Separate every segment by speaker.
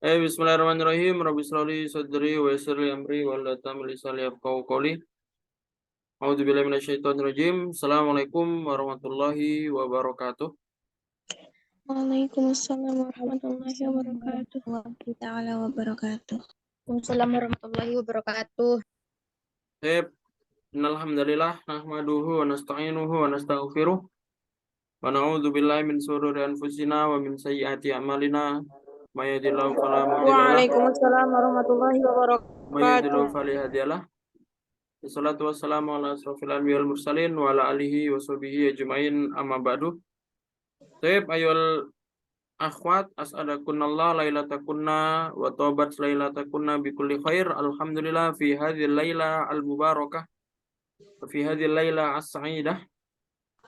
Speaker 1: Bismillahirrahmanirrahim. Rabbi shrah li sadri wa yassir li amri wahlul 'uqdatam min lisani yafqahu qawli. A'udzubillahi minasyaitonir rajim. Assalamualaikum warahmatullahi wabarakatuh.
Speaker 2: Waalaikumsalam warahmatullahi wabarakatuh.
Speaker 3: Warahmatullahi wabarakatuh.
Speaker 4: Waalaikumsalam warahmatullahi wabarakatuh.
Speaker 1: Innalhamdalillah nahmaduhu wa nasta'inuhu wa nastaghfiruh wa na'udzu billahi min shururi anfusina wa min sayyiati a'malina. May yahdihillahu fala mudilla lahu
Speaker 4: Waalaikumsalam warahmatullahi
Speaker 1: wa may
Speaker 4: wabarakatuh.
Speaker 1: yudlil fala hadiya lahu. Wassalatu wassalamu ala asrofil anbiya'i wal mursalin wa ala alihi wa sahbihi ajma'in, amma ba'du. Ayol akhwat, as'adakunallah lailatakunna wa taubat lailatakunna bikulli khair. Alhamdulillah fi hadhil laila al-mubarakah wa fi hadhil laila as-sa'idah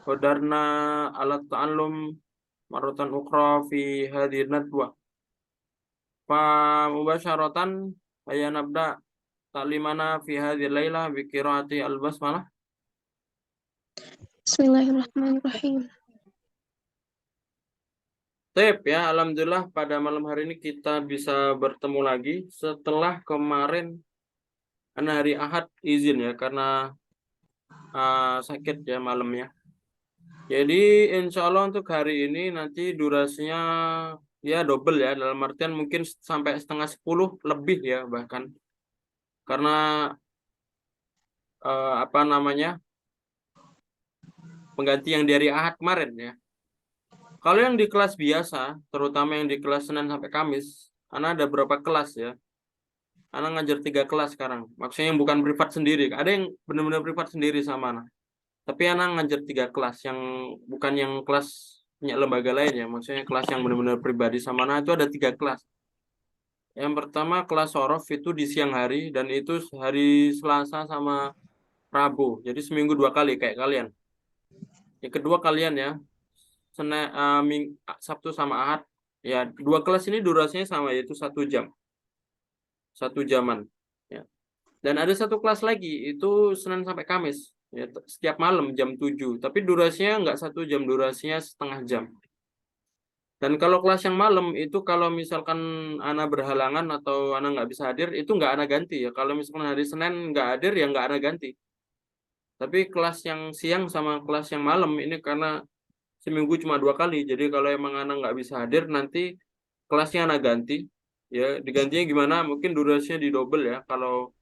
Speaker 1: qadarna ala ta'allum marratan ukhra fi hadhihi nadwa. Fa mubasyaratan aya nabda ta'limana fi hadhil laila bi qiraati al-basmalah.
Speaker 2: Bismillahirrahmanirrahim.
Speaker 1: Ya, alhamdulillah pada malam hari ini kita bisa bertemu lagi setelah kemarin hari Ahad izin ya karena sakit ya malamnya. Jadi insya Allah untuk hari ini nanti durasinya ya double ya, dalam artian mungkin sampai 9:30 lebih ya bahkan, karena pengganti yang dari Ahad kemarin ya. Kalau yang di kelas biasa, terutama yang di kelas Senin sampai Kamis, Ana ada berapa kelas ya? Ana ngajar 3 kelas sekarang. Maksudnya yang bukan privat sendiri. Ada yang benar-benar privat sendiri sama Ana. Tapi Ana ngajar 3 kelas, yang bukan yang kelas punya lembaga lain ya. Maksudnya kelas yang benar-benar pribadi sama Ana itu ada 3 kelas. Yang pertama kelas sorof itu di siang hari, dan itu hari Selasa sama Rabu. Jadi seminggu 2 kali kayak kalian. Yang kedua kalian ya, Sabtu sama Ahad ya, 2 kelas ini durasinya sama, yaitu 1 jam, 1 jaman ya. Dan ada 1 kelas lagi itu Senin sampai Kamis ya, setiap malam jam 7, tapi durasinya nggak 1 jam, durasinya setengah jam. Dan kalau kelas yang malam itu kalau misalkan Ana berhalangan atau Ana nggak bisa hadir, itu nggak Ana ganti ya. Kalau misalkan hari Senin nggak hadir ya nggak Ana ganti. Tapi kelas yang siang sama kelas yang malam ini karena seminggu cuma 2 kali. Jadi kalau emang Ana nggak bisa hadir, nanti kelasnya Ana ganti. Ya, digantinya gimana? Mungkin durasinya di double ya. Kalau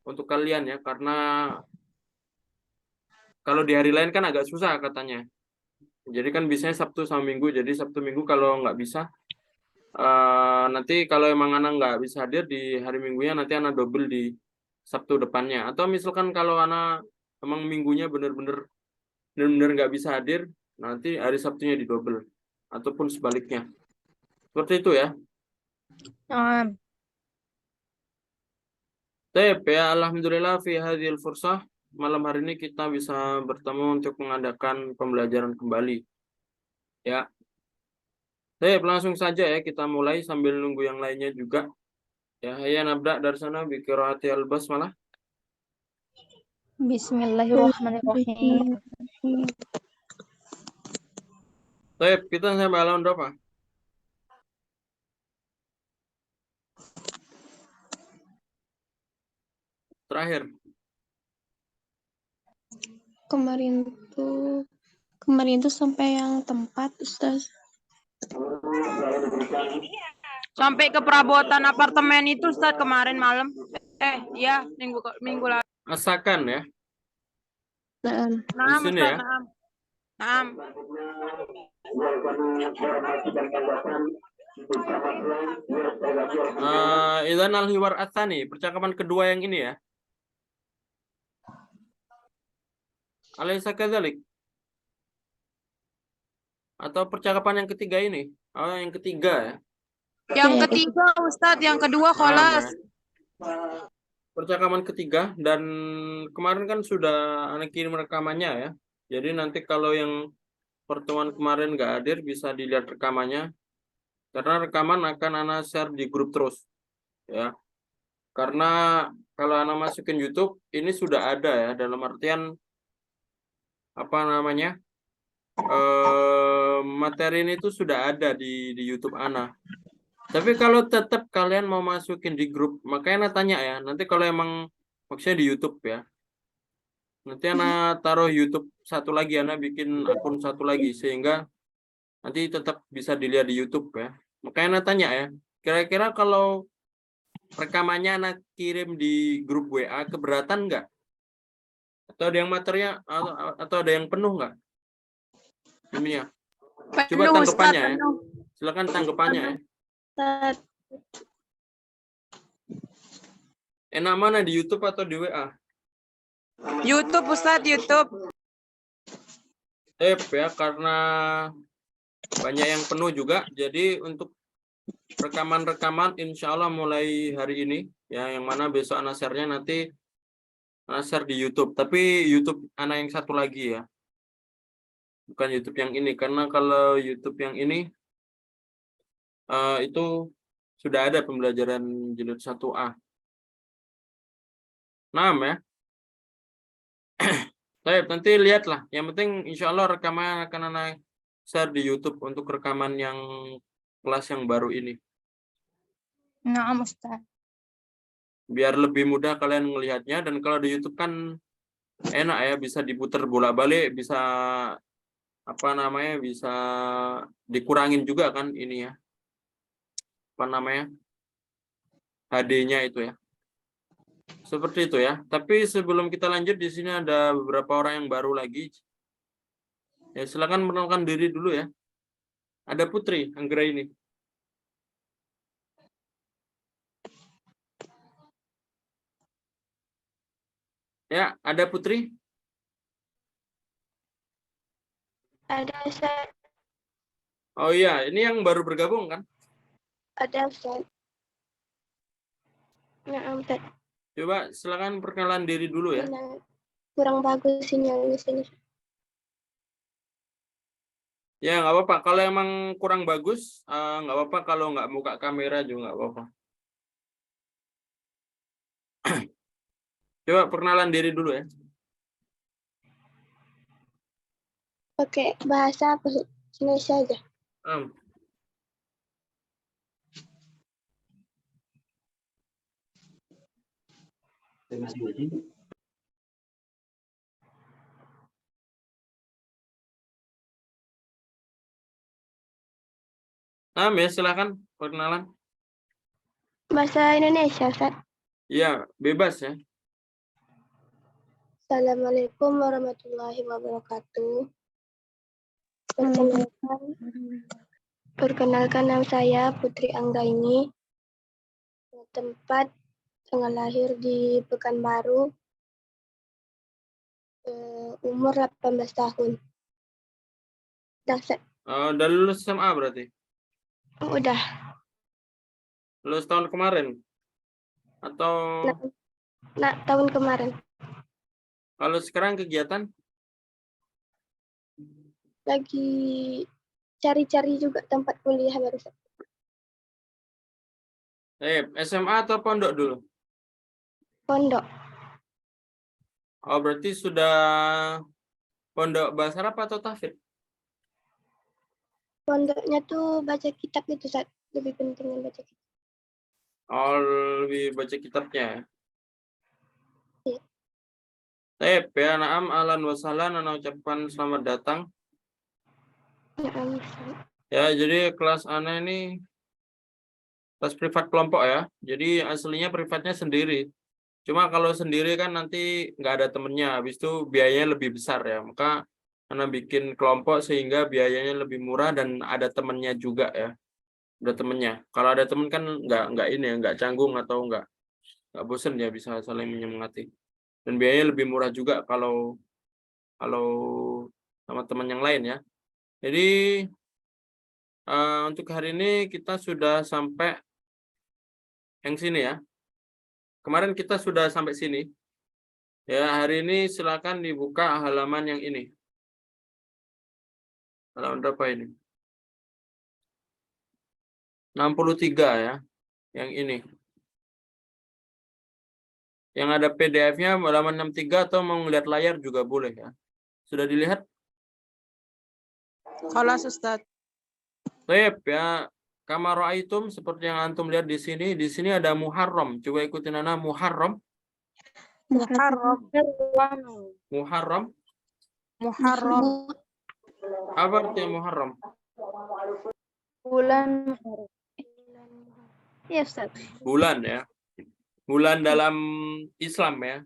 Speaker 1: untuk kalian ya, karena kalau di hari lain kan agak susah katanya. Jadi kan biasanya Sabtu sama Minggu. Jadi Sabtu Minggu kalau nggak bisa, nanti kalau emang Ana nggak bisa hadir di hari Minggunya, nanti Ana double di Sabtu depannya. Atau misalkan kalau Ana emang Minggunya bener-bener nggak bisa hadir, nanti hari Sabtunya di double ataupun sebaliknya. Seperti itu ya. Ya, alhamdulillah fi hadhil fursah, malam hari ini kita bisa bertemu untuk mengadakan pembelajaran kembali. Ya. Langsung saja ya kita mulai sambil nunggu yang lainnya juga. Ya, ya nabda dari sana bi qiraati al-basmalah.
Speaker 4: Bismillahirrahmanirrahim.
Speaker 1: Kita sampai halaman berapa? Terakhir.
Speaker 2: Kemarin tuh sampai yang tempat, Ustaz.
Speaker 4: Sampai ke perabotan apartemen itu Ustaz kemarin malam. Ya, minggu lalu.
Speaker 1: Asakan ya.
Speaker 4: Nah,
Speaker 1: di sini
Speaker 4: Ustaz,
Speaker 1: ya.
Speaker 4: Nah.
Speaker 1: Idzan al-hiwar atsani, percakapan kedua yang ini ya. Alaysa kadzalik? Atau percakapan yang ketiga ini? Oh, yang ketiga ya.
Speaker 4: Yang ketiga Ustadz, yang kedua kholas.
Speaker 1: Percakapan ketiga, dan kemarin kan sudah Ana kirim rekamannya ya. Jadi nanti kalau yang pertemuan kemarin nggak hadir bisa dilihat rekamannya. Karena rekaman akan Ana share di grup terus ya. Karena kalau Ana masukin YouTube ini sudah ada ya, dalam artian materi ini tuh sudah ada di YouTube Ana. Tapi kalau tetap kalian mau masukin di grup, makanya Ana tanya ya. Nanti kalau emang maksudnya di YouTube ya. Nanti Ana taruh YouTube satu lagi, Ana bikin akun satu lagi sehingga nanti tetap bisa dilihat di YouTube ya. Makanya Ana tanya ya. Kira-kira kalau rekamannya Ana kirim di grup WA keberatan nggak? Atau ada yang materinya atau ada yang penuh nggak? Ini ya. Coba
Speaker 4: Penuh, Ustaz,
Speaker 1: tanggapannya ya.
Speaker 4: penuh.
Speaker 1: Silakan tanggapannya ya.
Speaker 3: Ustaz,
Speaker 1: Enak mana di YouTube atau di WA?
Speaker 4: YouTube, Ustaz, YouTube.
Speaker 1: Ya karena banyak yang penuh juga. Jadi untuk rekaman-rekaman insya Allah mulai hari ini ya, yang mana besok Ana share-nya nanti Ana share di YouTube. Tapi YouTube Ana yang satu lagi ya. Bukan YouTube yang ini, karena kalau YouTube yang ini itu sudah ada pembelajaran jilid 1A. 6 ya. Baik, nanti lihatlah. Yang penting insya Allah rekaman akan Ana share di YouTube untuk rekaman yang kelas yang baru ini.
Speaker 4: Nah, Ustaz.
Speaker 1: Biar lebih mudah kalian melihatnya, dan kalau di YouTube kan enak ya, bisa diputar bolak-balik, bisa apa namanya, bisa dikurangin juga kan ini ya. Apa namanya? HD-nya itu ya. Seperti itu ya. Tapi sebelum kita lanjut, di sini ada beberapa orang yang baru lagi. Ya, silakan perkenalkan diri dulu ya. Ada Putri Anggra ini. Ya, ada Putri.
Speaker 3: ada Ustaz.
Speaker 1: Oh iya, ini yang baru bergabung kan?
Speaker 3: Ada Ustaz. Nah, Ustaz.
Speaker 1: Coba silakan perkenalan diri dulu ya.
Speaker 3: Nah, kurang bagus sinyal di sini.
Speaker 1: Ya, nggak apa-apa. Kalau emang kurang bagus, nggak apa-apa. Kalau nggak buka kamera juga nggak apa-apa. Coba perkenalan diri dulu ya.
Speaker 3: Pakai bahasa apa? Indonesia aja.
Speaker 1: Ya, silakan perkenalan.
Speaker 3: Bahasa Indonesia, Ustaz.
Speaker 1: Iya, bebas ya.
Speaker 3: Assalamualaikum warahmatullahi wabarakatuh. Perkenalkan nama saya Putri Anggraini. Tempat tanggal lahir di Pekanbaru. Umur 18 tahun. Udah, Ustaz.
Speaker 1: Udah lulus SMA berarti?
Speaker 3: Udah.
Speaker 1: Lulus tahun kemarin? Atau
Speaker 3: Nah, tahun kemarin.
Speaker 1: kalau sekarang kegiatan?
Speaker 3: Lagi cari-cari juga tempat kuliah baru.
Speaker 1: SMA atau pondok dulu?
Speaker 3: Pondok.
Speaker 1: Oh, berarti sudah pondok bahasa Arab atau tahfidz?
Speaker 3: Pondoknya tuh baca kitab itu, Ustaz. Lebih penting baca kitab.
Speaker 1: Oh, lebih baca kitabnya.
Speaker 3: Iya.
Speaker 1: Ya, naam, ahlan wa sahlan, ana ucapkan selamat datang. Ya, jadi kelas Ana ini kelas privat kelompok ya. Jadi aslinya privatnya sendiri. Cuma kalau sendiri kan nanti nggak ada temennya, habis itu biayanya lebih besar ya. Maka Ana bikin kelompok sehingga biayanya lebih murah dan ada temennya juga ya. Ada temennya. Kalau ada temen kan nggak ini ya, nggak canggung atau nggak bosen ya, bisa saling menyemangati. Dan biayanya lebih murah juga kalau sama teman yang lain ya. Jadi untuk hari ini kita sudah sampai yang sini ya. Kemarin kita sudah sampai sini. Ya, hari ini silakan dibuka halaman yang ini. Halaman berapa ini? 63 ya. Yang ini. Yang ada PDF-nya halaman 63 atau mau ngeliat layar juga boleh ya. Sudah dilihat?
Speaker 4: Kelas, Ustaz.
Speaker 1: Baik ya. Kama ra'aitum, seperti yang antum lihat di sini. Di sini ada Muharram. Coba ikutin Ana, Muharram.
Speaker 2: Muharram.
Speaker 1: Muharram.
Speaker 4: Muharram.
Speaker 1: Apa artinya Muharram?
Speaker 3: Bulan ya Ustaz.
Speaker 1: Bulan ya. Bulan dalam Islam ya.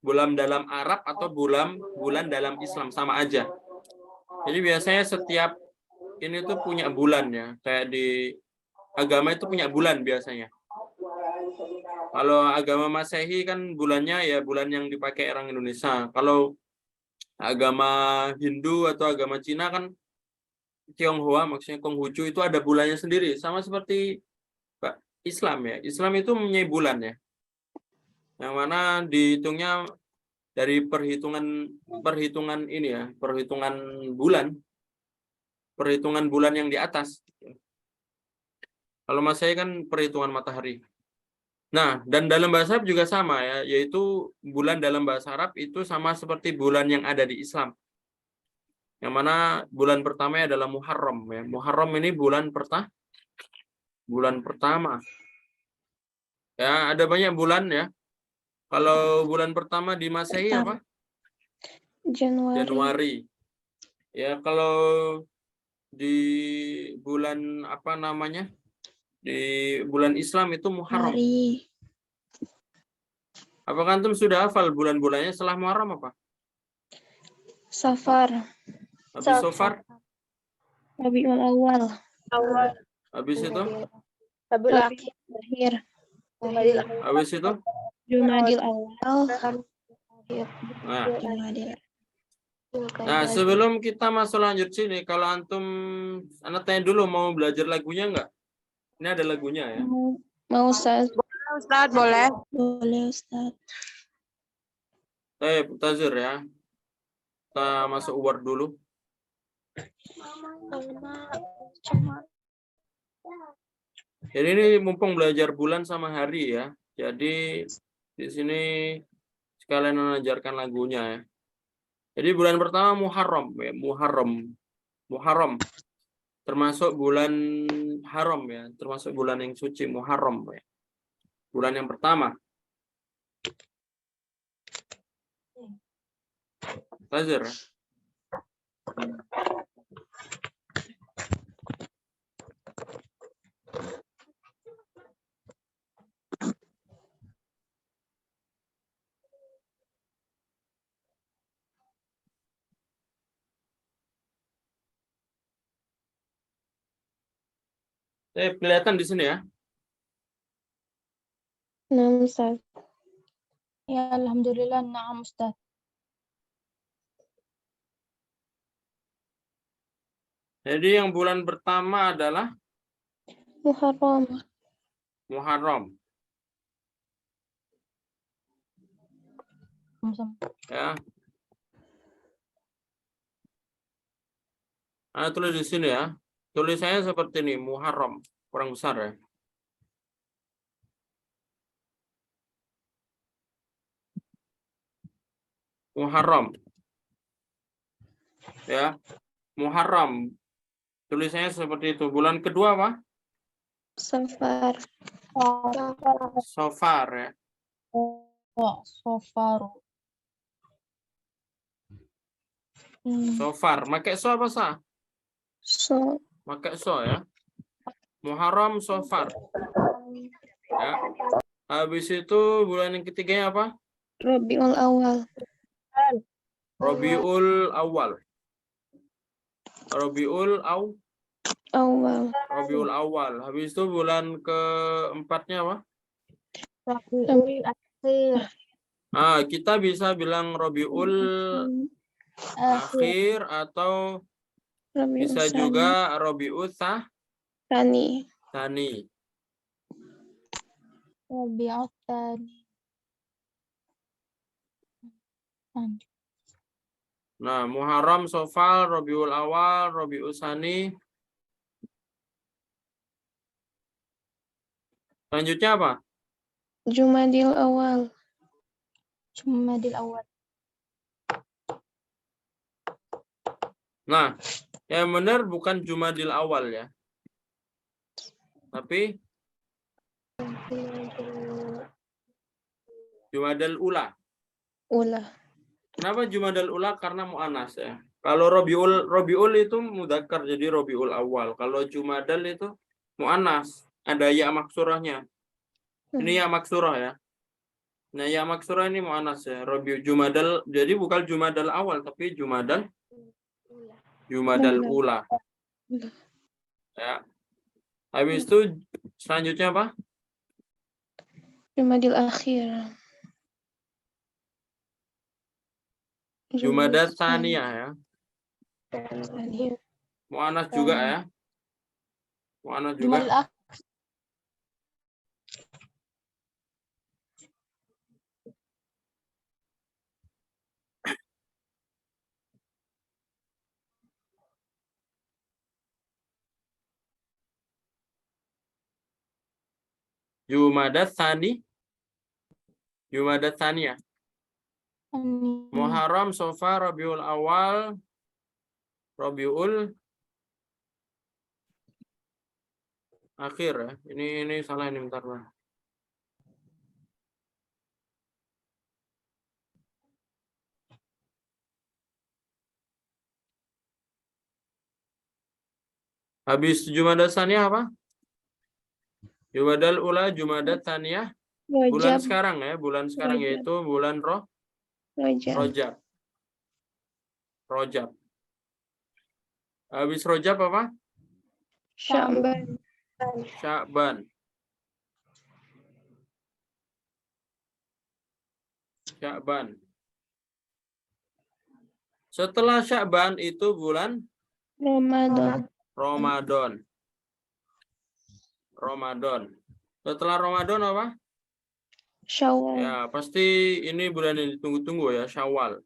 Speaker 1: Bulan dalam Arab atau bulan dalam Islam sama aja. Jadi biasanya setiap ini tuh punya bulan ya. Kayak di agama itu punya bulan biasanya. Kalau agama Masehi kan bulannya ya bulan yang dipakai orang Indonesia. Kalau agama Hindu atau agama Cina kan Tionghoa, maksudnya Konghucu itu ada bulannya sendiri. Sama seperti Islam ya. Islam itu mempunyai bulan ya. Yang mana dihitungnya dari perhitungan ini ya, perhitungan bulan yang di atas. Kalau Masehi kan perhitungan matahari. Nah, dan dalam bahasa Arab juga sama ya, yaitu bulan dalam bahasa Arab itu sama seperti bulan yang ada di Islam. Yang mana bulan pertama adalah Muharram ya. Muharram ini bulan pertama. Ya, ada banyak bulan ya. Kalau bulan pertama di Masehi apa? Januari. Ya, kalau di bulan apa namanya? Di bulan Islam itu Muharram. Apakah antum sudah hafal bulan-bulannya setelah Muharram apa?
Speaker 2: Safar.
Speaker 1: Habis Safar?
Speaker 2: Rabiul Awal.
Speaker 1: Habis itu?
Speaker 3: Rabiul
Speaker 2: Akhir.
Speaker 1: Habis itu?
Speaker 2: Jumadil Awal.
Speaker 1: Nah,
Speaker 2: Jumadil.
Speaker 1: nah, sebelum kita masuk lanjut sini, kalau antum, anak tanya dulu mau belajar lagunya enggak? Ini ada lagunya ya.
Speaker 2: Mau Ustaz?
Speaker 4: Ustaz, boleh?
Speaker 2: Boleh Ustaz.
Speaker 1: Tazir ya. Kita masuk word dulu. Jadi ini mumpung belajar bulan sama hari ya. Jadi di sini sekalian mengajarkan lagunya ya. Jadi bulan pertama Muharram ya, Muharram. Termasuk bulan haram ya, termasuk bulan yang suci Muharram ya. Bulan yang pertama. Tazir. Kelihatan di sini ya.
Speaker 2: Nah Ustaz.
Speaker 3: Ya alhamdulillah, na'am Ustaz.
Speaker 1: Jadi yang bulan pertama adalah
Speaker 2: Muharram.
Speaker 1: Muharram. Ya. Tulis di sini ya. Tulisannya seperti ini, Muharram, kurang besar ya. Muharram. Ya. Muharram. Tulisannya seperti itu. Bulan kedua apa?
Speaker 2: Safar.
Speaker 1: Safar ya.
Speaker 3: Sofaru.
Speaker 1: Safar. Pakai so apa sa?
Speaker 2: So.
Speaker 1: Pakai so ya. Muharram, Safar. Ya. Habis itu bulan yang ketiganya apa?
Speaker 2: Rabiul Awal.
Speaker 1: Rabiul Awal. Rabiul Awal. Habis itu bulan keempatnya apa?
Speaker 3: Rabiul Akhir.
Speaker 1: Kita bisa bilang Rabiul Akhir atau bisa juga Rabiul
Speaker 2: Tsani.
Speaker 1: Tsani.
Speaker 3: Rabiul Tsani.
Speaker 1: Nah, Muharram, Safar, Rabiul Awal, Rabiul Tsani. Selanjutnya apa?
Speaker 2: Jumadil Awal.
Speaker 3: Jumadil Awal.
Speaker 1: Nah, yang benar bukan Jumadil Awal ya. Tapi Jumadal Ula.
Speaker 2: Ula.
Speaker 1: Kenapa Jumadal Ula? Karena mu'anas ya. Kalau Robiul itu mudzakkar, jadi Robiul Awal. Kalau Jumadal itu mu'anas, ada ya maksurahnya. Ini ya maksurah ya. Nah, ya maksurah ini mu'anas ya. Jumadal, jadi bukan Jumadal Awal, tapi Jumadal Ula. Ya. Habis itu selanjutnya apa?
Speaker 2: Jumadil akhir.
Speaker 1: Jumadal Tsaniyah ya.
Speaker 2: Tsaniyah.
Speaker 1: Mu'anas juga ya. Mu'anas juga. Jumadat Tsaniyah. Muharram, Safar, Rabiul Awal, Rabiul Akhir ya. Ini salah ini, bentar lah. Habis Jumadat Tsaniyah apa? Jumadal Ula, Jumadat Tsaniyah. Bulan
Speaker 2: Rajab.
Speaker 1: sekarang ya, bulan sekarang
Speaker 2: Rajab.
Speaker 1: yaitu bulan
Speaker 2: Rajab.
Speaker 1: Rojab. Habis Rojab apa?
Speaker 2: Sya'ban.
Speaker 1: Sya'ban. Setelah Sya'ban itu bulan Ramadan. Setelah Ramadan apa?
Speaker 2: Syawal.
Speaker 1: Ya, pasti ini bulan yang ditunggu-tunggu ya, Syawal.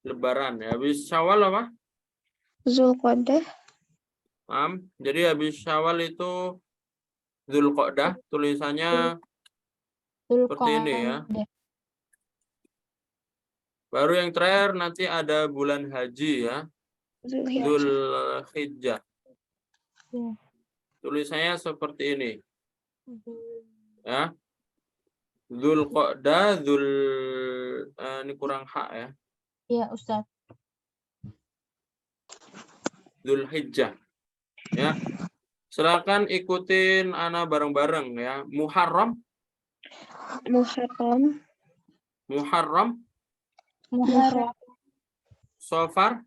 Speaker 1: Lebaran ya. Habis Syawal apa?
Speaker 2: Zulqa'dah.
Speaker 1: Jadi habis Syawal itu Dzulqa'dah, tulisannya seperti ini ya. Baru yang terakhir nanti ada bulan haji ya. Dzulhijjah. Tulisannya seperti ini. Ya. Dzulqa'dah, ini kurang hak ya.
Speaker 5: Iya, Ustaz.
Speaker 1: Dzulhijjah. Ya. Silakan ikutin ana bareng-bareng ya. Muharram. Safar.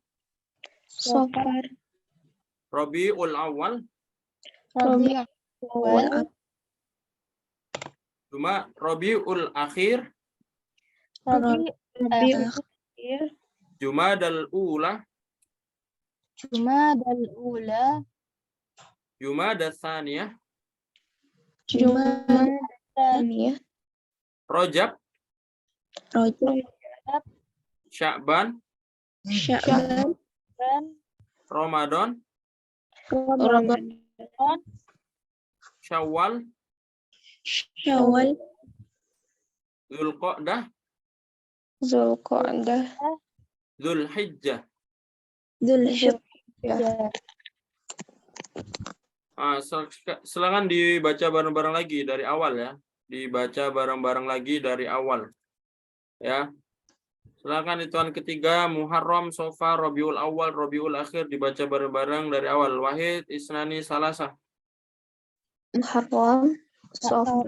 Speaker 1: Rabiul Awal. Cuma Rabiul Akhir. Jumadal Ula. Jumadat Tsaniyah. Rajab. Sya'ban. Ramadan. Syawal. Dzulqa'dah. Dzulhijjah. Silakan dibaca bareng-bareng lagi dari awal ya. Dibaca bareng-bareng lagi dari awal. Ya. Silakan hitungan ketiga, Muharram, Safar, Rabiul Awal, Rabiul Akhir dibaca bareng-bareng dari awal. Wahid, Isnani, Salasah.
Speaker 2: Muharram, Safar,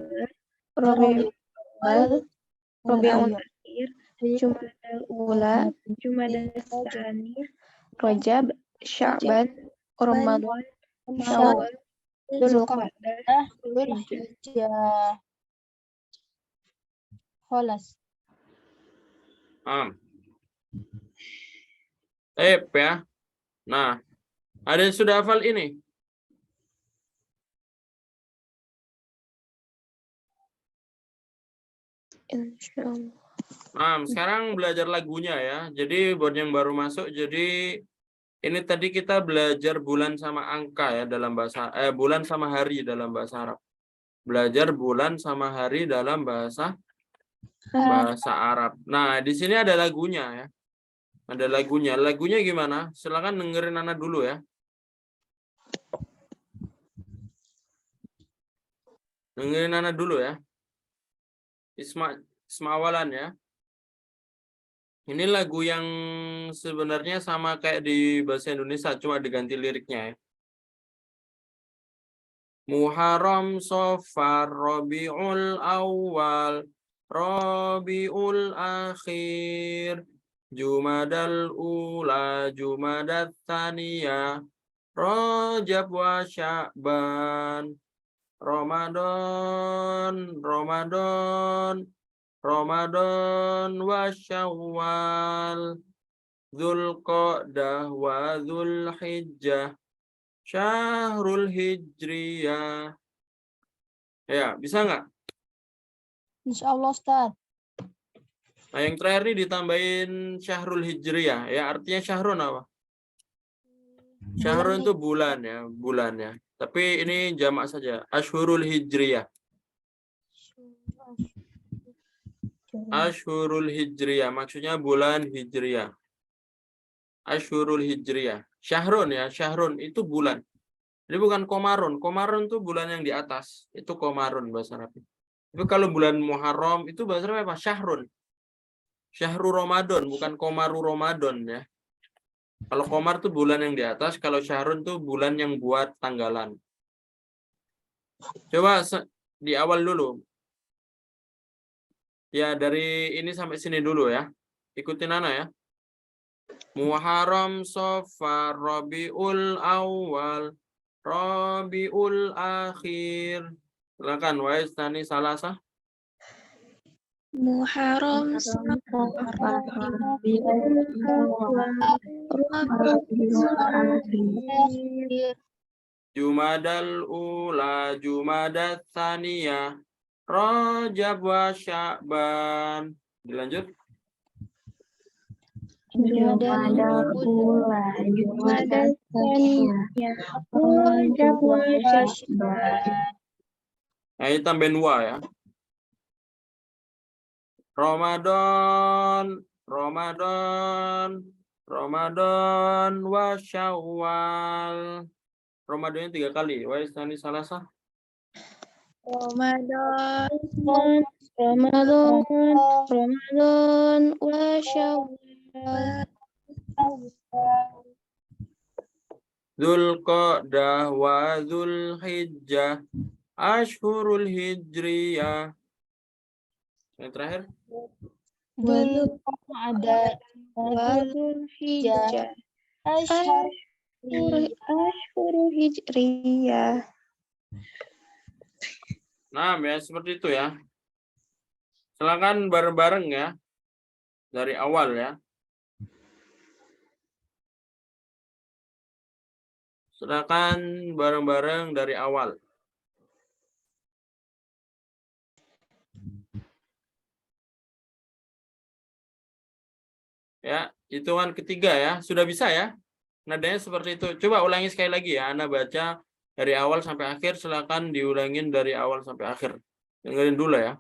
Speaker 2: Rabiul Awal, Rabiul Akhir, Jumadal Ula, Jumadal Tsaniyah, Rajab, Sya'ban, Ramadan, Syawal, Dzulqa'dah,
Speaker 5: Dzulhijjah. Kholas.
Speaker 1: Ya. Nah, ada yang sudah hafal ini?
Speaker 2: Insyaallah.
Speaker 1: Nah, sekarang belajar lagunya ya. Jadi buat yang baru masuk, jadi ini tadi kita belajar bulan sama angka ya dalam bahasa bulan sama hari dalam bahasa Arab. Belajar bulan sama hari dalam bahasa Arab. Nah, di sini ada lagunya ya. Ada lagunya. Lagunya gimana? Silakan dengerin Ana dulu ya. Dengerin Nana dulu ya. Isma awalan ya. Ini lagu yang sebenarnya sama kayak di bahasa Indonesia, cuma diganti liriknya ya. Muharram, Safar, Rabiul Awal, Rabiul Akhir, Jumadal Ula, Jumadat Tsaniyah, Rajab wa Sya'ban, Ramadan, Ramadan wa Syawal, Dzulqa'dah wa Dzulhijjah, Syahrul Hijriyah. Ya, bisa nggak?
Speaker 5: Insya Allah Ustaz.
Speaker 1: Nah, yang terakhir ini ditambahin Syahrul Hijriyah. Ya, artinya Syahrun apa? Syahrun itu bulan ya, bulannya. Tapi ini jamak saja. Ashurul Hijriyah. Ashurul Hijriyah. Maksudnya bulan Hijriyah. Ashurul Hijriyah. Syahrun ya, Syahrun itu bulan. Ini bukan Komarun. Komarun itu bulan yang di atas. Itu Komarun bahasa Arab. Tapi kalau bulan Muharram itu bahasa Arab apa? Syahrun. Syahrul Ramadan, bukan Komaru Ramadan ya. Kalau Komar itu bulan yang di atas, kalau Syahrun itu bulan yang buat tanggalan. Coba di awal dulu. Ya, dari ini sampai sini dulu ya. Ikutin Nana ya. Muharram, Safar, Rabiul Awal, Rabiul Akhir. Silakan, Wais, Tani, Salasa.
Speaker 2: Muharram, Safar, Rabiul Awal,
Speaker 1: Jumadal Ula, Jumadat Tsaniyah, Rajab wa Sya'ban. Dilanjut.
Speaker 2: Jumadal Ula, Jumadat Tsaniyah, Rajab wa Sya'ban.
Speaker 1: Nah, ini tambahin wa ya. Ramadan, wa Syawal. Ramadannya 3 kali. Wa Istani Salasa.
Speaker 2: Ramadan wa Syawal.
Speaker 1: Dzulqa'dah wa Dzulhijjah, Ashhurul Hijriyah. Yang terakhir.
Speaker 5: Ada
Speaker 2: Dzulhijjah, Ashhurul Hijriyah.
Speaker 1: Nah, ya seperti itu ya. Silakan bareng-bareng ya. Dari awal ya. Silakan bareng-bareng dari awal. Ya, hitungan ketiga ya. Sudah bisa ya? Nadanya seperti itu. Coba ulangi sekali lagi ya. Anda baca dari awal sampai akhir. Silakan diulangin dari awal sampai akhir. Dengerin dulu ya.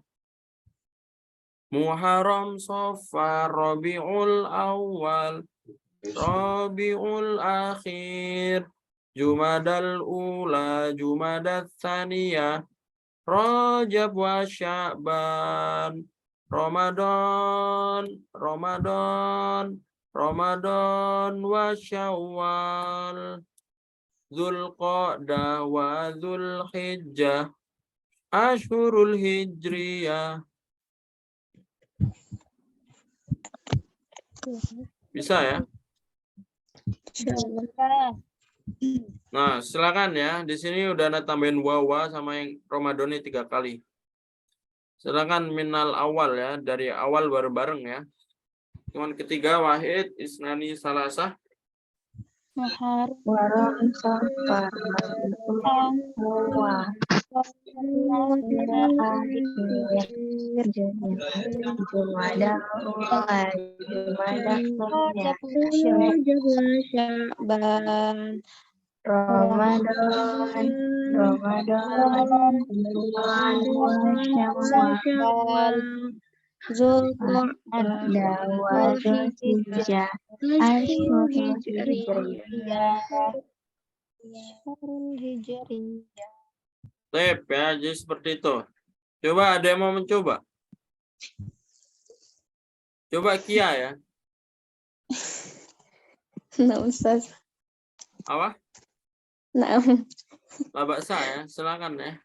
Speaker 1: Muharram, Safar, Rabiul Awal, Rabiul Akhir, Jumadal Ula, Jumadat Tsaniyah, Rajab wa Sya'ban, Ramadan wa Syawal, Dzulqa'dah wa Dzulhijjah, Ashhurul Hijriyah. Bisa ya? Nah, silakan ya. Di sini udah ada tambahin wawa sama yang Ramadan 3 kali. Silakan minal awal ya, dari awal bareng-bareng ya. Cuman ketiga Wahid, Isnani, Salasa.
Speaker 2: Muharram, Safar,
Speaker 1: Tep ya, jadi seperti itu. Coba ada yang mau mencoba? Coba Kia ya.
Speaker 2: Nah, Ustaz.
Speaker 1: Apa?
Speaker 2: Nah,
Speaker 1: Labaksa ya, silakan ya.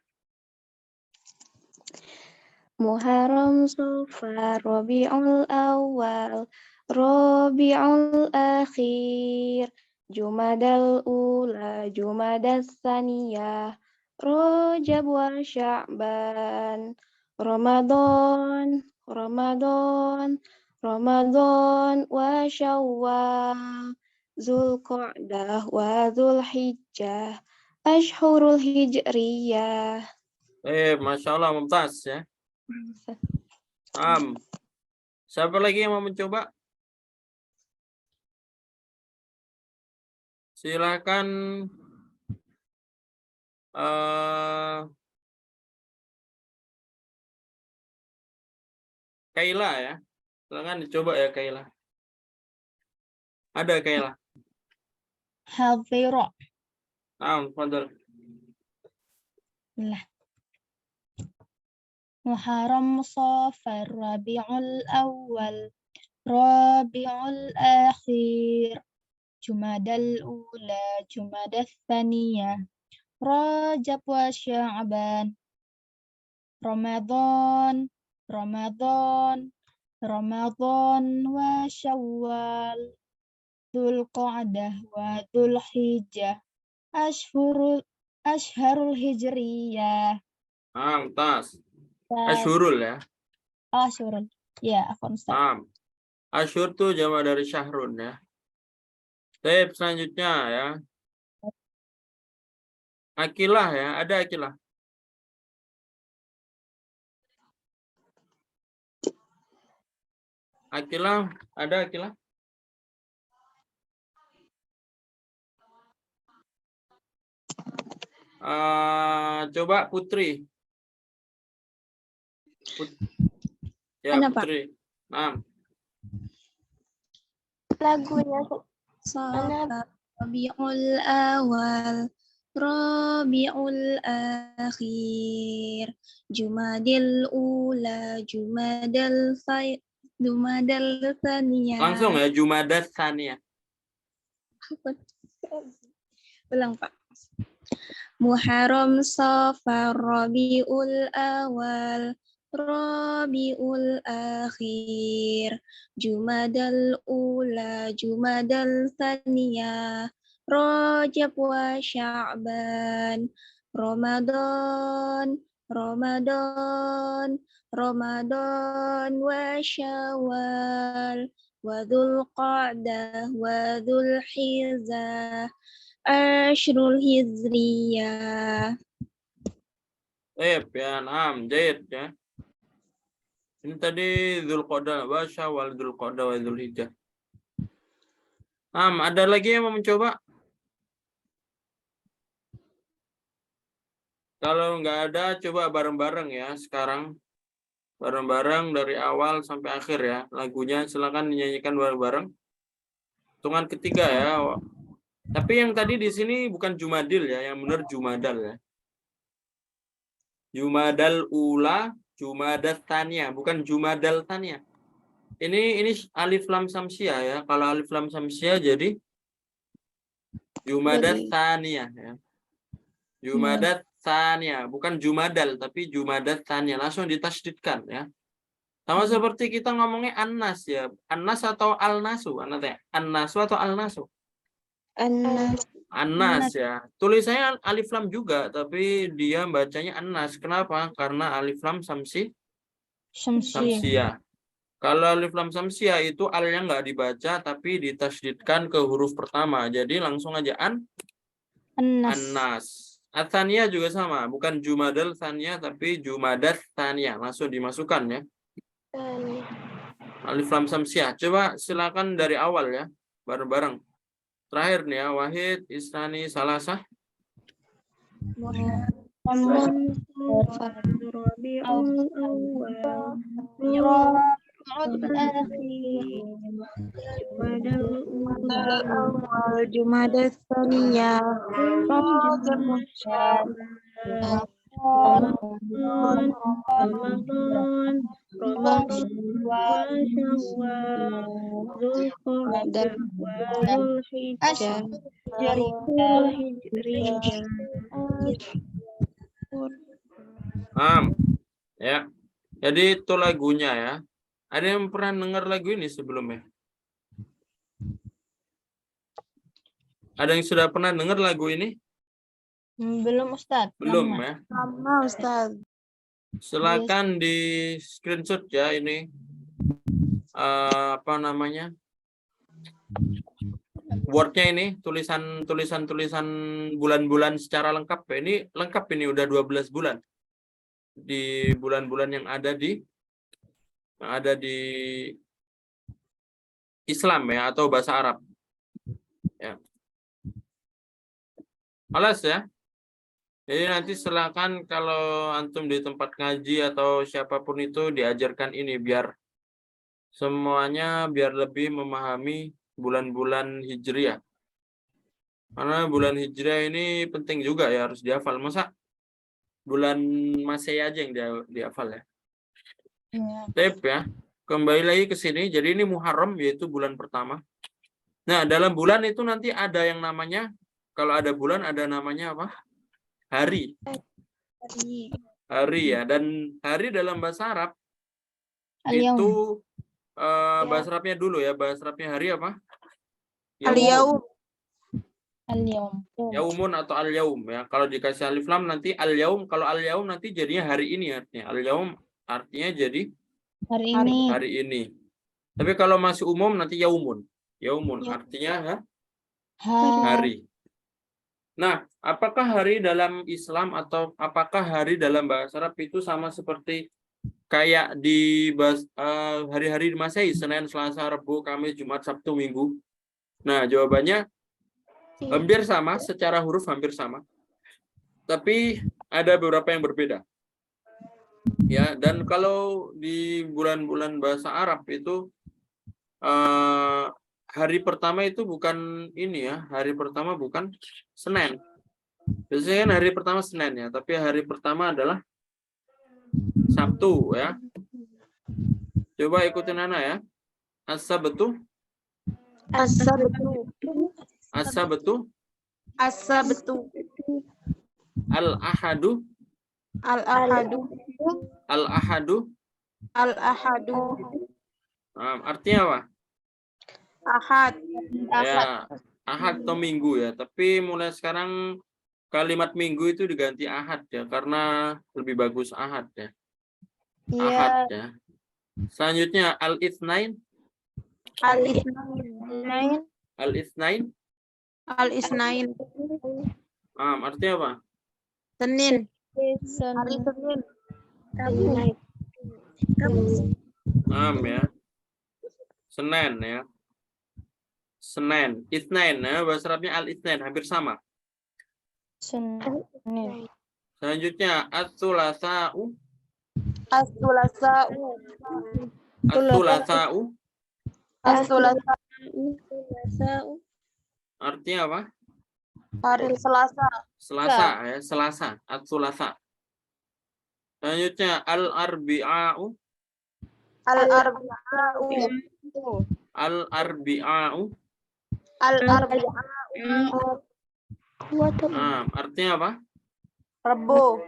Speaker 2: Muharram, Safar, Rabiul Awal, Rabiul Akhir, Jumadal Ula, Jumadas Tsaniyah, Rajab wa Sya'ban, Ramadan, Ramadan wa Syawal, Zulqa'dah wa Zulhijjah, Ashhurul Hijriyah.
Speaker 1: Masya Allah, mumtaz ya. Siapa lagi yang mau mencoba? Silakan. Kaila ya. Silakan dicoba ya Kaila. Ada Kaila.
Speaker 5: حظر.
Speaker 1: Fadal.
Speaker 5: Lah. Muharram, Safar, Rabiul Awal, Rabiul Akhir, Jumadal Ula, Jumadas Tsaniyah, Rajab wa Sya'ban, Ramadan wa Syawal, Dzulqa'dah wa Dzulhijjah, Ashharul Hijriyah.
Speaker 1: Mumtaz. Asyurul ya.
Speaker 5: Ashurul. Ya, afwan Ustaz.
Speaker 1: Asyur tuh jama dari syahrun ya. Baik, selanjutnya ya. Akilah ya, ada Akilah. Akilah, ada Akilah. Coba Putri. Ya,
Speaker 2: Ada, Pak.
Speaker 1: Putri.
Speaker 3: Lagunya
Speaker 2: Safar, Rabiul Awal, Rabiul Akhir, Jumadil Ula, Jumadal Tsaniyah.
Speaker 1: Langsung ya, Jumadas Tsaniyah.
Speaker 2: Ulang, Pak. Muharram, Safar, Rabiul Awal, Rabiul Akhir, Jumadal Ula, Jumadal Tsaniyah, Rajab wa Sya'ban, Ramadan wa Syawal, wa Dzulqa'dah wa Dzulhijjah, Ashrul Hijriyah.
Speaker 1: Ya, jahit ya. Ini tadi Dzulqa'dah wa Syawal, Dzulqa'dah wa Dzulhijjah. Ada lagi yang mau mencoba? Kalau nggak ada, coba bareng-bareng ya sekarang. Bareng-bareng dari awal sampai akhir ya. Lagunya silakan dinyanyikan bareng-bareng. Hitungan ketiga ya. Tapi yang tadi di sini bukan Jumadil ya, yang benar Jumadal ya. Jumadal Ula, Jumadat Tsaniyah, bukan Jumadal Tsaniyah. Ini alif lam samsiah ya. Kalau alif lam samsiah jadi Jumadat Tsaniyah ya. Jumadat Tsaniyah, bukan Jumadal tapi Jumadat Tsaniyah, langsung ditasydidkan ya. Sama seperti kita ngomongnya An-Nas ya. An-Nas atau Al-Nasu, An-Nasu atau Al-Nasu? An-Nas ya. Tulisannya alif lam juga tapi dia bacanya An-Nas. Kenapa? Karena alif lam samsiah. Kalau alif lam samsiah itu alnya nggak dibaca tapi ditasydidkan ke huruf pertama. Jadi langsung aja An-Nas. At-Tsaniyah juga sama, bukan Jumadal Tsaniyah tapi Jumadat Tsaniyah. Langsung dimasukkan ya. Alif lam samsiah. Coba silakan dari awal ya, bareng-bareng. Terakhir nih ya, Wahid, Isnani, Salasah.
Speaker 2: Jumadat Tsaniyah,
Speaker 5: Ramadan,
Speaker 2: Ramadan, Zulqa'dah, Zulhijjah, Zulhijjah.
Speaker 1: Ya. Jadi itu lagunya ya. Ada yang pernah dengar lagu ini sebelumnya? Ada yang sudah pernah dengar lagu ini?
Speaker 5: Belum Ustadz.
Speaker 1: Belum
Speaker 5: Lama.
Speaker 1: ya.
Speaker 3: Sama Ustaz.
Speaker 1: Silakan di screenshot ya ini. Apa namanya? Wordnya ini tulisan bulan-bulan secara lengkap. Ini lengkap, ini udah 12 bulan. Di bulan-bulan yang ada di Islam ya, atau bahasa Arab. Ya. Alas ya. Jadi nanti silakan kalau antum di tempat ngaji atau siapapun itu diajarkan ini biar semuanya biar lebih memahami bulan-bulan Hijriah. Karena bulan Hijriah ini penting juga ya, harus dihafal. Masa bulan Masehi aja yang dihafal ya. Tep ya. Kembali lagi ke sini. Jadi ini Muharram, yaitu bulan pertama. Nah, dalam bulan itu nanti ada yang namanya, kalau ada bulan ada namanya apa? Hari. Hari ya. Dan hari dalam bahasa Arab
Speaker 5: Al-Yaum.
Speaker 1: itu bahasa Arabnya dulu ya. Bahasa Arabnya hari apa?
Speaker 3: Al-Yaum.
Speaker 5: Al-Yaum.
Speaker 1: Yaumun atau al-yaum ya. Kalau dikasih alif lam nanti al-yaum. Kalau al-yaum nanti jadinya hari ini artinya. Al-yaum artinya jadi
Speaker 5: Hari ini.
Speaker 1: hari ini. Tapi kalau masih umum nanti yaumun. Yaumun artinya hari. Nah, apakah hari dalam Islam atau apakah hari dalam bahasa Arab itu sama seperti kayak di hari-hari di Masehi, Senin, Selasa, Rabu, Kamis, Jumat, Sabtu, Minggu? Nah, jawabannya hampir sama, secara huruf hampir sama. Tapi ada beberapa yang berbeda. Ya, dan kalau di bulan-bulan bahasa Arab itu hari pertama itu bukan ini ya, hari pertama bukan Senin. Biasanya kan hari pertama Senin ya, tapi hari pertama adalah Sabtu ya. Coba ikutin Ana ya. As-Sabtu.
Speaker 3: As-Sabtu.
Speaker 1: As-Sabtu.
Speaker 3: As-Sabtu.
Speaker 1: Al-Ahadu.
Speaker 3: Al-Ahadu.
Speaker 1: Al-Ahadu.
Speaker 3: Al-Ahadu.
Speaker 1: Artinya apa?
Speaker 3: Ahad.
Speaker 1: Ya, Ahad atau Minggu ya. Tapi mulai sekarang kalimat Minggu itu diganti Ahad ya, karena lebih bagus Ahad ya. Ahad ya. Selanjutnya Al-Itsnain.
Speaker 3: Al-Itsnain.
Speaker 1: Al-Itsnain.
Speaker 3: Al-Itsnain.
Speaker 1: Artinya apa?
Speaker 3: Senin.
Speaker 5: Hari
Speaker 3: Senin.
Speaker 1: Ya. Senin ya. Senin. Itsnain ya. Bahasa Arabnya Al-Itsnain, hampir sama.
Speaker 5: Senin.
Speaker 1: Selanjutnya As-Sulasa'u.
Speaker 3: As-Sulasa'u.
Speaker 1: As-Sulasa'u.
Speaker 3: As-Sulasa'u.
Speaker 1: Artinya apa?
Speaker 3: Hari Selasa.
Speaker 1: Selasa ya, Selasa. As-Sulasa. Selanjutnya Al-Arbi'a'u.
Speaker 3: Al-Arbi'a'u.
Speaker 1: Al-Arbi'a'u.
Speaker 3: Al-Arbi'a'u.
Speaker 1: Artinya apa?
Speaker 3: Rabu.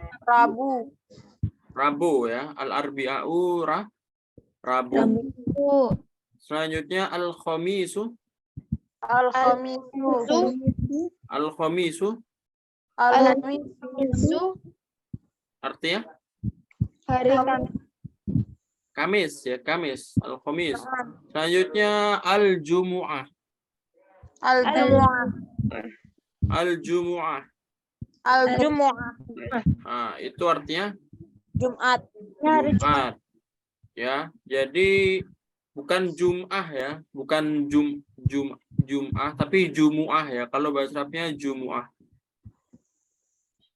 Speaker 1: Rabu ya. Al-Arbi'a'u Rabu. Selanjutnya Al-Khamisu.
Speaker 3: Al-Khamisu.
Speaker 1: Al-Khamisu.
Speaker 3: Al-Khamisu.
Speaker 1: Artinya
Speaker 3: Hari
Speaker 1: Kamis ya, Kamis. Al-Khamis. Selanjutnya Al-Jumu'ah.
Speaker 3: Al-Jumu'ah.
Speaker 1: Al-Jumu'ah.
Speaker 3: Al-Jumu'ah.
Speaker 1: Itu artinya
Speaker 3: Jumat.
Speaker 1: Jumat. Ya, jadi bukan Jum'ah ya, bukan Jum'ah, tapi Jumu'ah ya. Kalau bahasa Arabnya Jumu'ah.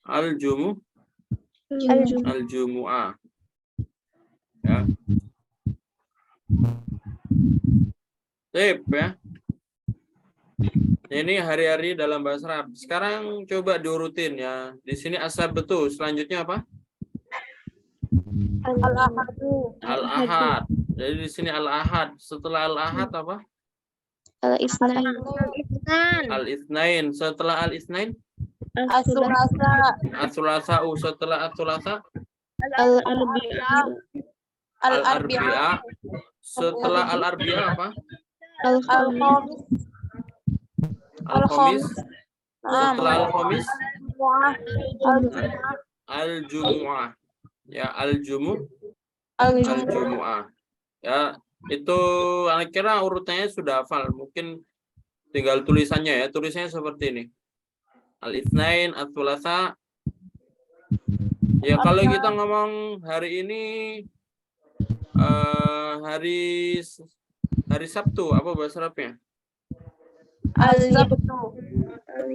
Speaker 1: Al-Jumu'ah. Ya. Sip ya. Ini hari-hari dalam bahasa Arab. Sekarang coba diurutin ya. Di sini As-Sabtu, selanjutnya apa?
Speaker 3: Al-ahadu.
Speaker 1: Al-ahad. Jadi di sini al-ahad. Setelah al-ahad apa?
Speaker 2: Al-Isnain.
Speaker 1: Al-itsnain. Setelah al-itsnain?
Speaker 3: As-sulasa.
Speaker 1: As-sulasa'u. Setelah as-sulasa?
Speaker 2: Al-Arbi'ah.
Speaker 1: Al-arbi'a. Setelah al-arbi'a apa?
Speaker 2: Al-Khamis.
Speaker 1: Al-khamis. Setelah al-khamis?
Speaker 3: Al-jumu'ah.
Speaker 1: Al-jumu'ah. Ya, al-jumu'ah.
Speaker 2: Al-Jumu'ah.
Speaker 1: Ya, itu kira urutannya sudah hafal. Mungkin tinggal tulisannya ya. Tulisannya seperti ini. Al-itsnain, as-sulasa. Ya, kalau kita ngomong hari ini hari Sabtu, apa bahasa Arabnya?
Speaker 3: Al-sabtu.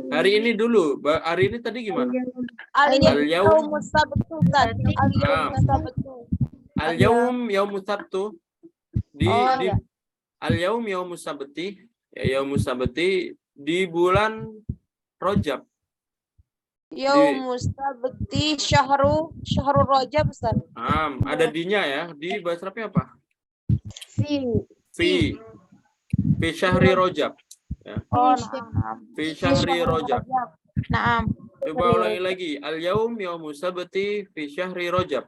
Speaker 1: Hari ini dulu. Hari ini tadi gimana?
Speaker 3: Al-yawm sabtu.
Speaker 1: Ah.
Speaker 3: Al-yawm sabtu.
Speaker 1: Al-yaum yaumus sabtu. Di
Speaker 3: ya.
Speaker 1: al-yaum yaumus sabti, ya yaumus sabti di bulan Rajab.
Speaker 3: Yaumus sabti syahru Rajab, Ustaz.
Speaker 1: Ada dinya ya. Di bahasa Arabnya apa?
Speaker 3: Fi.
Speaker 1: Fi syahri Rajab. Ya.
Speaker 3: Oh, nah.
Speaker 1: Fi syahri Rajab.
Speaker 3: Naam.
Speaker 1: Coba ulangi lagi. Al-yaum yaumus sabti fi syahri Rajab.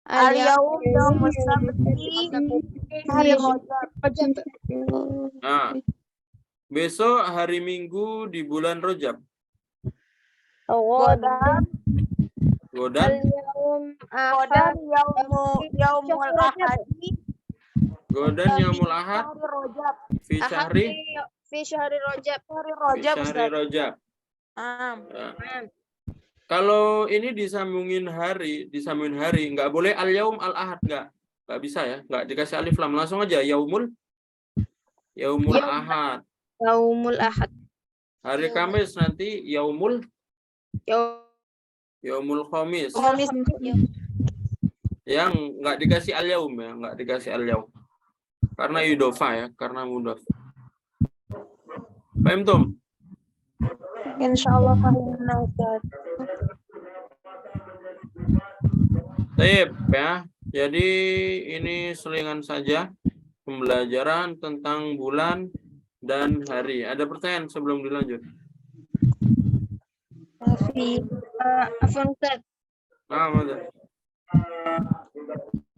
Speaker 3: Al-yawm yaumus sabti hari Rajab.
Speaker 1: Nah, besok hari Minggu di bulan Rajab. Godan
Speaker 3: Yaumul ahad.
Speaker 1: Godan yaumul ahad fi syahri
Speaker 3: Fi syahri Rajab.
Speaker 1: fi syahri Rajab. Ya. Kalau ini disambungin hari nggak boleh al-yaum al-ahad, nggak bisa ya, nggak dikasih alif lam, langsung aja yaumul ahad.
Speaker 3: Yaumul ahad.
Speaker 1: Hari Kamis nanti yaumul khamis. Yang nggak dikasih al-yaum ya, nggak dikasih al-yaum. Karena idofa ya, karena mudhaf. Paham Tom?
Speaker 3: Insyaallah paham, Ustaz.
Speaker 1: Baik ya. Jadi ini selingan saja pembelajaran tentang bulan dan hari. Ada pertanyaan sebelum dilanjut?
Speaker 3: Afwan Ustaz.
Speaker 1: Ada.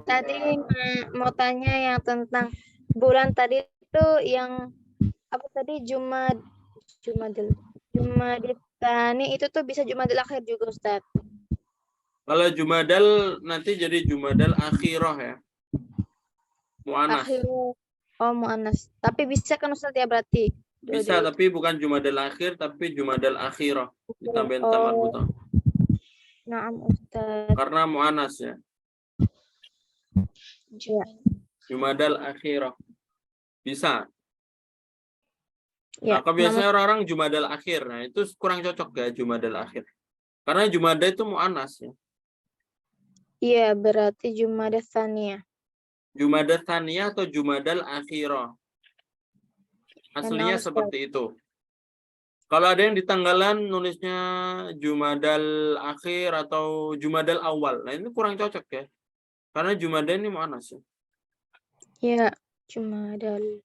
Speaker 3: Tadi mau tanya yang tentang bulan tadi itu yang apa tadi Jumadil Tsani itu tuh bisa Jumadil akhir juga, Ustaz.
Speaker 1: Kalau Jumadal nanti jadi Jumadal akhirah ya. Mu'anas.
Speaker 3: Mu'anas. Tapi bisa kan Ustaz ya berarti?
Speaker 1: Bisa, tapi bukan Jumadal akhir, tapi Jumadal akhirah. Ditambahin tamar buta.
Speaker 3: Naam Ustaz.
Speaker 1: Karena mu'anas ya.
Speaker 3: Ya.
Speaker 1: Jumadal akhirah. Bisa.
Speaker 3: Ya.
Speaker 1: Nah, biasanya orang-orang Jumadal akhir. Nah, itu kurang cocok ya Jumadal akhir. Karena Jumada itu mu'anas ya.
Speaker 3: Iya, berarti Jumadah Tsaniyah.
Speaker 1: Jumadah Tsaniyah atau Jumadal akhirah. Aslinya seperti itu. Kalau ada yang di tanggalan nulisnya Jumadal akhir atau Jumadal awal. Nah, ini kurang cocok ya. Karena Jumadah ini mu'anas ya.
Speaker 3: Ya, Jumadal.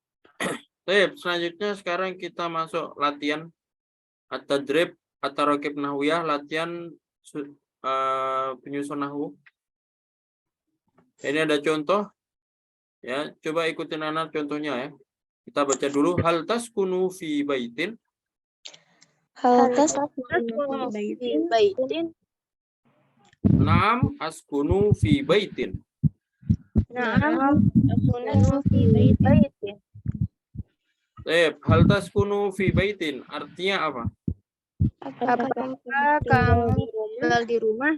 Speaker 1: Baik, selanjutnya sekarang kita masuk latihan at-tadrib at-tarakib nahwiyah, latihan penyusun nahwu. Ini ada contoh. Ya, coba ikutin anak contohnya ya. Kita baca dulu. Hal taskunu fi baitin.
Speaker 2: Hal taskunu fi baitin.
Speaker 1: Naam askunu fi baitin.
Speaker 3: Naam askunu fi baitin.
Speaker 1: Hal taskunu fi baitin artinya apa?
Speaker 3: Apakah kamu tinggal di rumah?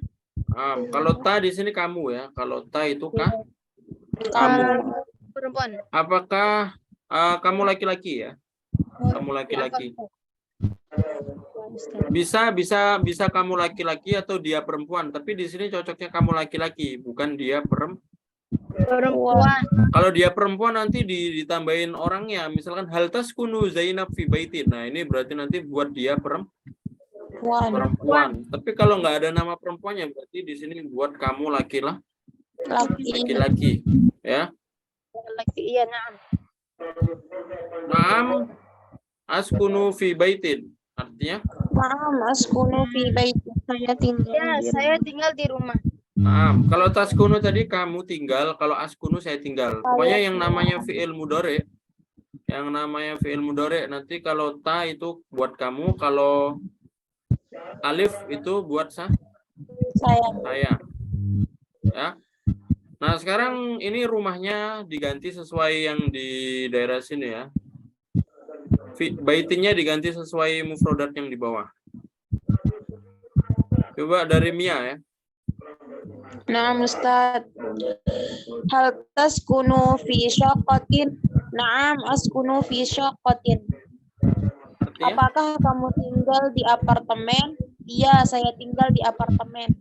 Speaker 1: Kalau ta di sini kamu ya. Kalau ta itu kamu.
Speaker 3: Perempuan.
Speaker 1: Apakah kamu laki-laki ya? Kamu laki-laki. Bisa kamu laki-laki atau dia perempuan. Tapi di sini cocoknya kamu laki-laki, bukan dia perempuan. Kalau dia perempuan nanti ditambahin orangnya. Misalkan hal taskunu Zainab fi baitin. Nah, ini berarti nanti buat dia perempuan. Tapi kalau nggak ada nama perempuannya berarti di sini buat kamu laki-laki. laki-laki, ya.
Speaker 3: Laki, iya, nah.
Speaker 1: Naam askunu fi baitin. Artinya,
Speaker 2: Naam, askunu fi baiti. Saya tinggal
Speaker 3: Ya,
Speaker 2: di
Speaker 3: saya
Speaker 2: rumah.
Speaker 3: tinggal di rumah.
Speaker 1: naam. Kalau taskunu tadi kamu tinggal, kalau askunu saya tinggal. Pokoknya yang namanya fi'il mudhari, nanti kalau ta itu buat kamu, kalau alif itu buat saya. Ya. Nah, sekarang ini rumahnya diganti sesuai yang di daerah sini ya. Baitinnya diganti sesuai mufrodat yang di bawah. Coba dari Mia ya.
Speaker 2: Naam, Ustaz. Hal taskunu fi syaqatin? Naam, askunu fi syaqatin.
Speaker 1: Artinya,
Speaker 2: Apakah kamu tinggal di apartemen? Iya, saya tinggal di apartemen.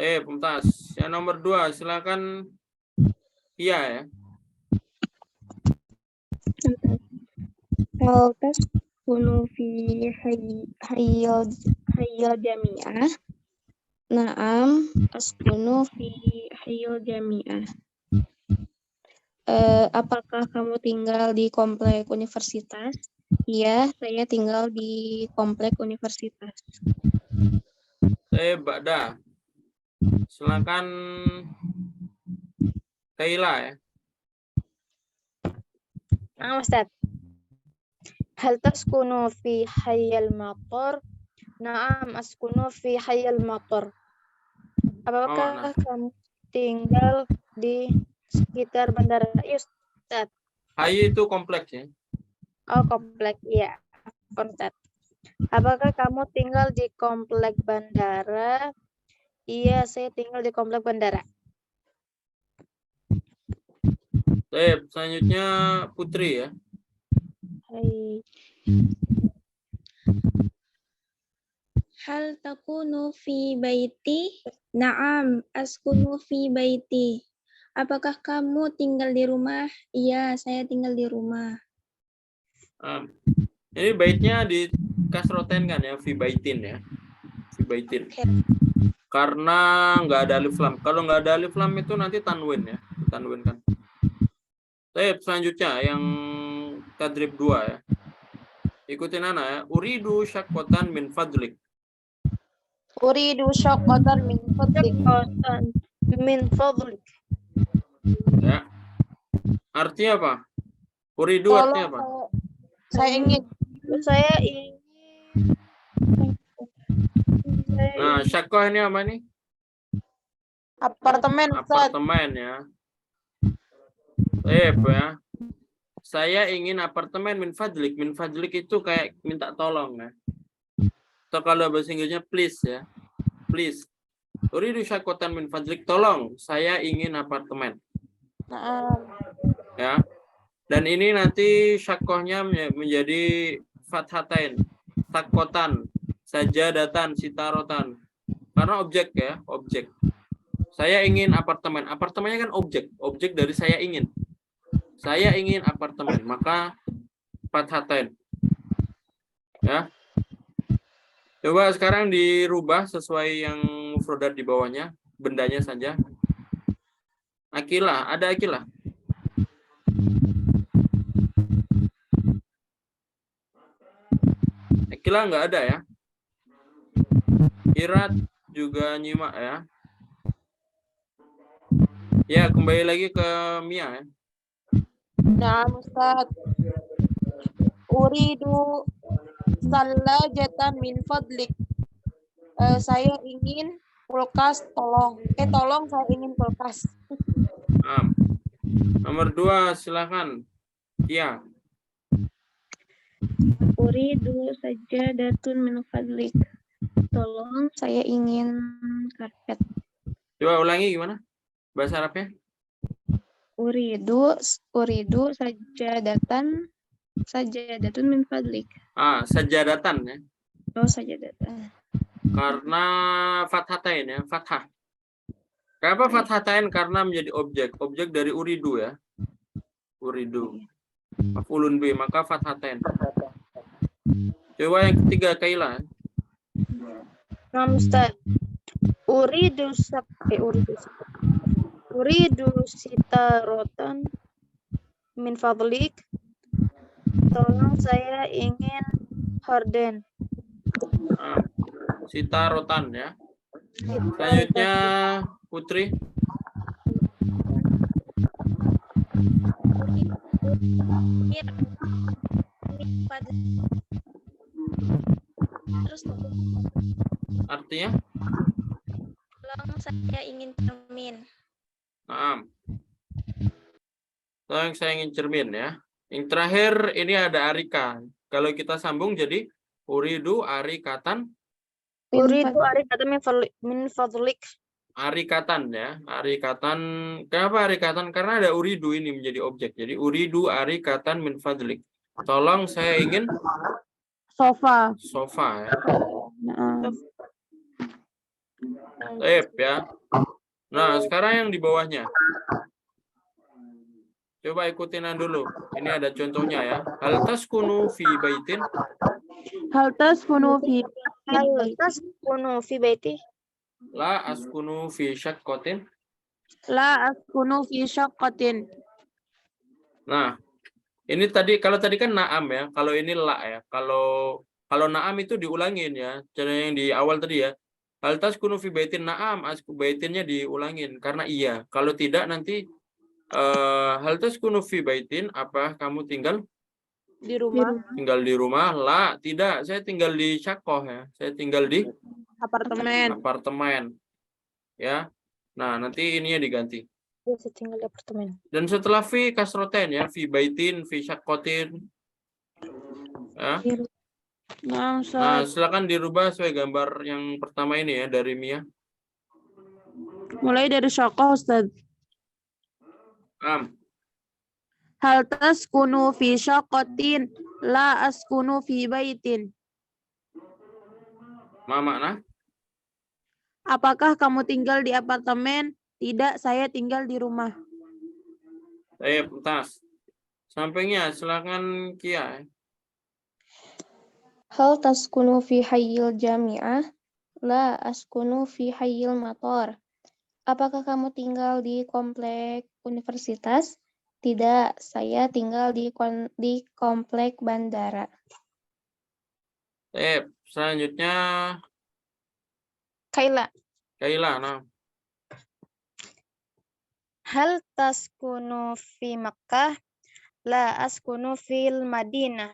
Speaker 1: Pemtas. Yang nomor 2, silakan. Iya ya.
Speaker 2: Hal taskunu fi hayyul jami'ah? Naam, askunu fi hayyul jami'ah. Apakah kamu tinggal di komplek universitas? Iya, saya tinggal di komplek universitas.
Speaker 1: Ba'da. Silakan Kaila ya.
Speaker 3: Nah, Ustaz. Hal taskunu fi hayyal matar? Naam, askunu fi hayyal matar. Apakah kamu tinggal di sekitar bandara? Iya, Ustaz.
Speaker 1: Hayy itu kompleks ya.
Speaker 3: Oh, komplek, iya. Ustaz. Apakah kamu tinggal di komplek bandara? Iya, saya tinggal di komplek bandara.
Speaker 1: Selanjutnya Putri ya.
Speaker 3: Hai.
Speaker 2: Hal takunu fi baiti? Naam, askunu fi baiti. Apakah kamu tinggal di rumah? Iya, saya tinggal di rumah.
Speaker 1: Ini baitnya di kasroten kan ya, fi baitin ya. Fi baitin. Karena nggak ada alif lam. Kalau nggak ada alif lam itu nanti tanwin ya. Tanwin kan. Selanjutnya yang tadrib 2 ya. Ikutin Ana ya. Uridu syakotan min fadlik.
Speaker 2: Uridu syaqqatan min fadlik.
Speaker 3: Min fadlik.
Speaker 1: Ya. Artinya apa? Uridu artinya apa?
Speaker 2: Saya ingin.
Speaker 3: Saya ingin.
Speaker 1: Nah, syakoh ini apa nih?
Speaker 2: Apartemen, Ustaz.
Speaker 1: Apartemen ya. Ya. Saya ingin apartemen min fadlik. Min fadlik itu kayak minta tolong ya. Atau kalau bahasa Inggrisnya please ya. Please. Uridu syakotan min fadlik. Tolong, saya ingin apartemen. Ya. Dan ini nanti syakohnya menjadi fathatain. Sakotan. Sajadatan. Sitarotan. Karena objek ya. Objek. Saya ingin apartemen. Apartemennya kan objek. Objek dari saya ingin. Saya ingin apartemen. Maka fathatain. Ya. Coba sekarang dirubah sesuai yang mufrodat di bawahnya. Bendanya saja. Akilah. Ada Akilah. Akilah nggak ada ya. Irat juga nyimak ya. Ya, kembali lagi ke Mia ya.
Speaker 2: Nah, Ustaz. Uridu salajatan min fadlik. Saya ingin kulkas, tolong. Tolong, saya ingin kulkas.
Speaker 1: Nomor 2, silakan. Iya.
Speaker 2: Uridu sajadatun min fadlik. Tolong, saya ingin karpet.
Speaker 1: Coba ulangi gimana? Bahasa Arabnya?
Speaker 2: Uridu sajadatun min fadlik.
Speaker 1: Sajadatan ya.
Speaker 2: Oh, sajadatan.
Speaker 1: Karena fathatain ya, fathah. Kenapa fathatain? Karena menjadi objek. Objek dari uridu ya. Uridu. Maf'ulun bi, maka fathatain. Coba yang ketiga, Kaila.
Speaker 3: Nah, Ustaz. uridu sitarotan min fadlik. Tolong saya ingin horden.
Speaker 1: Nah, sitarotan ya. Selanjutnya Putri.
Speaker 2: Terus
Speaker 1: Artinya?
Speaker 2: tolong saya ingin cermin.
Speaker 1: Nah, yang saya ingin cermin ya. Yang terakhir ini ada arika. Kalau kita sambung jadi uridu arikatan,
Speaker 3: Uridu arikatan min fadlik.
Speaker 1: arikatan ya. Arikatan. Kenapa arikatan? Karena ada uridu ini menjadi objek. Jadi uridu arikatan min fadlik. Tolong saya ingin
Speaker 4: Sofa.
Speaker 1: sofa ya.
Speaker 4: Nah,
Speaker 1: Ya. Nah, sekarang yang di bawahnya. Coba ikutin dulu. Ini ada contohnya ya. Hal taskunu fi baitin.
Speaker 4: hal taskunu fi
Speaker 3: Hal taskunu fi baiti.
Speaker 1: La askunu fi syakkotin.
Speaker 4: la askunu fi syaqqatin.
Speaker 1: Nah, ini tadi kalau tadi kan naam ya. Kalau ini la ya. Kalau naam itu diulangin ya. Cara yang di awal tadi ya. Hal taskunu fi baitin naam, asku baitinnya diulangin karena iya. Kalau tidak nanti hal taskunu fi baitin, apa kamu tinggal
Speaker 4: Di rumah.
Speaker 1: di rumah? La, tidak. Saya tinggal di syakoh ya. Saya tinggal di
Speaker 4: Apartemen.
Speaker 1: apartemen. Ya. Nah, nanti ininya diganti.
Speaker 3: Biasa tinggal di apartemen.
Speaker 1: Dan setelah fi kasroten ya, fi baitin, fi syakotin. Ya.
Speaker 4: Nah,
Speaker 1: Nah,
Speaker 4: Ustaz.
Speaker 1: silakan dirubah sesuai gambar yang pertama ini ya dari Mia.
Speaker 4: Mulai dari syaqqah, Ustaz. Hal taskunu fi syaqqatin la askunu fi baitin.
Speaker 1: Ma makna?
Speaker 4: Apakah kamu tinggal di apartemen? Tidak, saya tinggal di rumah.
Speaker 1: Tas. Sampingnya silakan Kia.
Speaker 5: Hal taskunu fi hayyil jami'ah? La askunu fi hayyil mator. Apakah kamu tinggal di komplek universitas? Tidak, saya tinggal di komplek bandara.
Speaker 1: Selanjutnya
Speaker 3: Kaila.
Speaker 1: Kaila. Nah,
Speaker 3: Hal taskunu fi Makkah? La askunu fil Madinah.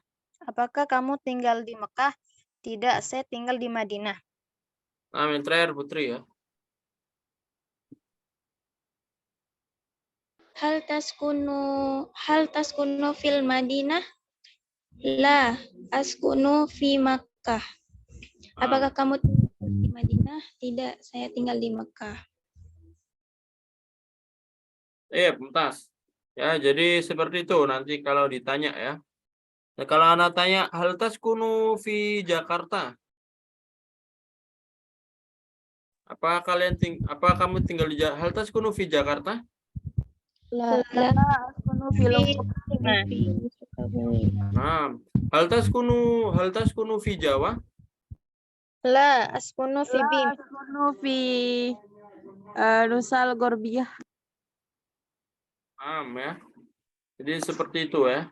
Speaker 3: Apakah kamu tinggal di Mekah? Tidak, saya tinggal di Madinah.
Speaker 1: yang terakhir Putri ya.
Speaker 2: Hal taskunu fil Madinah? La askunu fi Makkah. Apakah kamu tinggal di Madinah? Tidak, saya tinggal di Makkah.
Speaker 1: Tas. Ya, jadi seperti itu nanti kalau ditanya ya. Nah, kalau anak tanya hal taskunu fi Jakarta? Apa kamu tinggal di hal taskunu fi Jakarta?
Speaker 5: La
Speaker 4: Askunu fi
Speaker 1: Nah, hal taskunu fi Jawa?
Speaker 3: La askunu fi Bim.
Speaker 4: askunu fi Nusal Gorbiyah.
Speaker 1: Ya. Jadi seperti itu ya.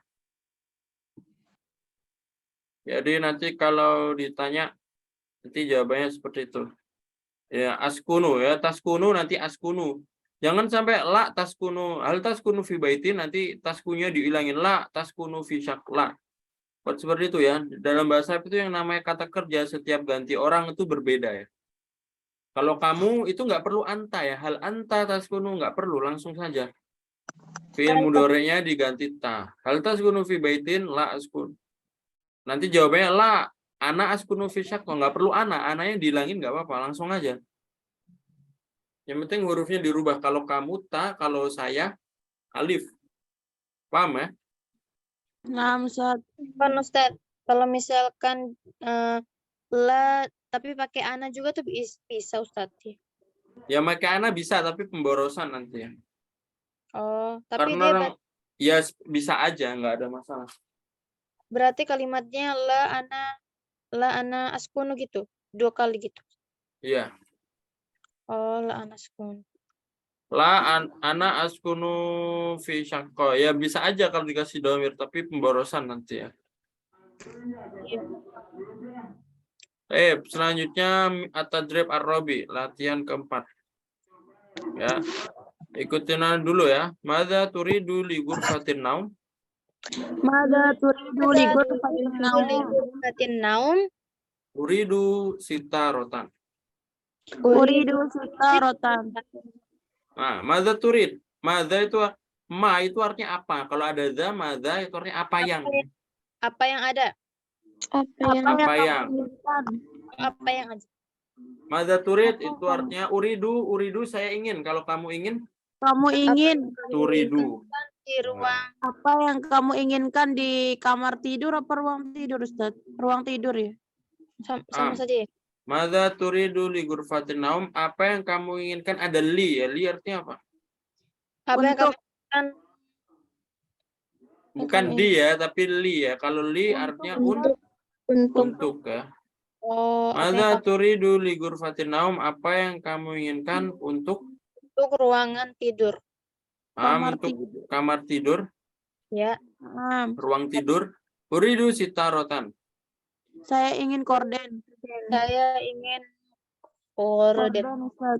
Speaker 1: Jadi nanti kalau ditanya nanti jawabannya seperti itu. Ya, askunu ya, taskunu nanti askunu. Jangan sampai la taskunu, hal taskunu fi baitin nanti taskunya diilangin la taskunu fi syakla. Buat seperti itu ya. Dalam bahasa itu yang namanya kata kerja setiap ganti orang itu berbeda ya. Kalau kamu itu nggak perlu anta ya, hal anta taskunu nggak perlu, langsung saja. Fi'il mudhari'nya diganti ta. Hal taskunu fi baitin la askun. Nanti jawabannya la ana askunu fi syakla, nggak perlu ananya dihilangin nggak apa-apa, langsung aja. Yang penting hurufnya dirubah. Kalau kamu ta, kalau saya alif. Paham ya?
Speaker 4: Nah, Ustaz.
Speaker 3: Kan Ustaz, kalau misalkan la tapi pakai ana juga tuh bisa Ustaz.
Speaker 1: Ya pakai ana bisa, tapi pemborosan nanti ya.
Speaker 3: Oh, tapi
Speaker 1: Karena
Speaker 3: dia
Speaker 1: orang ya bisa aja, nggak ada masalah.
Speaker 3: berarti kalimatnya la ana askunu gitu. 2 kali gitu.
Speaker 1: Iya.
Speaker 3: Oh, la anaskun.
Speaker 1: Ana askunu fi syaqqa. Ya bisa aja kalau dikasih domir, tapi pemborosan nanti ya. Selanjutnya at-tadrib ar-rabi, latihan keempat. Ya. Ikutin dulu ya. Madza turidu li ghurfatin naum?
Speaker 4: Mada turidu li ghurfatin naum?
Speaker 3: Ghurfatin naum.
Speaker 1: Uridu sitarotan.
Speaker 4: Uridu sitaratan.
Speaker 1: Nah, madza turid. Madza itu itu artinya apa? Kalau ada za, madza itu artinya apa yang.
Speaker 3: Apa yang ada?
Speaker 5: Apa yang
Speaker 1: Apa
Speaker 4: kamu
Speaker 1: yang.
Speaker 4: inginkan?
Speaker 3: Apa yang ada?
Speaker 1: Madza turid itu artinya uridu saya ingin. Kalau kamu ingin,
Speaker 4: Kamu ingin
Speaker 1: turidu.
Speaker 3: Di ruang
Speaker 4: apa yang kamu inginkan di kamar tidur apa ruang tidur, Ustaz? Ruang tidur ya?
Speaker 3: sama saja ya?
Speaker 1: Madza turidu li ghurfatin naum? Apa yang kamu inginkan ada li ya. Li artinya apa?
Speaker 3: Apa yang kamu
Speaker 4: Untuk
Speaker 3: inginkan?
Speaker 1: Bukan di ya, tapi li ya. Kalau li artinya untuk ya.
Speaker 3: Oh, apa yang
Speaker 1: Madza turidu li ghurfatin naum? Apa yang kamu inginkan untuk
Speaker 3: untuk ruangan tidur?
Speaker 4: kamar
Speaker 1: untuk
Speaker 4: tidur.
Speaker 1: kamar tidur,
Speaker 3: Ya.
Speaker 1: ruang tidur. Uridu sitarotan.
Speaker 4: Saya ingin korden.
Speaker 3: Saya ingin korden.
Speaker 4: Ustaz.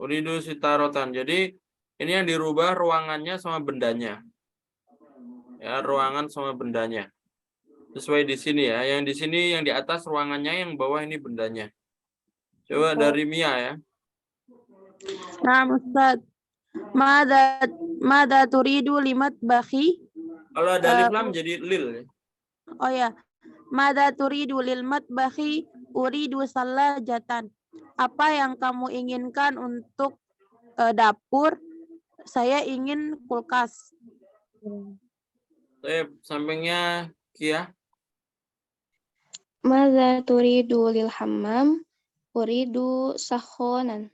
Speaker 1: Uridu sitarotan. Jadi ini yang dirubah ruangannya sama bendanya. Ya, ruangan sama bendanya. Sesuai di sini ya. Yang di sini yang di atas ruangannya, yang bawah ini bendanya. Coba dari Mia ya.
Speaker 4: Nah, Ustaz. Mada turidu limat bakhi?
Speaker 1: Kalau ada alif lam jadi lil ya.
Speaker 4: Oh ya. Mada turidu lil matbakhi? Uridu salajatan. Apa yang kamu inginkan untuk dapur? Saya ingin kulkas.
Speaker 1: Sampingnya Kia.
Speaker 5: Madza turidu lil hammam? Uridu sakhonan.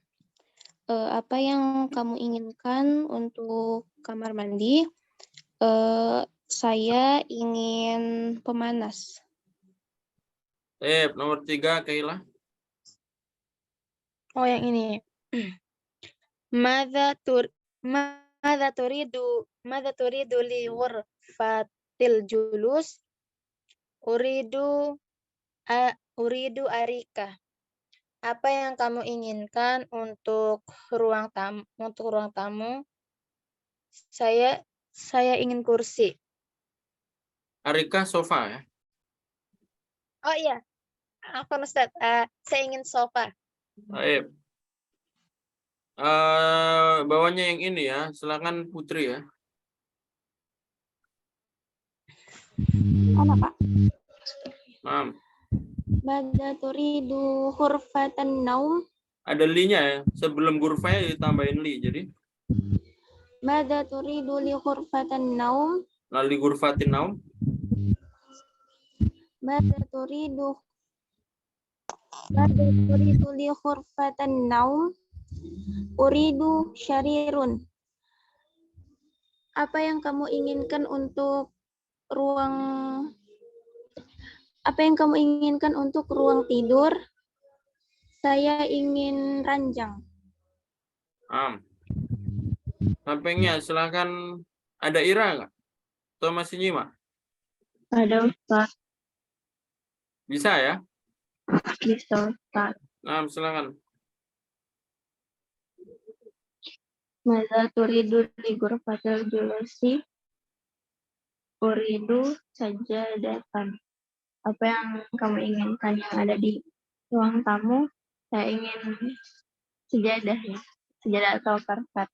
Speaker 5: Apa yang kamu inginkan untuk kamar mandi? Saya ingin pemanas.
Speaker 1: Nomor 3 Kaila.
Speaker 3: Oh, yang ini. Madza turidu li ghurfatil julus? Uridu arika. Apa yang kamu inginkan untuk ruang tamu? Saya ingin kursi.
Speaker 1: Arika sofa ya.
Speaker 3: Oh iya. Apa Ustaz? Saya ingin sofa.
Speaker 1: Bawahnya yang ini ya. Silakan Putri ya.
Speaker 2: Mana, Pak?
Speaker 5: Madza turidu ghurfatan naum?
Speaker 1: Ada li-nya ya. Sebelum gurfanya ditambahin li. Jadi
Speaker 5: Madza turidu li ghurfatan naum?
Speaker 1: lalu gurfatin naum.
Speaker 5: Madza turidu li ghurfatan naum? Uridu syarirun. Apa yang kamu inginkan untuk ruang tidur? Saya ingin ranjang.
Speaker 1: Sampingnya silakan. Ada Ira nggak? Atau masih nyimak?
Speaker 5: Ada Ustaz.
Speaker 1: Bisa ya?
Speaker 5: Bisa Ustaz.
Speaker 1: Silakan.
Speaker 5: Madza turidu li ghurfatil julusi? Uridu sajadatan. Apa yang kamu inginkan yang ada di ruang tamu? Saya ingin sejadah ya. Sejadah atau karpet.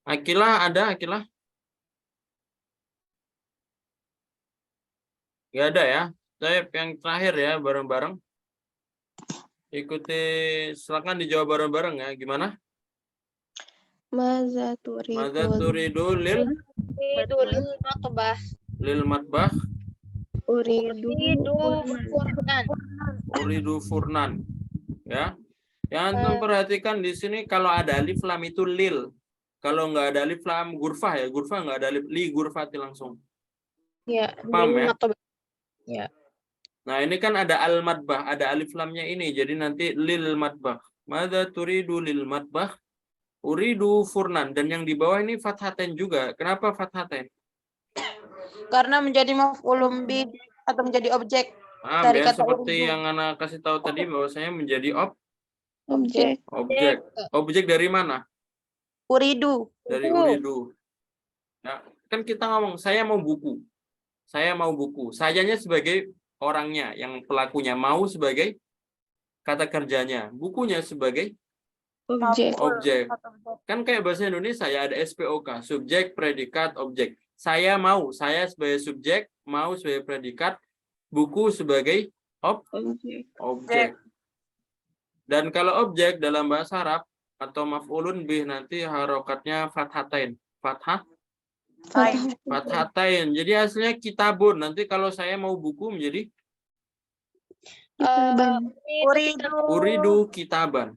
Speaker 1: Akilah ada Akilah? Nggak ada ya. Saya yang terakhir ya, bareng-bareng. Ikuti, silakan dijawab bareng-bareng ya. Gimana?
Speaker 5: Madza
Speaker 1: turidu lil
Speaker 3: matbah.
Speaker 1: lil matbah? Uridu furnan. Ya. Yang antum perhatikan di sini kalau ada alif lam itu lil. Kalau nggak ada alif lam gurfah ya. Gurfah nggak ada alif li gurfati langsung.
Speaker 3: Ya,
Speaker 1: Paham ya?
Speaker 3: Ya.
Speaker 1: Nah, ini kan ada al-matbah, ada alif lamnya ini. Jadi nanti lil matbah. Mada turidu lil matbah? Uridu furnan. Dan yang di bawah ini fathatain juga. Kenapa fathatain?
Speaker 4: Karena menjadi maf'ulun bih atau menjadi objek dari
Speaker 1: Ya,
Speaker 4: kata
Speaker 1: seperti
Speaker 4: uridu.
Speaker 1: yang Ana kasih tahu tadi bahwasanya menjadi
Speaker 2: Objek.
Speaker 1: objek. Objek dari mana?
Speaker 4: Uridu.
Speaker 1: Dari uridu. Ya, kan kita ngomong saya mau buku. Saya mau buku. Sayanya sebagai orangnya, yang pelakunya. Mau sebagai kata kerjanya. Bukunya sebagai
Speaker 2: Objek.
Speaker 1: objek. Kan kayak bahasa Indonesia ya, ada SPOK, subjek, predikat, objek. Saya mau, saya sebagai subjek, mau sebagai predikat, buku sebagai
Speaker 2: Objek.
Speaker 1: objek. Dan kalau objek dalam bahasa Arab atau maf'ulun bih nanti harokatnya fathatain. Fathatain. Jadi hasilnya kitabun. Nanti kalau saya mau buku menjadi
Speaker 2: Kitaban.
Speaker 1: uridu kitaban.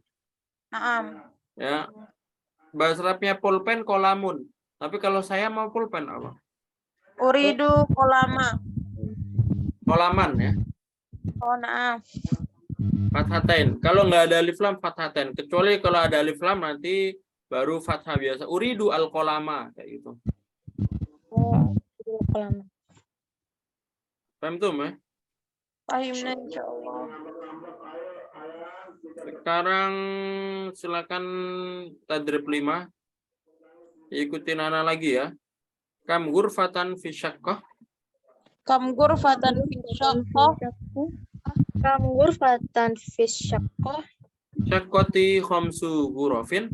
Speaker 4: Naam.
Speaker 1: Ya. Bahasa Arabnya pulpen kolamun. Tapi kalau saya mau pulpen apa?
Speaker 4: Uridu kolama.
Speaker 1: Kolaman ya.
Speaker 4: Oh, naam.
Speaker 1: Fathatain. Kalau nggak ada alif lam fathatain. Kecuali kalau ada alif lam nanti baru fathah biasa. Uridu al kolama kayak gitu.
Speaker 3: Oh, kolama.
Speaker 1: Paham tuh, Meh?
Speaker 4: Fahimna insyaallah.
Speaker 1: Sekarang silakan tadrib 5. Ikutin Ana lagi ya. Kam ghurfatan fi syaqqah.
Speaker 4: Kam ghurfatan fi syaqqah.
Speaker 3: Kam ghurfatan fi syaqqah.
Speaker 1: Syaqqati khamsu ghurafin.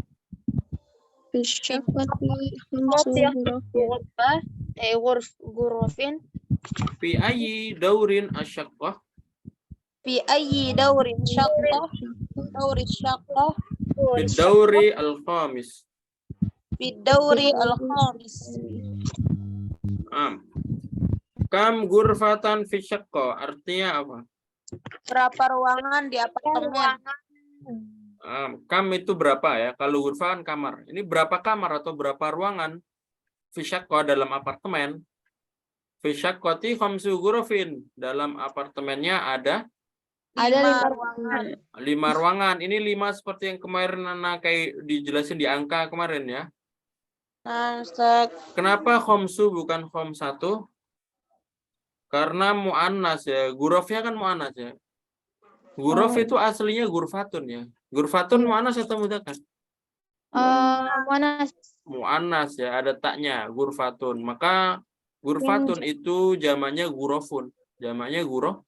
Speaker 2: Bisyakwati
Speaker 3: Qatiyah
Speaker 2: khamsu
Speaker 3: ghurfah. Ghurfin.
Speaker 1: Fi ayyi daurin asyaqqah.
Speaker 4: Fi ayyi daurin syaqqah. Dauri syaqqah.
Speaker 1: Fi dauri al-khamis.
Speaker 4: Fi dauri al-khamis.
Speaker 1: Kam ghurfatan fi syaqqah. Artinya apa?
Speaker 4: Berapa ruangan di apartemen?
Speaker 1: Kam itu berapa ya? Kalau ghurfah kan kamar. Ini berapa kamar atau berapa ruangan? Fi syaqqah dalam apartemen. Fi syaqqati khamsu ghurafin. Dalam apartemennya ada
Speaker 4: Ada 5 ruangan.
Speaker 1: 5 ruangan. Ini 5 seperti yang kemarin Nana kayak dijelasin di angka kemarin ya.
Speaker 4: Nah, Ustaz.
Speaker 1: Kenapa khamsu bukan khamsatu? Karena mu'annas ya. Ghurafnya kan mu'annas ya. Ghuraf itu aslinya ghurfatun ya. Ghurfatun mu'annas atau mudzakkar?
Speaker 3: Mana?
Speaker 1: Mu'annas ya, ada taknya, ghurfatun. Maka ghurfatun itu jamaknya ghurafun. Jamaknya ghuraf.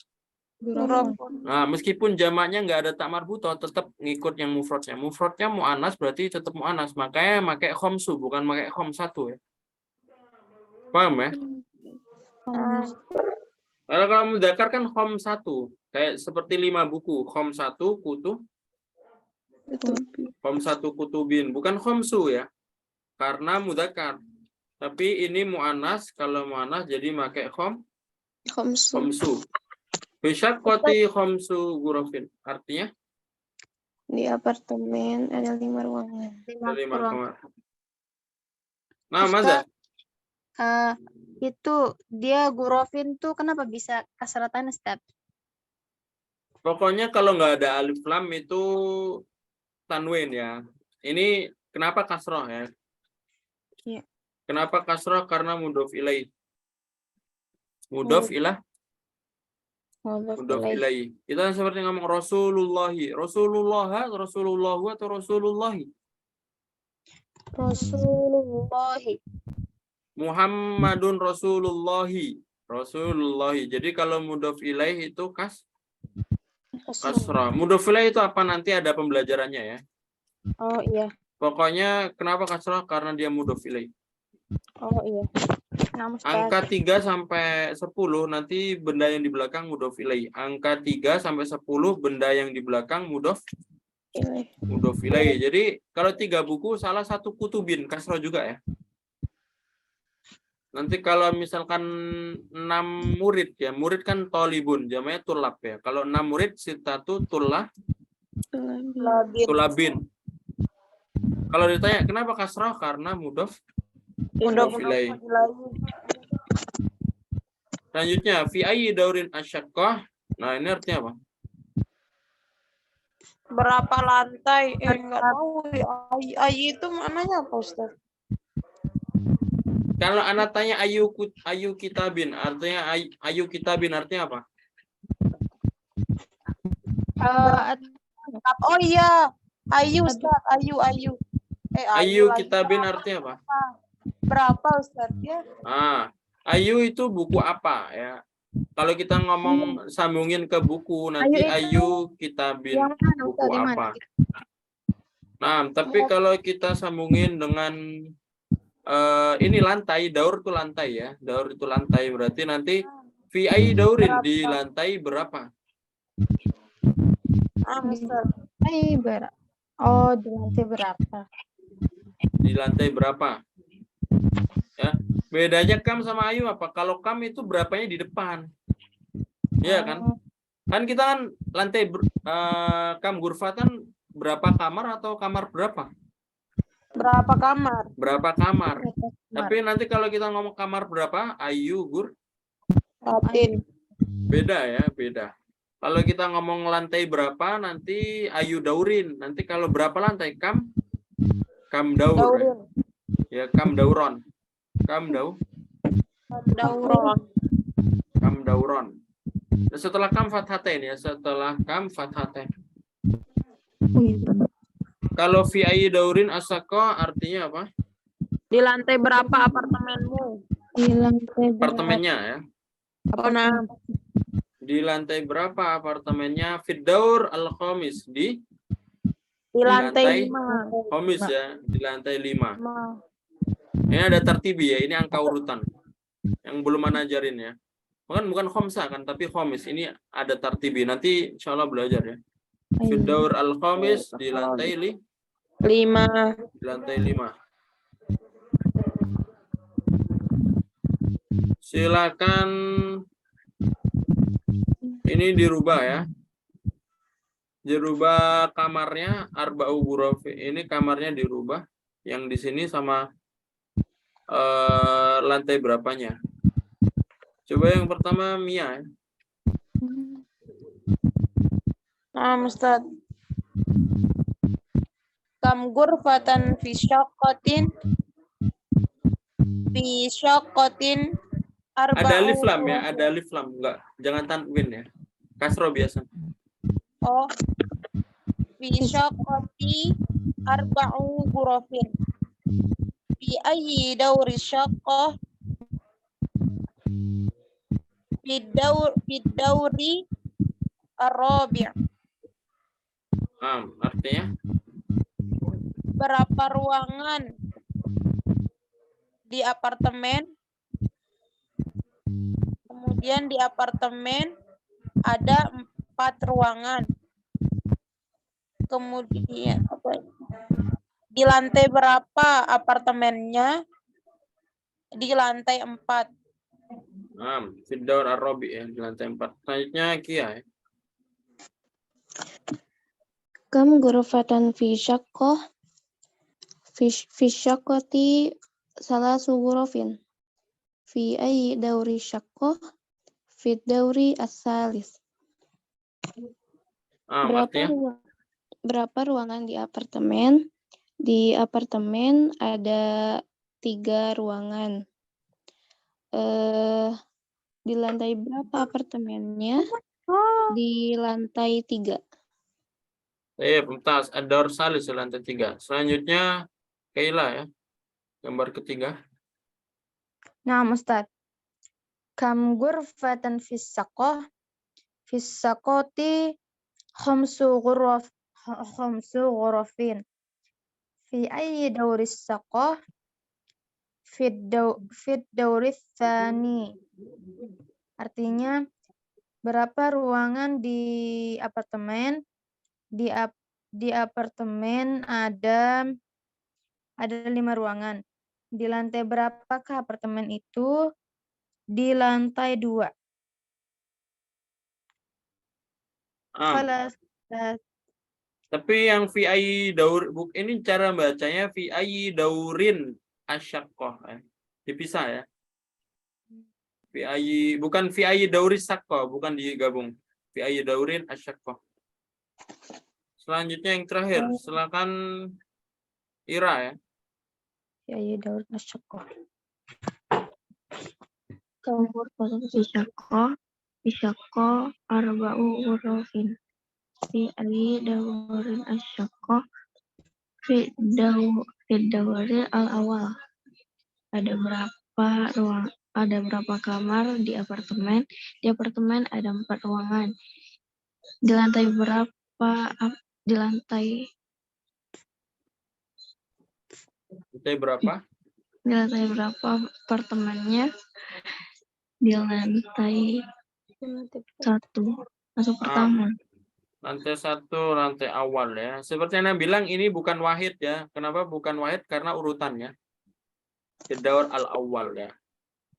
Speaker 1: Nah, meskipun jamaknya nggak ada tak marbutoh, tetap ngikut yang mufradnya. Mufradnya mu'annas berarti tetap mu'annas. Makanya pakai khamsu, bukan pakai khamsatu ya. Paham ya? Kalau mudzakkar kan khamsatu. Kayak seperti 5 buku. Khamsatu kutubin. Bukan khamsu ya. Karena mudzakkar. Tapi ini mu'annas. Kalau mu'annas jadi pakai khamsu. Bisyaqqati khamsu ghurafin. Artinya?
Speaker 5: Di apartemen ada 5 ruangan.
Speaker 1: Ada 5 kamar. Nah, Maza.
Speaker 3: Itu dia ghurafin tuh kenapa bisa kasratan Ustaz?
Speaker 1: Pokoknya kalau nggak ada alif lam itu tanwin ya. Ini kenapa kasroh ya?
Speaker 3: Iya.
Speaker 1: Kenapa kasroh? Karena mudhof ilaih. Mudhof ilaih. Kita seperti ngomong Rasulullahi. Rasulullahu atau Rasulullahi?
Speaker 3: Rasulullahi.
Speaker 1: Muhammadun Rasulullahi. Jadi kalau mudhof ilaih itu kasrah. Mudhof ilaih itu apa? Nanti ada pembelajarannya ya.
Speaker 3: Oh iya.
Speaker 1: Pokoknya kenapa kasrah? Karena dia mudhof ilaih.
Speaker 3: Oh iya.
Speaker 1: Angka 3 sampai 10 nanti benda yang di belakang mudhof ilaih. Angka 3 sampai 10 benda yang di belakang mudhof ilaih. Jadi kalau 3 buku salah satu kutubin kasrah juga ya. Nanti kalau misalkan 6 murid ya, murid kan tolibun, jamanya tulab ya. Kalau 6 murid sitatu tulabin. Kalau ditanya kenapa kasrah? Karena mudhof ilaih. Selanjutnya fi ayyi daurin asyaqqah. Nah, ini artinya apa?
Speaker 4: Berapa lantai? Enggak tahu ya. Ai itu maknanya apa, Ustaz?
Speaker 1: Kalau anak tanya ayu kitabin, artinya ayu kitabin artinya apa?
Speaker 4: Oh iya, Ayu Ustaz, Ayu.
Speaker 1: Ayu
Speaker 4: lagi.
Speaker 1: kitabin artinya apa?
Speaker 4: Berapa Ustaz ya?
Speaker 1: Ayu itu buku apa ya? Kalau kita ngomong sambungin ke buku, nanti ayu kitabin,
Speaker 3: Yang mana
Speaker 1: buku
Speaker 3: Ustaz? Yang mana?
Speaker 1: apa? Nah, tapi kalau kita sambungin dengan ini lantai, daur itu lantai ya. Daur itu lantai, berarti nanti VI daurin di lantai berapa?
Speaker 4: Ustaz.
Speaker 3: Oh, di lantai berapa?
Speaker 1: Di lantai berapa? Ya, bedanya kam sama ayu apa? Kalau kam itu berapanya di depan. Iya kan? Kan kita kan lantai kam gurfa kan berapa kamar atau kamar berapa?
Speaker 4: Berapa kamar?
Speaker 1: Berapa kamar? Tapi nanti kalau kita ngomong kamar berapa, ayu gur
Speaker 4: Latin.
Speaker 1: beda ya, beda. Kalau kita ngomong lantai berapa, nanti ayu daurin. Nanti kalau berapa lantai, kam daur. Ya, kam dauron. Kam dauron. Setelah kam fathatain ya, setelah kam fathatain. Kalau fi ayi daurin asako artinya apa?
Speaker 4: Di lantai berapa apartemenmu?
Speaker 3: Di lantai
Speaker 1: Apartemennya ya.
Speaker 4: Oh, nah.
Speaker 1: Di lantai berapa apartemennya? Fidaur al-Khamis di
Speaker 4: lantai 5.
Speaker 1: Khamis ya, di lantai 5. Ini ada tertibi ya, ini angka urutan. Yang belum ajarin ya. Bukan khomsa kan, tapi Khamis. Ini ada tertibi. Nanti insya Allah belajar ya. Fidaur al-Khamis di lantai
Speaker 4: 5.
Speaker 1: Di lantai 5. Silakan ini dirubah ya. Dirubah kamarnya arba'u ghurafi. Ini kamarnya dirubah. Yang di sini sama lantai berapanya. Coba yang pertama Mia ya.
Speaker 4: Ustaz. Kam gurfatan fi syaqqatin
Speaker 1: Ada alif lam ya, ada alif lam. Enggak, jangan tanwin ya. Kasro biasa.
Speaker 4: Oh. Fi syaqqati arba'u ghurafin. Fi ayyi dawri syaqqah? Fi dawri ar-rabi'.
Speaker 1: Artinya
Speaker 4: Berapa ruangan di apartemen? Kemudian di apartemen ada 4 ruangan. Kemudian di lantai berapa apartemennya? Di lantai 4.
Speaker 1: Fidaur ar-rabi ya, di lantai 4. Selanjutnya Kia ya.
Speaker 5: Kam ghurfatan fi syaqqati salasu ghurafin. Fi ayyi dauri syaqqah? Fi dauri as-salis. Berapa ruangan di apartemen? Di apartemen ada 3 ruangan. Di lantai berapa apartemennya? Di lantai 3.
Speaker 1: Mumtaz. Ad-daur salis di lantai 3. Selanjutnya Kaila ya. Gambar ketiga.
Speaker 3: Nah, Ustaz. Kam gurfatan fis saqqati khamsu ghurafin. Fi ayyi dawri saqqah? Fid dawri tsani. Artinya berapa ruangan di apartemen? Di apartemen ada 5 ruangan. Di lantai berapakah apartemen itu? Di lantai 2.
Speaker 1: Tapi yang VI daur ini cara bacanya VI daurin asyaqqah. Dipisah ya. VI bukan VI dauri saqqah, bukan digabung. VI daurin asyaqqah. Selanjutnya yang terakhir, silakan Ira ya.
Speaker 3: Ya Daud Asyqa.
Speaker 6: Kamur Bisyaqa arba'u hurufin fi ayi dawarin asyaqqa fi dawari al-awal. Ada berapa kamar di apartemen? Di apartemen ada 4 ruangan. Di lantai berapa? Di lantai
Speaker 1: berapa?
Speaker 6: Di lantai berapa apartemennya? Di lantai 1 atau pertama.
Speaker 1: Lantai 1, lantai awal ya. Seperti yang Anda bilang, ini bukan wahid ya. Kenapa bukan wahid? Karena urutannya. Jadwal al-awwal ya.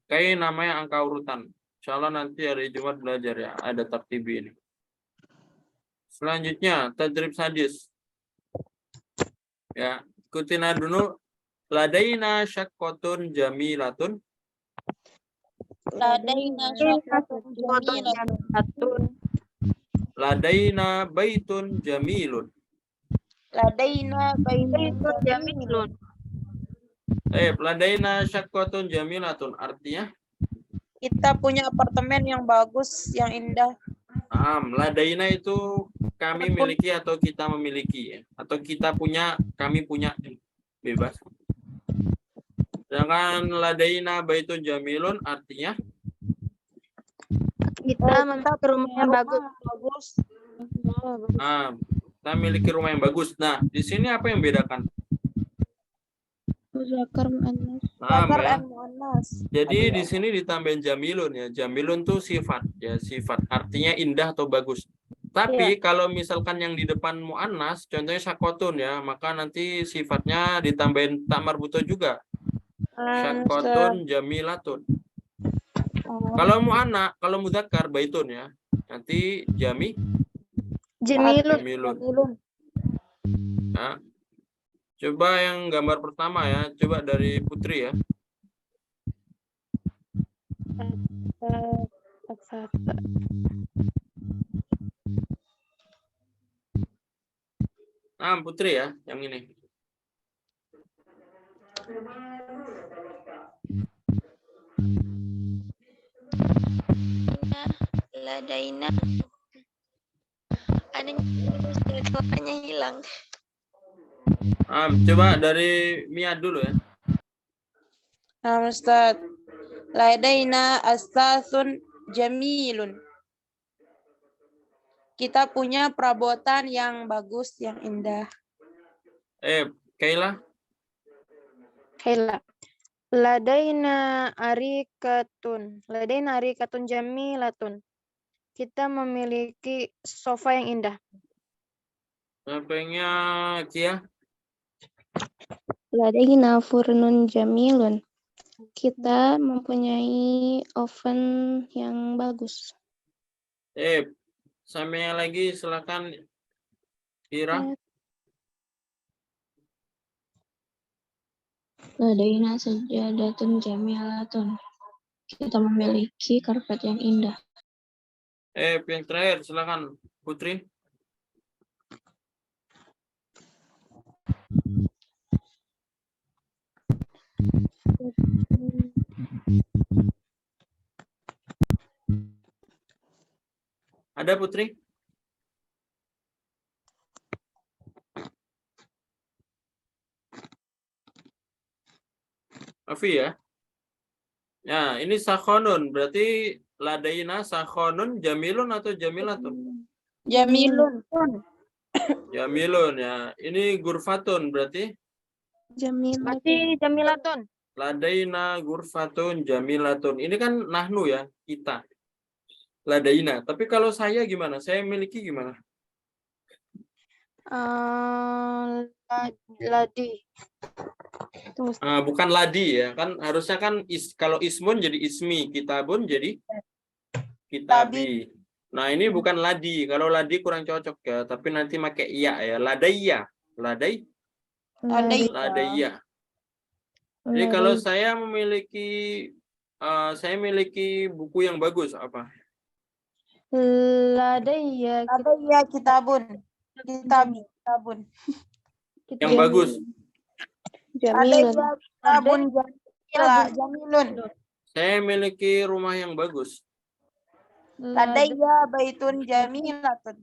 Speaker 1: Kayak namanya angka urutan. Insya Allah nanti hari Jumat belajar ya. Ada tartibi ini. Selanjutnya, tadrib sadis. Ya, ikutin dulu. Ladaina syaqqatun jamilatun.
Speaker 4: Ladaina syaqqatun jamilatun.
Speaker 1: Ladaina baitun jamilun.
Speaker 4: Ladaina baitun jamilun.
Speaker 1: Ladaina syaqqatun jamilatun. Artinya?
Speaker 4: Kita punya apartemen yang bagus, yang indah.
Speaker 1: Ladaina itu kami miliki atau kita memiliki ya. Atau kita punya, kami punya. Bebas. Sedangkan ladaina baitun jamilun artinya?
Speaker 3: Kita memiliki rumah yang bagus.
Speaker 1: Kita memiliki rumah yang bagus. Nah, di sini apa yang bedakan?
Speaker 2: Muzakkar muannas.
Speaker 1: Jadi di sini ditambahin jamilun ya. Jamilun tuh sifat ya, sifat. Artinya indah atau bagus. Tapi kalau misalkan yang di depan muannas, contohnya syakotun ya, maka nanti sifatnya ditambahin tak marbuto juga. Syakotun jamilatun. Kalau muannas, kalau mudzakkar baitun ya, nanti jamilun. Nah, coba yang gambar pertama ya, coba dari Putri ya. Putri ya, yang ini.
Speaker 2: Ladaina. Ada suaranya hilang.
Speaker 1: Coba dari Mia dulu ya.
Speaker 4: Ustaz. Ladaina astasun jamilun. Kita punya perabotan yang bagus, yang indah.
Speaker 1: Kaila.
Speaker 3: Ladaina arikatun jamilatun. Kita memiliki sofa yang indah.
Speaker 1: Sampainya Kia.
Speaker 5: Ladaina furnun jamilun. Kita mempunyai oven yang bagus.
Speaker 1: Sampainya lagi silakan Ira.
Speaker 6: Ladaina sajadatun jamilatun. Kita memiliki karpet yang indah.
Speaker 1: Yang terakhir silakan Putri. Ada Putri? Afi ya? Ya, ini sakhonun. Berarti ladaina sakhonun jamilun atau jamilatun?
Speaker 4: Jamilun.
Speaker 1: Jamilun ya. Ini gurfatun berarti?
Speaker 3: Jamilatun.
Speaker 1: Ladaina gurfatun jamilatun. Ini kan nahnu ya, kita. Ladaina. Tapi kalau saya gimana? Saya miliki gimana?
Speaker 3: Ladi.
Speaker 1: Bukan ladi ya. Kan harusnya kan kalau ismun jadi ismi, kitabun jadi kitabi. Nah, ini bukan ladi. Kalau ladi kurang cocok ya, tapi nanti pakai iya ya. Ladaiya. Ladaiya. Jadi kalau saya memiliki buku yang bagus apa?
Speaker 3: Ladaiya
Speaker 4: Kitabun.
Speaker 7: Kitabun.
Speaker 1: Yang bagus.
Speaker 5: Jamilun.
Speaker 7: Kitabun jamilun.
Speaker 1: Saya miliki rumah yang bagus.
Speaker 7: Ladayya baitun jamilatun.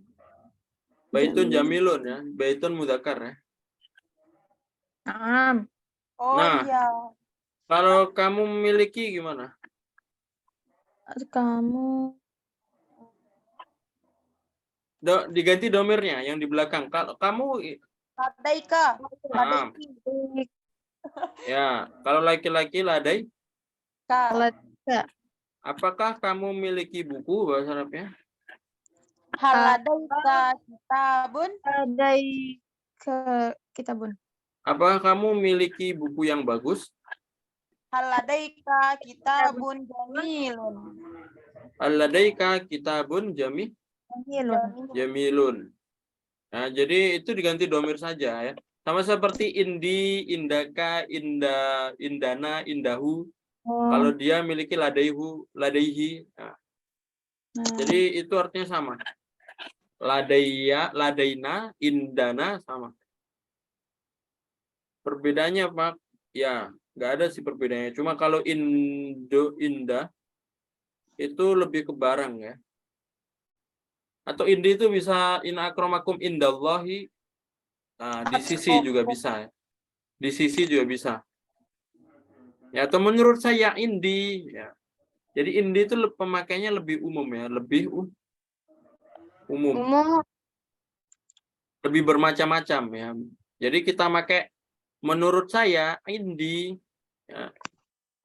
Speaker 1: Baitun jamilun ya. Baitun mudzakkar ya.
Speaker 2: Naam.
Speaker 7: Oh
Speaker 1: Nah.
Speaker 7: iya.
Speaker 1: Kalau kamu memiliki gimana?
Speaker 5: Kamu
Speaker 1: Diganti domirnya yang di belakang. Kalau kamu
Speaker 7: Ladaika.
Speaker 1: Naam. Ya, kalau laki-laki ladai, apakah kamu memiliki buku bahasa Arabnya?
Speaker 7: Haladaika kitabun.
Speaker 3: Kitabun.
Speaker 1: Apakah kamu memiliki buku yang bagus?
Speaker 7: Haladaika kitabun jamilun.
Speaker 1: Alladaika kitabun jamilun. Nah, jadi itu diganti domir saja ya. Sama seperti indi, indaka, indana, indahu. Kalau dia miliki ladaihi. Nah, jadi itu artinya sama. Ladaina, indana sama. Perbedaannya Pak? Ya, nggak ada sih perbedaannya. Cuma kalau indah itu lebih ke barang ya. Atau indi itu bisa in akramakum indallahi. Nah, di sisi juga bisa ya. Di sisi juga bisa. Ya, atau menurut saya indi ya. Jadi indi itu pemakainya lebih umum ya, lebih umum. Lebih bermacam-macam ya. Jadi kita pakai menurut saya indi ya.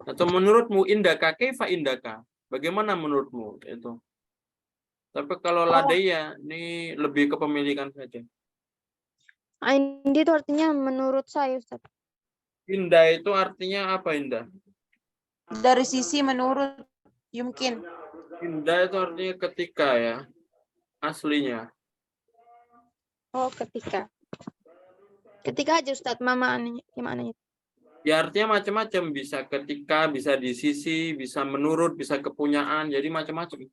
Speaker 1: Atau menurutmu indaka kaifa indaka? Bagaimana menurutmu itu? Tapi kalau ladaiya ini lebih kepemilikan saja.
Speaker 3: Indi itu artinya menurut saya, Ustaz.
Speaker 1: Indah itu artinya apa indah?
Speaker 7: Dari sisi menurut yumkin.
Speaker 1: Indah itu artinya ketika ya. Aslinya.
Speaker 3: Oh, ketika. Ketika aja Ustaz, gimana?
Speaker 1: Ya artinya macam-macam. Bisa ketika, bisa di sisi, bisa menurut, bisa kepunyaan. Jadi macam-macam.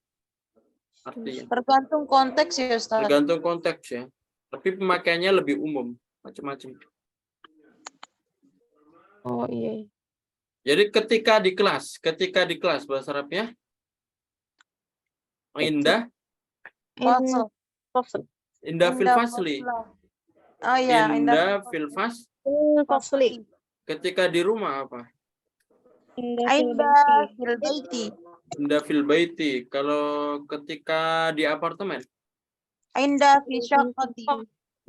Speaker 1: Artinya.
Speaker 7: Tergantung konteks ya Ustaz.
Speaker 1: Tergantung konteks ya. Tapi pemakaiannya lebih umum. Macam-macam.
Speaker 3: Oh iya.
Speaker 1: Jadi ketika di kelas bahasa Arabnya indah, indah fil fasli.
Speaker 7: Oh iya,
Speaker 1: Indah fil
Speaker 3: Fasli.
Speaker 1: Ketika di rumah apa?
Speaker 7: Indah fil baiti.
Speaker 1: Indah fil baiti. Kalau ketika di apartemen.
Speaker 7: Indah fi syaqqati.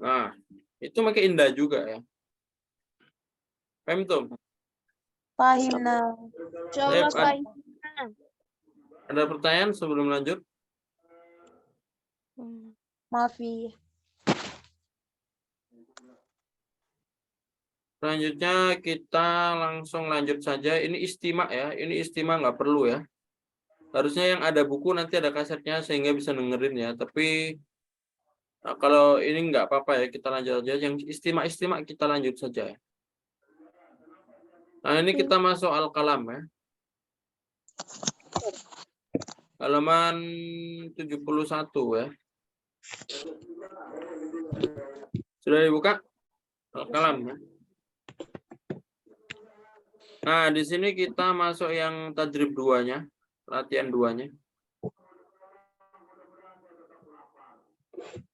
Speaker 1: Nah, itu pakai indah juga ya. Paham tuh?
Speaker 7: Fahimna.
Speaker 1: Ada pertanyaan sebelum lanjut?
Speaker 7: Maafi.
Speaker 1: Selanjutnya kita langsung lanjut saja. Ini istimak ya. Ini istimak nggak perlu ya. Harusnya yang ada buku nanti ada kasetnya sehingga bisa dengerin ya. Tapi nah, kalau ini nggak apa-apa ya. Kita lanjut aja. Yang istimak kita lanjut saja ya. Nah ini kita masuk al-kalam ya. Halaman 71 ya. Sudah dibuka? Al-kalam ya. Nah, di sini kita masuk yang tadrib 2-nya, latihan 2-nya.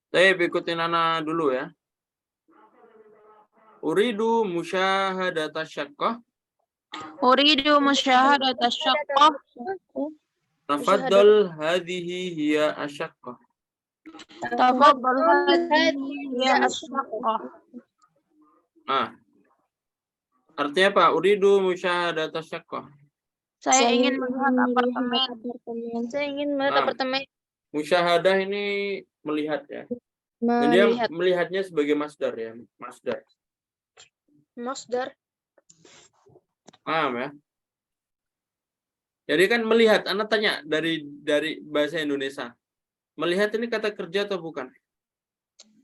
Speaker 1: Saya ikutin Ana dulu ya. Uridu musyahadata syaqqah.
Speaker 4: Uridu musyahadata syaqqah.
Speaker 1: Tafaddal hadhihi hiya asyaqqah.
Speaker 4: Tafaddal hadhihi hiya asyaqqah.
Speaker 1: Nah, artinya apa? Uridu musyahadata syaqqah.
Speaker 4: Saya ingin melihat apartemen.
Speaker 3: Saya ingin melihat apartemen.
Speaker 1: Musyahadah ini melihat ya. Dan dia melihatnya sebagai masdar ya, masdar. Paham ya? Jadi kan melihat, Anda tanya dari bahasa Indonesia. Melihat ini kata kerja atau bukan?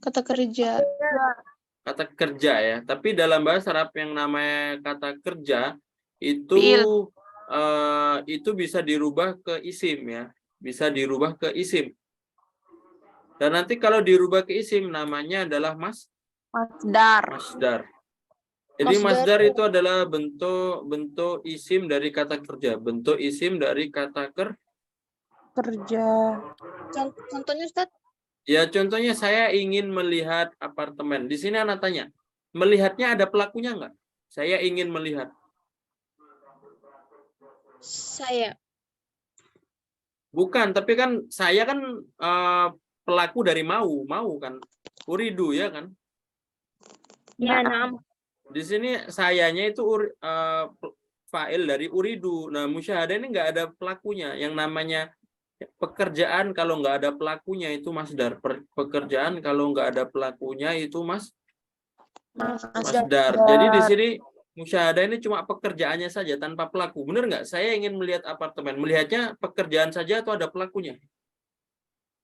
Speaker 5: Kata kerja.
Speaker 1: Kata kerja ya. Tapi dalam bahasa Arab yang namanya kata kerja itu itu bisa dirubah ke isim ya. Bisa dirubah ke isim. Dan nanti kalau dirubah ke isim namanya adalah
Speaker 7: Masdar.
Speaker 1: masdar. Jadi masdar itu adalah bentuk isim dari kata kerja, bentuk isim dari kata
Speaker 7: Kerja.
Speaker 3: Contohnya Ustaz?
Speaker 1: Ya, contohnya saya ingin melihat apartemen. Di sini anak tanya, melihatnya ada pelakunya nggak? Saya ingin melihat.
Speaker 3: Saya.
Speaker 1: Bukan, tapi kan saya kan pelaku dari mau kan. Uridu ya kan.
Speaker 3: Ya, naam.
Speaker 1: Di sini sayanya itu fa'il dari uridu. Nah, musyahadah ini nggak ada pelakunya. Yang namanya pekerjaan kalau nggak ada pelakunya itu masdar. Pekerjaan kalau nggak ada pelakunya itu masdar. Jadi di sini musyahadah ini cuma pekerjaannya saja tanpa pelaku. Benar nggak? Saya ingin melihat apartemen. Melihatnya pekerjaan saja atau ada pelakunya?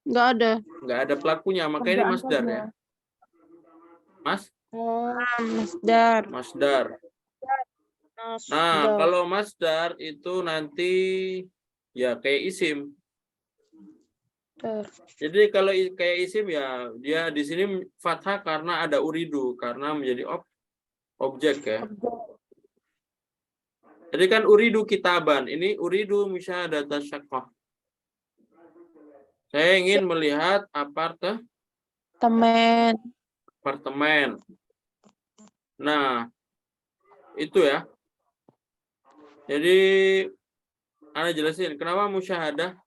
Speaker 4: Nggak ada.
Speaker 1: Nggak ada pelakunya. Maka ini masdar ya.
Speaker 7: Masdar.
Speaker 1: Masdar. Nah, kalau masdar itu nanti ya kayak isim. Jadi kalau kayak isim ya dia di sini fathah karena ada uridu, karena menjadi objek ya. Jadi kan uridu kitaban, ini uridu musyahadata syaqqah. Saya ingin melihat apartemen. Nah, itu ya. Jadi Ana jelasin kenapa musyahadah.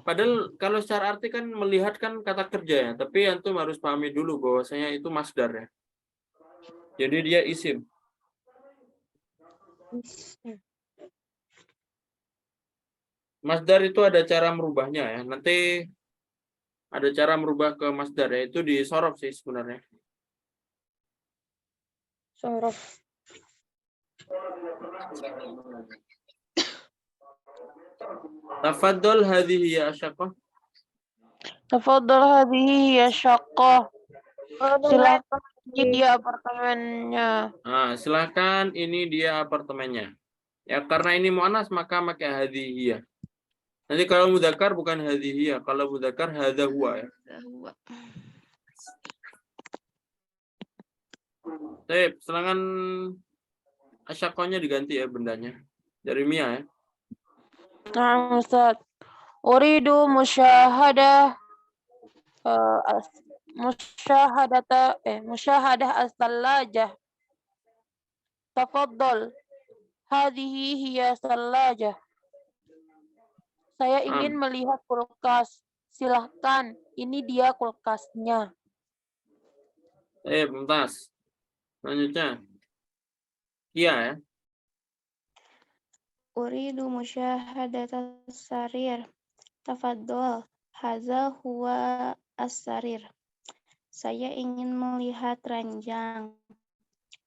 Speaker 1: Padahal kalau secara arti kan melihat kan kata kerja ya, tapi antum harus pahami dulu bahwasanya itu masdar ya. Jadi dia isim. Masdar itu ada cara merubahnya ya. Nanti ada cara merubah ke masdar ya. Itu di sorof sih sebenarnya.
Speaker 3: Sorof.
Speaker 1: Tafadhol hadhihi ya syaqqah.
Speaker 7: Tafadhol hadhihi ya syaqqah. Silakan, ini dia apartemennya.
Speaker 1: Nah, silakan ini dia apartemennya. Ya karena ini muannas maka pakai hadhihi ya. Nanti kalau mudzakkar bukan hadhihi ya, kalau mudzakkar hadza huwa ya. Baik, silakan asyaqqahnya diganti ya bendanya. Dari Mia ya.
Speaker 7: Nah, Ustaz. Uridu musyahadah musyahadah as-sallajah. Tafadhol. Hadhihi hiya sallajah. Saya ingin melihat kulkas. Silahkan, ini dia kulkasnya.
Speaker 1: Mumtaz. Selanjutnya. Iya ya.
Speaker 5: Uridu musyahadata sarir. Tafadhol. Hadza huwa as-sarir. Saya ingin melihat ranjang.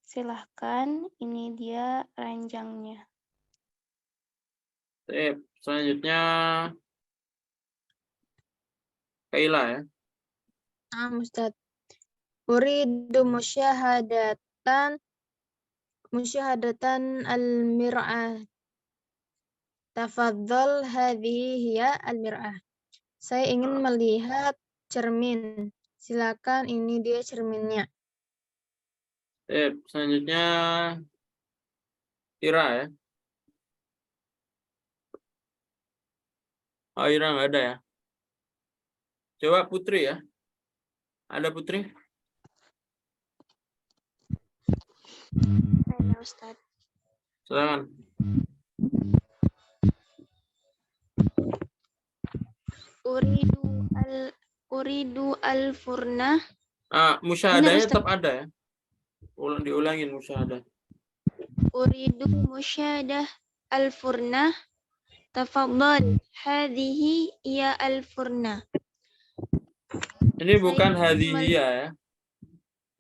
Speaker 5: Silahkan, ini dia ranjangnya.
Speaker 1: Selanjutnya Kaila ya.
Speaker 3: Ustaz. Uridu musyahadatan al-mir'ah. Tafadhol hadhihi hiya al-mir'ah. Saya ingin melihat cermin. Silakan ini dia cerminnya.
Speaker 1: Selanjutnya Ira ya. Oh, Ira nggak ada ya. Coba Putri ya. Ada Putri?
Speaker 5: Ada Ustaz.
Speaker 1: Silakan.
Speaker 5: Uridu al-furnah.
Speaker 1: Musyahadahnya tetap ada ya. Diulangin musyahadah.
Speaker 5: Uridu musyahadah al-furnah. Tafadhal, hadhihi ya al-furnah.
Speaker 1: Ini bukan hadhihi ya.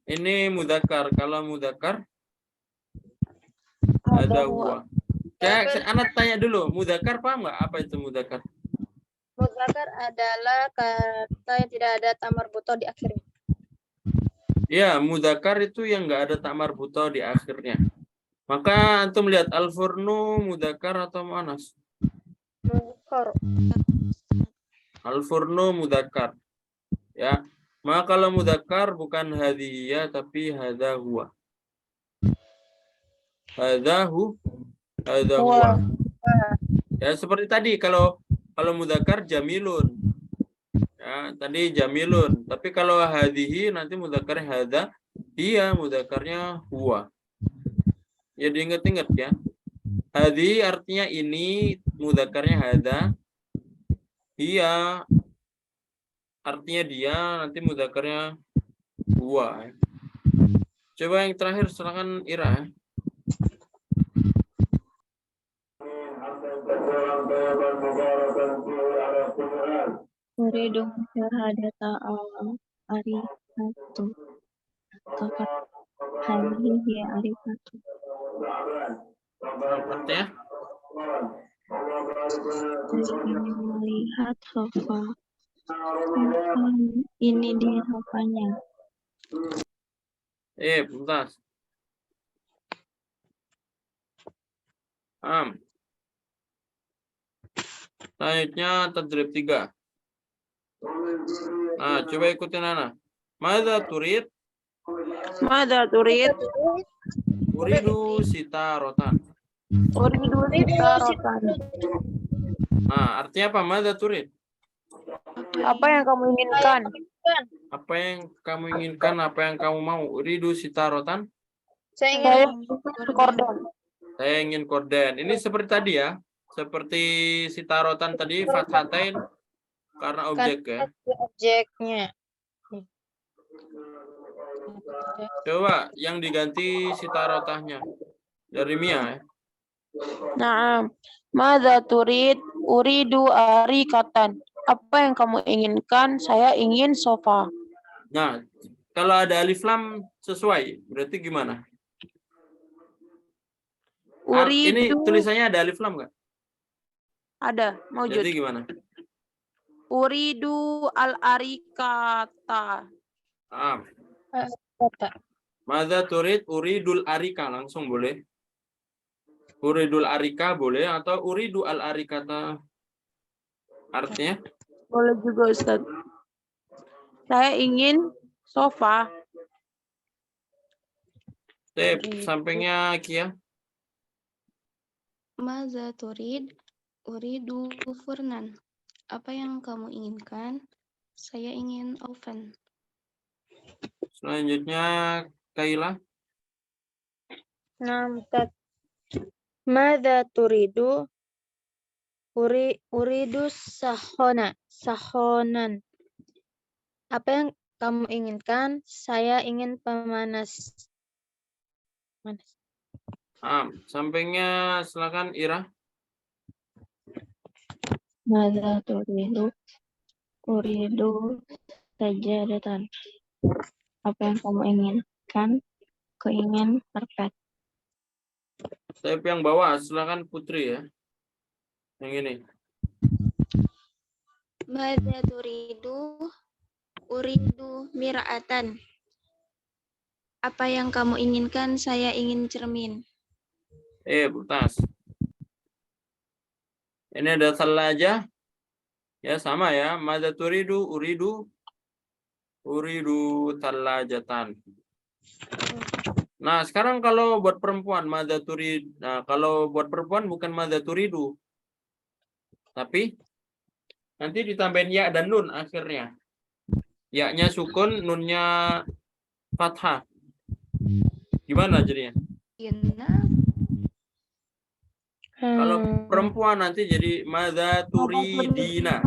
Speaker 1: Ini mudzakkar. Kalau mudzakkar ada huwa. Anak tanya dulu, mudzakkar paham nggak apa itu mudzakkar?
Speaker 3: Mudzakkar adalah kata yang tidak ada ta marbutoh di akhirnya.
Speaker 1: Ya, mudzakkar itu yang nggak ada ta marbutoh di akhirnya. Maka antum lihat al-furnu mudzakkar atau muannas?
Speaker 3: Mudzakkar.
Speaker 1: Al-furnu mudzakkar. Ya. Maka kalau mudzakkar bukan hadhihi tapi hadza huwa. Hadza huwa. Ya seperti tadi kalau mudzakkar jamilun. Ya, tadi jamilun. Tapi kalau hadhihi nanti mudzakkar hadza, dia mudzakarnya huwa. Ya diingat-ingat ya. Hadhi artinya ini, mudzakarnya hadza. Dia artinya dia, nanti mudzakarnya huwa. Coba yang terakhir silakan Ira.
Speaker 6: Uridu syahadata arifatu. Atau hadhihi arifatu.
Speaker 1: Artinya?
Speaker 6: Saya ingin melihat sofa. Ini dia sofanya.
Speaker 1: Bentar. Selanjutnya tadrib 3. Nah, coba ikutin Ana. Madza turid?
Speaker 4: Mada turid?
Speaker 1: Uridu sitarotan.
Speaker 4: Uridu sitarotan.
Speaker 1: Nah, artinya apa? Madza turid?
Speaker 4: Apa yang kamu inginkan?
Speaker 1: Apa yang kamu inginkan? Apa yang kamu mau? Uridu sitarotan?
Speaker 3: Saya
Speaker 4: Saya
Speaker 3: ingin
Speaker 4: korden.
Speaker 1: Saya ingin korden. Ini seperti tadi ya. Seperti sitarotan tadi, fathatain karena objek ya.
Speaker 3: objeknya.
Speaker 1: Coba yang diganti sitarotahnya. Dari Mia ya.
Speaker 4: Naam. Mada turid? Uridu arikatan. Apa yang kamu inginkan? Saya ingin sofa.
Speaker 1: Nah, kalau ada alif lam sesuai, berarti gimana? Ini
Speaker 4: Uridu
Speaker 1: tulisannya ada alif lam nggak?
Speaker 4: ada, maujud.
Speaker 1: Jadi gimana?
Speaker 4: Uridu al-arikata.
Speaker 3: Kata.
Speaker 1: Madza turid? Uridul arika langsung boleh. Uridul arika boleh atau uridu al arikata. Artinya?
Speaker 4: Boleh juga Ustaz. Saya ingin sofa.
Speaker 1: Sampingnya Kia.
Speaker 5: Maza turid? Uridu furnan. Apa yang kamu inginkan? Saya ingin oven.
Speaker 1: Selanjutnya Kaila.
Speaker 3: Namtat. Mada turidu? Uridu sahonan. Apa yang kamu inginkan? Saya ingin pemanas.
Speaker 1: Sampingnya silakan Ira.
Speaker 6: Mada turidu? Uridu sajadatan. Apa yang kamu inginkan? Keingin karpet.
Speaker 1: Tapi yang bawah silakan Putri ya. Yang ini.
Speaker 2: Madza turidu? Uridu mir'atan. Apa yang kamu inginkan? Saya ingin cermin.
Speaker 1: Butas. Ini ada sallaja. Ya sama ya. Madza turidu? Uridu tallajatan. Nah, sekarang kalau buat perempuan madza turid. Nah, kalau buat perempuan bukan madza turidu. Tapi nanti ditambahin ya dan nun akhirnya. Ya-nya sukun, nunnya fathah. Gimana jadinya? Kalau perempuan nanti jadi madza turidina.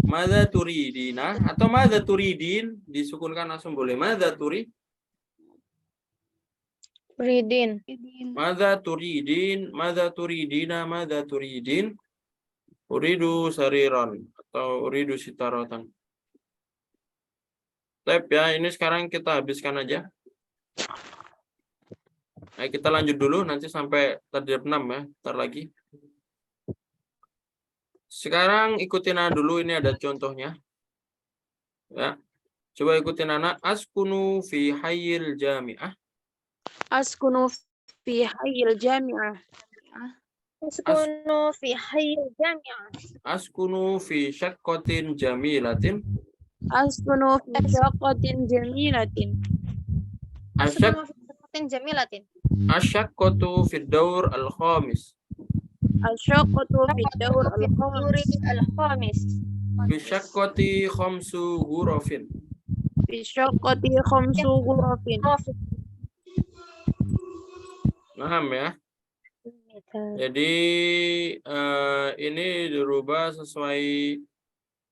Speaker 1: Madza turidina atau madza turidin disukunkan langsung boleh. Madza turidin. Madza turidin, madza turidina, madza turidin. Uridu sariran atau uridu sitaratan. Tep ya, ini sekarang kita habiskan aja. Nah, kita lanjut dulu nanti sampai tadrib 6 ya, ntar lagi. Sekarang ikutin Ana dulu, ini ada contohnya. Ya. Coba ikutin Ana. Askunu fi hayyil jami'ah.
Speaker 4: Askunu fi hayyil jami'ah.
Speaker 3: Askunu fi hayyil jami'ah.
Speaker 1: Askunu fi syaqqatin jamilatin.
Speaker 4: Askunu fi syaqatin jamilatin.
Speaker 1: Asyak
Speaker 3: Askunu fi syaqqatin jamilatin.
Speaker 1: asyaqqatu fi daur al-khamis.
Speaker 4: Asyaqatu fi daur
Speaker 3: Fi duri
Speaker 4: al-khamis.
Speaker 3: al-khamis.
Speaker 1: Fi syaqqati khamsu ghurafin.
Speaker 4: Fi syaqati khamsu ghurafin.
Speaker 1: Paham ya? Jadi ini dirubah sesuai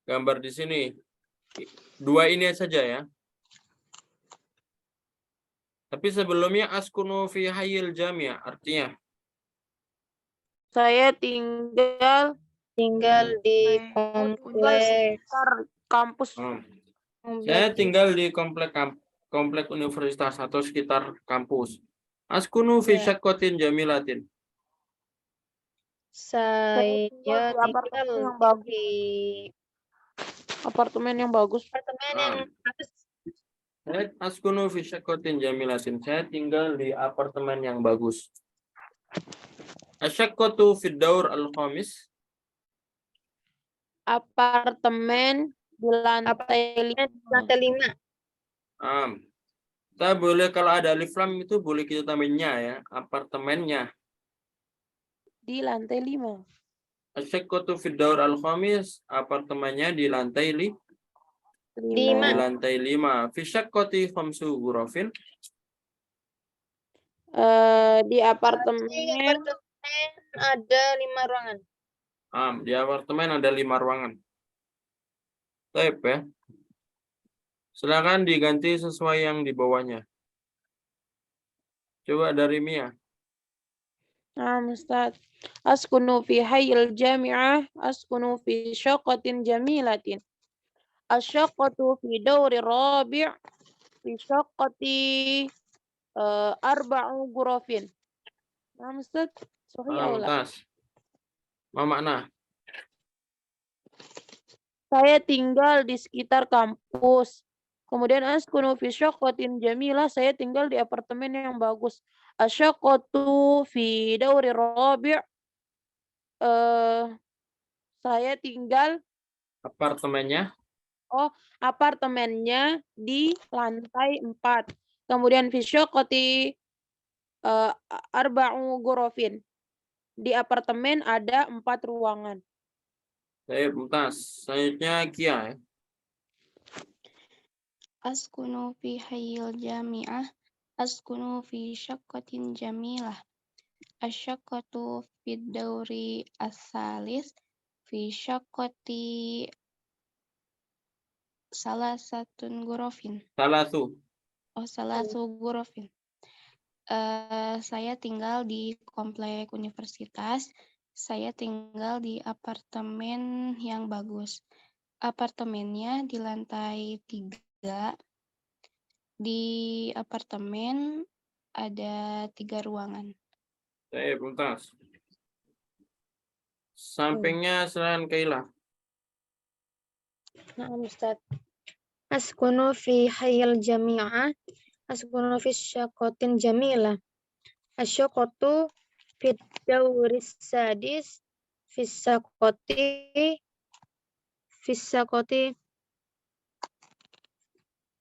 Speaker 1: gambar di sini. Dua ini saja ya. Tapi sebelumnya askunu fi hayyil jami' artinya
Speaker 4: Saya tinggal
Speaker 3: Tinggal di
Speaker 4: tinggal
Speaker 3: kompleks.
Speaker 4: sekitar kampus.
Speaker 1: saya tinggal di komplek universitas atau sekitar kampus. Askunu fi
Speaker 3: Ya.
Speaker 1: syaqqatin jamilatin.
Speaker 3: Saya
Speaker 4: tinggal di apartemen
Speaker 3: tinggal
Speaker 4: yang bagus.
Speaker 3: di
Speaker 4: Apartemen yang bagus.
Speaker 3: apartemen yang bagus.
Speaker 1: Saya askunu fi syaqqatin jamilatin. Saya tinggal di apartemen yang bagus. Asyaqqatu fi daur al-khamis.
Speaker 4: Apartemen di lantai
Speaker 3: Lantai 5.
Speaker 1: Kita boleh kalau ada alif lam itu boleh kita tambahinnya ya, apartemennya.
Speaker 4: di lantai 5.
Speaker 1: Asyaqqatu fi daur al-khamis, apartemennya di lantai di lantai 5. Fi syaqqati khamsu ghurafin.
Speaker 4: Di apartemen
Speaker 3: Ada 5 ruangan.
Speaker 1: Di apartemen ada 5 ruangan. Baik ya. Silakan diganti sesuai yang di bawahnya. Coba dari Mia.
Speaker 4: Ustaz. Askunu fi hayyil jami'ah, askunu fi syaqatin jamilatin. Asyaqqatu fi dauri rabi' fi syaqati arba'u ghurafin. Ustaz. Sahih atau la?
Speaker 1: Tas. Apa makna?
Speaker 4: Saya tinggal di sekitar kampus. Kemudian askunu fi syaqatin jamilah, saya tinggal di apartemen yang bagus. Asyaqqatu fi dauri rabi', saya tinggal
Speaker 1: Apartemennya
Speaker 4: apartemennya di lantai 4. Kemudian fi syaqati arba'u ghurafin. Di apartemen ada 4 ruangan.
Speaker 1: saya tas. Selanjutnya Kia ya.
Speaker 5: Askunu fi hayyil jami'ah, askunu fi syaqqatin jamilah. Asyaqqatu fi dauri as-salis fi syaqqati salasatun ghurafin.
Speaker 1: Salasu.
Speaker 5: Salasu ghurafin. Saya tinggal di komplek universitas. Saya tinggal di apartemen yang bagus. Apartemennya di lantai 3. Di apartemen ada 3 ruangan.
Speaker 1: Saya tas. Sampingnya silakan Kaila.
Speaker 3: Ustaz. Askunu fi hayyil jami'ah, askunu fi syaqatin jamilah. Asyaqqatu fi dauris sadis fi syaqati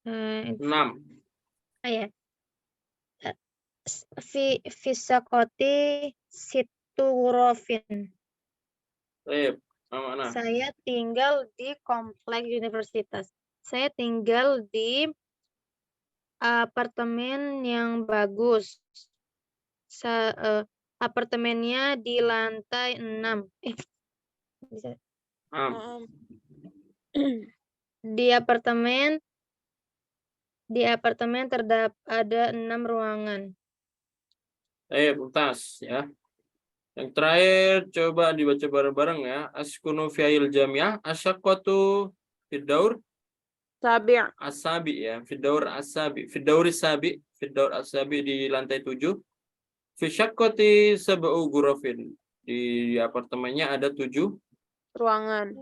Speaker 1: 6.
Speaker 3: Ya. Fi syaqati situ ghurafin.
Speaker 1: Baik. Apa makna?
Speaker 3: Saya tinggal di kompleks universitas. Saya tinggal di apartemen yang bagus. Apartemennya di lantai 6. Bisa. Di apartemen terdapat ada 6 ruangan.
Speaker 1: Tas ya. Yang terakhir coba dibaca bareng-bareng ya. Askunu fi hayyil jami'ah, asyaqqatu fi daur
Speaker 4: Sabi'.
Speaker 1: as-sabi ya. Fi daur as-sabi, fi dauri sabi, fi daur as-sabi di lantai 7. Fi syaqqati sab'u ghurafin. Di apartemennya ada 7
Speaker 4: Ruangan.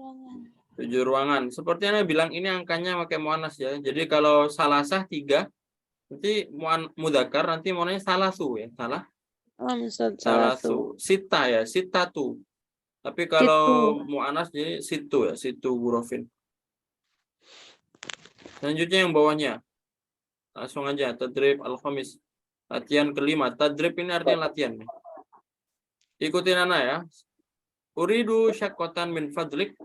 Speaker 1: 7 ruangan. Seperti Anda bilang ini angkanya pakai muannas ya. Jadi kalau salasah 3, nanti mudzakkar nanti muannasnya salasu ya.
Speaker 4: Ustaz,
Speaker 1: Salasu. Sita ya, sitatu. Tapi kalau mu'anas jadi situ ya, situ hurufin. Selanjutnya yang bawahnya. Langsung aja, tadrib al-khamis. Latihan kelima. Tadrib ini artinya latihan. Ikutin Ana ya. Uridu syakotan min fadlik.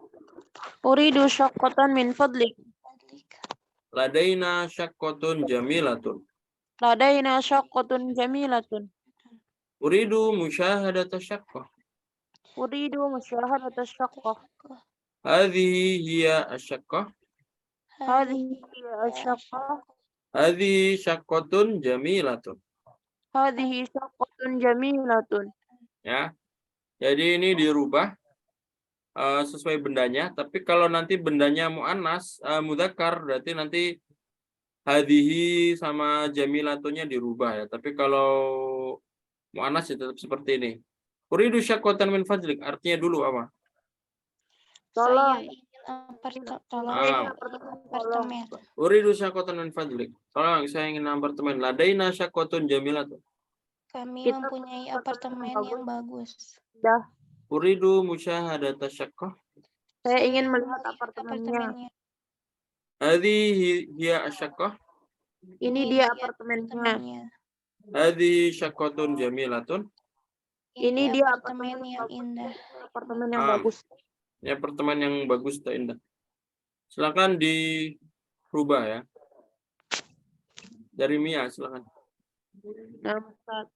Speaker 4: Uridu syaqqatan min fadlik.
Speaker 1: Ladaina syakotun jamilatun.
Speaker 4: Ladaina syaqqatun jamilatun.
Speaker 1: Uridu musyahadata syakoh.
Speaker 4: Uridu musyahadata syaqqah.
Speaker 1: Hadhihi hiya asyakoh.
Speaker 4: Hadhihi asyaqqah.
Speaker 1: Hadhihi syakotun jamilatun.
Speaker 4: Hadhihi syaqqatun jamilatun.
Speaker 1: Ya. Jadi ini dirubah sesuai bendanya. Tapi kalau nanti bendanya mu'annas, mudzakkar, berarti nanti hadhihi sama jamilatunnya dirubah ya. Tapi kalau mu'annas ya tetap seperti ini. Uridu syaqqatan min fadlik. Artinya dulu apa?
Speaker 5: Saya
Speaker 4: Tolong.
Speaker 5: ingin tolong
Speaker 1: Ah.
Speaker 5: apartemen.
Speaker 1: Uridu syaqqatan min fadlik. Tolong, saya ingin apartemen. Ladaina syaqqatun jamilatun.
Speaker 5: Kami
Speaker 4: Kita
Speaker 5: mempunyai apartemen yang bagus.
Speaker 4: Dah.
Speaker 1: Uridu musyahadata syaqqah.
Speaker 4: Saya ingin melihat apartemennya.
Speaker 5: apartemennya.
Speaker 1: Hadhihi hiya asyaqqah.
Speaker 4: Ini dia apartemennya.
Speaker 1: Hadhihi syaqqatun jamilatun.
Speaker 4: Ini dia
Speaker 5: apartemen yang indah.
Speaker 4: Apartemen yang
Speaker 1: Ah.
Speaker 4: bagus.
Speaker 1: Ini apartemen yang bagus dan indah. Silakan dirubah ya. Dari Mia, silakan.
Speaker 4: Nah, Ustaz.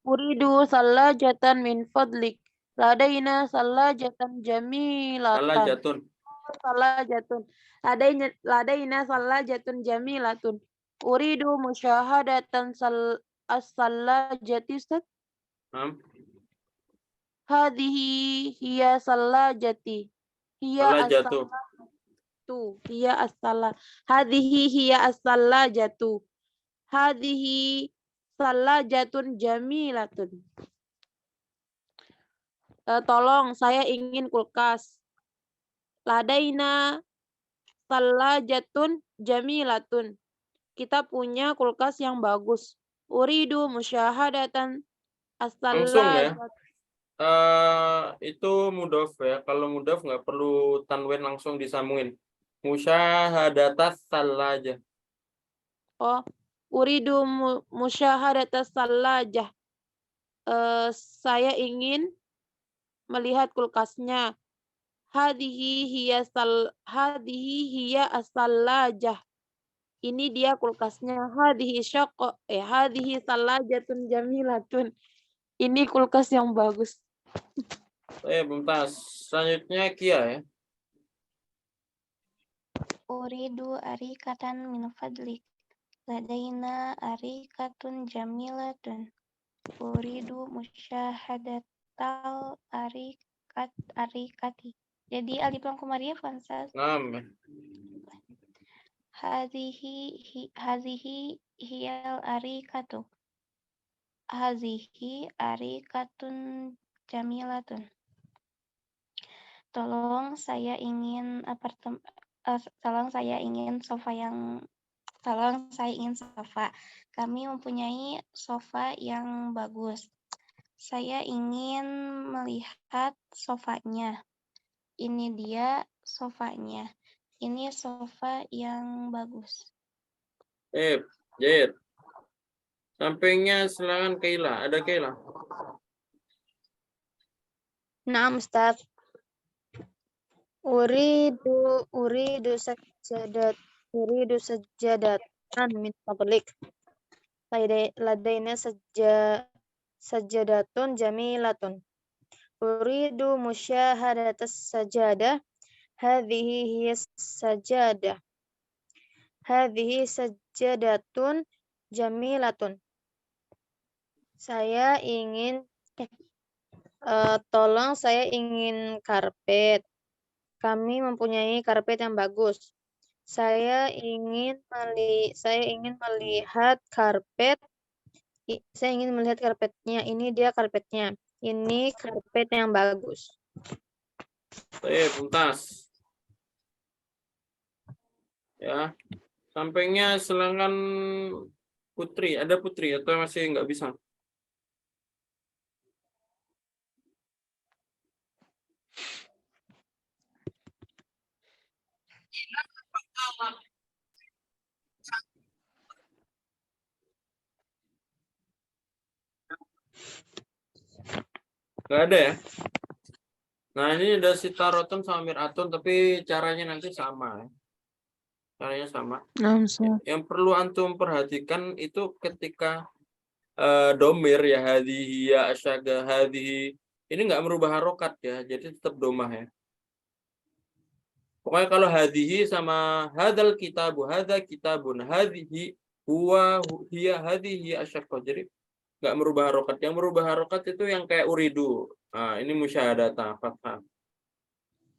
Speaker 4: Uridu salajatan min fadlik. Ladaina salajatan jamilatan.
Speaker 1: Salah jatun.
Speaker 4: Salajatun. Ladaina salajatun jamilatun. Uridu musyahadatan as-salajati. Ustaz. Hadhihi hiya salajati.
Speaker 1: Salah jatuh.
Speaker 4: Hiya as-salah. Hadhihi hiya as-salajatu. Hadhihi salajatun jamilatun. Tolong, saya ingin kulkas. Ladaina salajatun jamilatun. Kita punya kulkas yang bagus. Uridu musyahadatan
Speaker 1: Langsung ya.
Speaker 4: as-salajat.
Speaker 1: Itu mudhof ya. Kalau mudhof nggak perlu tanwin, langsung disambungin. Musyahadatas salajah.
Speaker 4: Oh, uridu musyahadatas salajah. Saya ingin melihat kulkasnya. Hadhihi hiya as-salajah. Ini dia kulkasnya. Hadhihi salajatun jamilatun. Ini kulkas yang bagus.
Speaker 1: Bentar. Selanjutnya Kia ya.
Speaker 5: Uridu arikatan min fadlik. Ladaina arikatun jamilatun. Uridu musyahadatal arikati. Jadi alif lam komariah Ustaz. Hadhihi hiyal arikatu. Hadhihi arikatun jamilatun. Tolong saya ingin sofa. Kami mempunyai sofa yang bagus. Saya ingin melihat sofanya. Ini dia sofanya. Ini sofa yang bagus.
Speaker 1: Jair. Sampingnya silakan Kaila. Ada Kaila?
Speaker 3: Naam, Ustaz. Uridu sajadatan min fadlik. Ladaina sajadatun jamilatun. Uridu musyahadatas sajadah. Hadhihi hiya sajadah. Hadhihi sajadatun jamilatun. Saya ingin tolong, saya ingin karpet. Kami mempunyai karpet yang bagus. Saya ingin melihat karpet. Saya ingin melihat karpetnya. Ini dia karpetnya. Ini karpet yang bagus.
Speaker 1: Tuntas. Ya. Sampingnya silakan Putri. Ada Putri atau masih nggak bisa? Nggak ada ya? Nah, ini ada sitarotun sama miratun, tapi caranya nanti sama. Ya. Caranya sama.
Speaker 4: Naam, Ustaz.
Speaker 1: Yang perlu antum perhatikan itu ketika domir ya, hadihi, ya asyaga, hadihi. Ini nggak merubah harokat ya, jadi tetap domah ya. Pokoknya kalau hadihi sama hadal kitabu, hadha kitabun, hadihi, huwa, hiya, hadihi, asyaqa. Jadi nggak merubah harokat. Yang merubah harokat itu yang kayak uridu. Nah, ini musyahadata, fathah.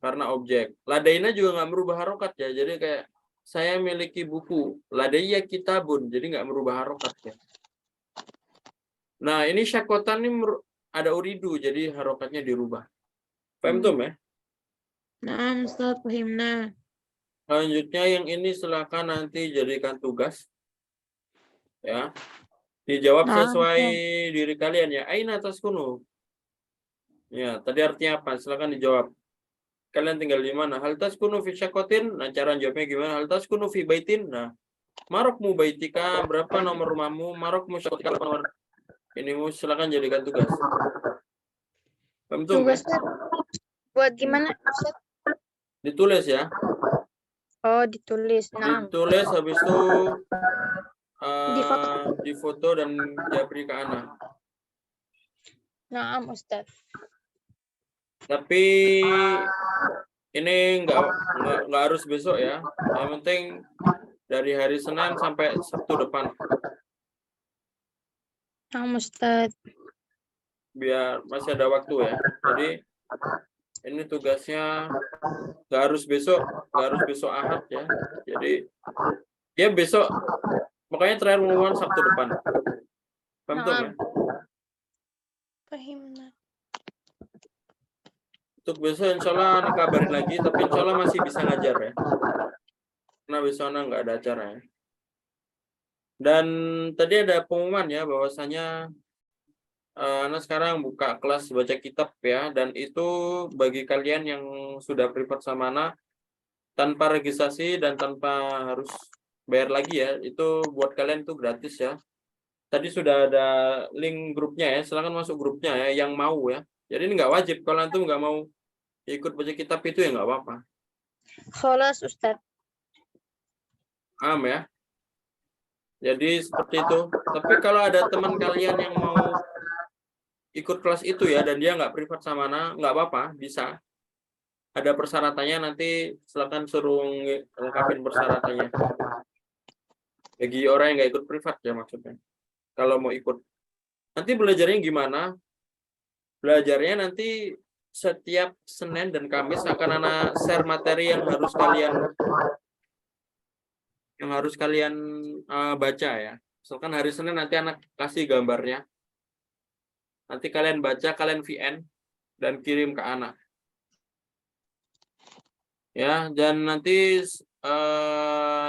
Speaker 1: Karena objek. Ladaina juga nggak merubah harokat ya. Jadi kayak saya miliki buku. Ladaiya kitabun. Jadi nggak merubah harokat ya. Nah, ini syakotan ini ada uridu. Jadi harokatnya dirubah. Paham tuh ya?
Speaker 4: Naam, Ustaz, fahimna.
Speaker 1: Selanjutnya yang ini silakan nanti jadikan tugas. Ya. Dijawab
Speaker 4: Naam,
Speaker 1: sesuai
Speaker 4: Ustaz.
Speaker 1: diri kalian ya. Aina taskunu. Ya, tadi artinya apa? Silakan dijawab. Kalian tinggal di mana? Hal taskunu fi syakotin? Nah, cara jawabnya gimana? Hal taskunu fi baitin? Nah, marokmu baitika, berapa nomor rumahmu? Marokmu syakotika, berapa nomor inimu? Silakan jadikan tugas. Paham tuh, ya?
Speaker 3: Tugasnya buat gimana, Ustaz?
Speaker 1: Ditulis ya.
Speaker 3: Oh, ditulis. Nah,
Speaker 1: Ditulis habis itu
Speaker 3: Difoto.
Speaker 1: difoto dan japri ke anak.
Speaker 3: Naam, Ustaz.
Speaker 1: Tapi ini nggak harus besok ya. Yang penting dari hari Senin sampai Sabtu depan.
Speaker 3: Naam, Ustaz.
Speaker 1: Biar masih ada waktu ya. Jadi ini tugasnya nggak harus besok Ahad ya. Jadi ya besok, makanya terakhir pengumuman Sabtu depan. Paham tuh ya?
Speaker 3: Fahimna.
Speaker 1: Untuk besok insya Allah anak kabarin lagi, tapi insya Allah masih bisa ngajar ya. Karena besok anak nggak ada acara ya. Dan tadi ada pengumuman ya bahwasanya anak sekarang buka kelas baca kitab ya, dan itu bagi kalian yang sudah privat sama anak tanpa registrasi dan tanpa harus bayar lagi ya, itu buat kalian itu gratis ya. Tadi sudah ada link grupnya ya, silakan masuk grupnya ya yang mau ya. Jadi ini nggak wajib, kalau antum nggak mau ikut baca kitab itu ya nggak apa-apa.
Speaker 3: Kholas, Ustaz.
Speaker 1: Paham ya? Jadi seperti itu. Tapi kalau ada teman kalian yang mau ikut kelas itu ya dan dia nggak privat sama anak, nggak apa-apa, bisa. Ada persyaratannya, nanti silakan suruh lengkapin persyaratannya. Bagi orang yang nggak ikut privat ya maksudnya. Kalau mau ikut. Nanti belajarnya gimana? Belajarnya nanti setiap Senin dan Kamis akan anak share materi yang harus kalian baca ya. Misalkan hari Senin nanti anak kasih gambarnya. Nanti kalian baca, kalian VN dan kirim ke anak. Ya, dan nanti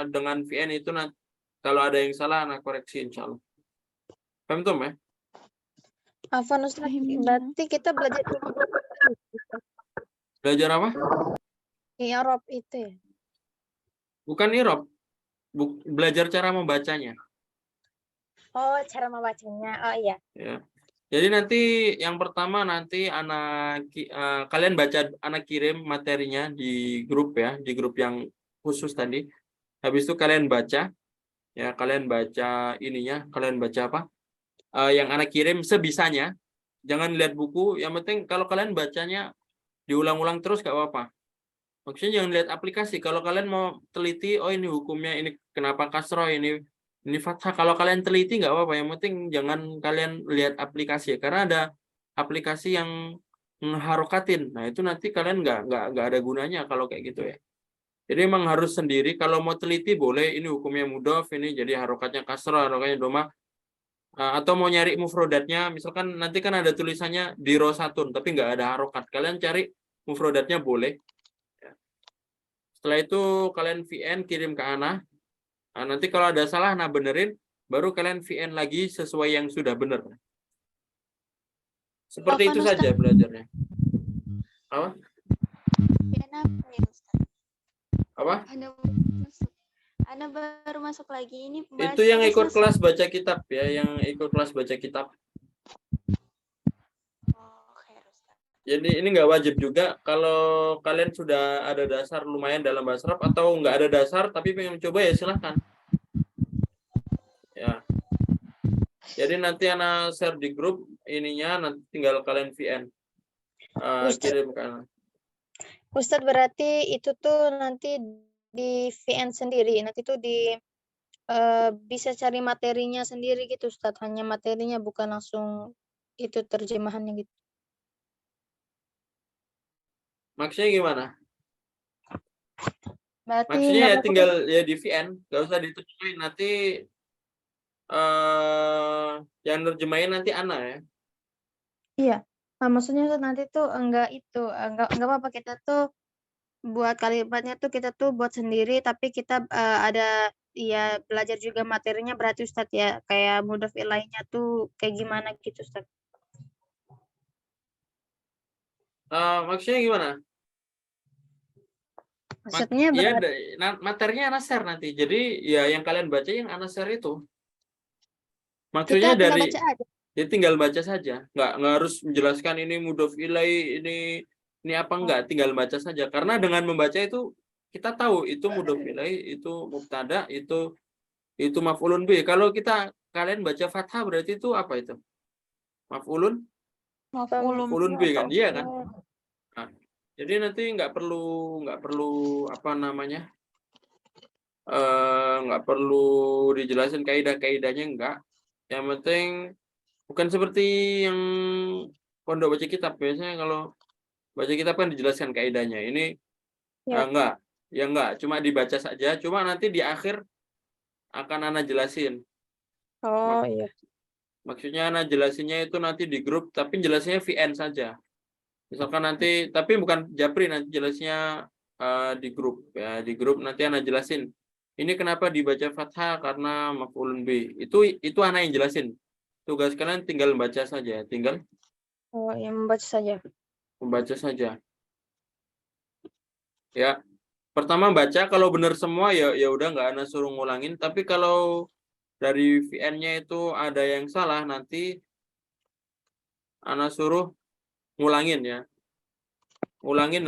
Speaker 1: dengan VN itu nanti kalau ada yang salah anak koreksi insya Allah. Paham tuh ya?
Speaker 3: Afwan, Ustaz. Berarti kita belajar
Speaker 1: Belajar apa?
Speaker 3: I'rab itu ya?
Speaker 1: Bukan irob. Belajar cara membacanya.
Speaker 3: Oh, cara membacanya. Oh iya.
Speaker 1: Ya. Jadi nanti yang pertama nanti kalian baca, anak kirim materinya di grup ya, di grup yang khusus tadi. Habis itu kalian baca, ya kalian baca ininya, kalian baca apa? Yang anak kirim sebisanya, jangan lihat buku. Yang penting kalau kalian bacanya diulang-ulang terus gak apa-apa. Maksudnya jangan lihat aplikasi. Kalau kalian mau teliti, oh ini hukumnya, ini kenapa kasroh, ini fathah. Kalau kalian teliti nggak apa-apa. Yang penting jangan kalian lihat aplikasi, karena ada aplikasi yang harokatin. Nah itu nanti kalian nggak ada gunanya kalau kayak gitu ya. Jadi emang harus sendiri. Kalau mau teliti boleh. Ini hukumnya mudhof, ini jadi harokatnya kasroh, harokatnya doma. Atau mau nyari mufrodatnya, misalkan nanti kan ada tulisannya dirosatun, tapi nggak ada harokat. Kalian cari mufrodatnya boleh. Setelah itu kalian VN kirim ke Ana. Nah, nanti kalau ada salah, nah benerin, baru kalian VN lagi sesuai yang sudah benar. Seperti itu saja belajarnya. Apa? Apa?
Speaker 2: Anda baru masuk lagi ini.
Speaker 1: Itu yang ikut kelas baca kitab ya, yang ikut kelas baca kitab. Jadi ini nggak wajib juga kalau kalian sudah ada dasar lumayan dalam bahasa Arab atau nggak ada dasar tapi pengen mencoba ya silahkan. Ya. Jadi nanti anak share di grup ininya nanti tinggal kalian VN kirim ke anak.
Speaker 3: Ustadz berarti itu tuh nanti di VN sendiri, nanti tuh bisa cari materinya sendiri gitu Ustadz, hanya materinya bukan langsung itu terjemahannya gitu.
Speaker 1: Maksudnya gimana?
Speaker 3: Berarti
Speaker 1: Maksudnya
Speaker 3: nggak
Speaker 1: ya
Speaker 3: apa-apa
Speaker 1: tinggal ya di VN, nggak usah diterjemahin nanti yang nerjemahin nanti Ana ya.
Speaker 3: Iya. Nah, maksudnya Ustadz nanti tuh enggak itu, enggak apa-apa kita tuh buat kalimatnya tuh kita tuh buat sendiri tapi kita ada ya belajar juga materinya berarti Ustadz ya kayak mudhof ilainya tuh kayak gimana gitu Ustadz.
Speaker 1: Maksudnya gimana?
Speaker 3: Maksudnya
Speaker 1: Iya,
Speaker 3: berarti
Speaker 1: materinya Ana share nanti. Jadi ya yang kalian baca yang Ana share itu.
Speaker 3: kita
Speaker 1: Maksudnya
Speaker 3: tinggal
Speaker 1: dari
Speaker 3: baca aja.
Speaker 1: ya tinggal baca saja, nggak harus menjelaskan ini mudhof ilai, ini apa enggak, tinggal baca saja. Karena dengan membaca itu kita tahu itu mudhof ilai, itu mubtada, itu maf'ulun bih. Kalau kalian baca fathah berarti itu apa itu? Maf'ulun
Speaker 4: Maf'ulun
Speaker 1: bih kan,
Speaker 4: atau
Speaker 1: iya kan? Nah, jadi nanti nggak perlu apa namanya? Nggak perlu dijelasin kaidah-kaidahnya enggak. Yang penting bukan seperti yang pondok baca kitab. Biasanya kalau baca kitab kan dijelaskan kaidahnya. Ini
Speaker 3: Ya.
Speaker 1: enggak. Ya enggak, cuma dibaca saja. Cuma nanti di akhir akan Ana jelasin.
Speaker 3: Oh iya.
Speaker 1: Maksudnya Ana jelasinnya itu nanti di grup, tapi jelasinnya VN saja. Misalkan nanti, tapi bukan Japri, nanti jelasnya di grup. Ya, di grup nanti Ana jelasin. Ini kenapa dibaca fathah karena maf'ulun bih. Itu Ana yang jelasin. Tugas kalian tinggal baca saja, tinggal
Speaker 3: Oh yang membaca saja.
Speaker 1: membaca saja. Ya, pertama baca kalau benar semua ya udah nggak Ana suruh ngulangin. Tapi kalau dari VN-nya itu ada yang salah nanti Ana suruh ngulangin ya. Ngulangin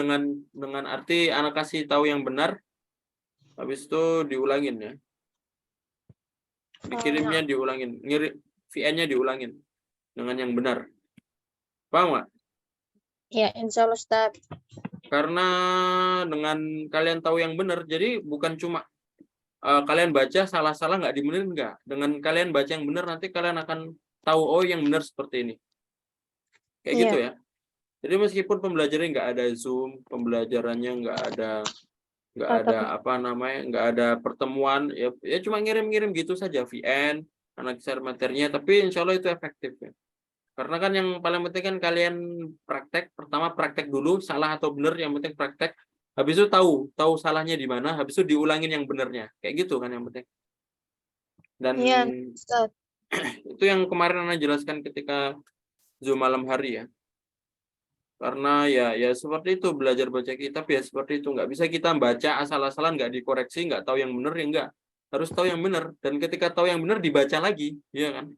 Speaker 1: dengan arti Ana kasih tahu yang benar, habis itu diulangin ya. Dikirimnya diulangin, VN-nya diulangin dengan yang benar. Paham nggak?
Speaker 3: Ya, insya Allah Ustaz.
Speaker 1: Karena dengan kalian tahu yang benar, jadi bukan cuma kalian baca salah-salah nggak dibenerin nggak. Dengan kalian baca yang benar nanti kalian akan tahu oh yang benar seperti ini. Kayak
Speaker 3: Iya.
Speaker 1: gitu ya. Jadi meskipun pembelajarannya nggak ada Zoom, pembelajarannya nggak ada apa namanya, nggak ada pertemuan, ya cuma ngirim-ngirim gitu saja VN, anak share materinya, tapi insya Allah itu efektif ya. Karena kan yang paling penting kan kalian praktek, pertama praktek dulu salah atau benar, yang penting praktek. Habis itu tahu salahnya di mana, habis itu diulangin yang benernya. Kayak gitu kan yang penting. Dan
Speaker 3: Iya, Ustaz.
Speaker 1: itu yang kemarin Ana jelaskan ketika Zoom malam hari ya. Karena ya seperti itu, belajar baca kitab ya seperti itu. Nggak bisa kita baca asal-asalan, nggak dikoreksi, nggak tahu yang benar ya nggak. Harus tahu yang benar. Dan ketika tahu yang benar dibaca lagi, ya kan?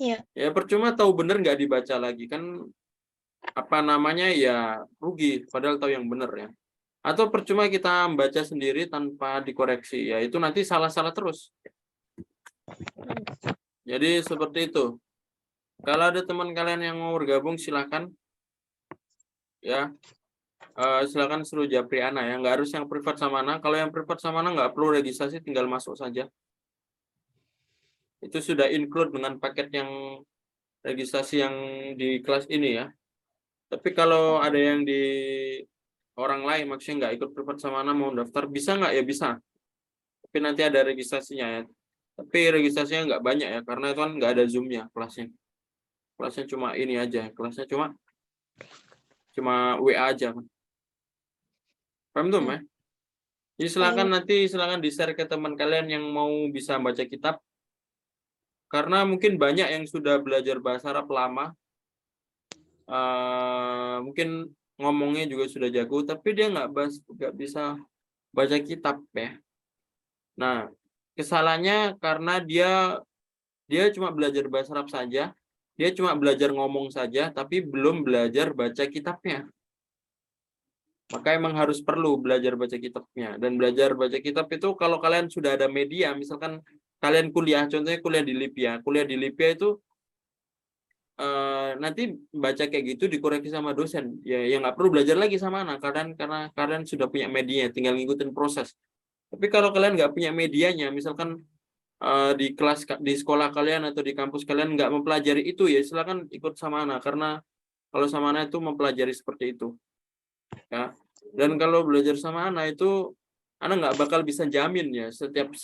Speaker 3: Iya.
Speaker 1: Ya percuma tahu benar nggak dibaca lagi kan, apa namanya, ya rugi padahal tahu yang benar ya. Atau percuma kita membaca sendiri tanpa dikoreksi, ya itu nanti salah-salah terus. Jadi seperti itu. Kalau ada teman kalian yang mau bergabung silakan ya. Silakan suruh Japri Ana ya, nggak harus yang privat sama Ana. Kalau yang privat sama Ana nggak perlu registrasi, tinggal masuk saja. Itu sudah include dengan paket yang registrasi yang di kelas ini ya. Tapi kalau ada yang di orang lain maksudnya nggak ikut privat sama Ana mau daftar, bisa nggak? Ya bisa. Tapi nanti ada registrasinya ya. Tapi registrasinya nggak banyak ya, karena itu kan nggak ada Zoom-nya kelasnya. Kelasnya cuma ini aja, kelasnya cuma WA aja kan. Paham tuh, ya? Jadi silakan di-share ke teman kalian yang mau bisa baca kitab. Karena mungkin banyak yang sudah belajar bahasa Arab lama. Mungkin ngomongnya juga sudah jago, tapi dia nggak bisa baca kitab ya. Nah, kesalahannya karena dia cuma belajar bahasa Arab saja, dia cuma belajar ngomong saja, tapi belum belajar baca kitabnya. Maka emang harus perlu belajar baca kitabnya. Dan belajar baca kitab itu kalau kalian sudah ada media, misalkan kalian kuliah, contohnya kuliah di Libya. Kuliah di Libya itu nanti baca kayak gitu dikoreksi sama dosen. Ya nggak perlu belajar lagi sama anak, karena kalian sudah punya medianya, tinggal ngikutin proses. Tapi kalau kalian nggak punya medianya, misalkan di kelas di sekolah kalian atau di kampus kalian nggak mempelajari itu, ya silakan ikut sama anak, karena kalau sama anak itu mempelajari seperti itu. Ya. Dan kalau belajar sama anak itu anak nggak bakal bisa jamin ya setiap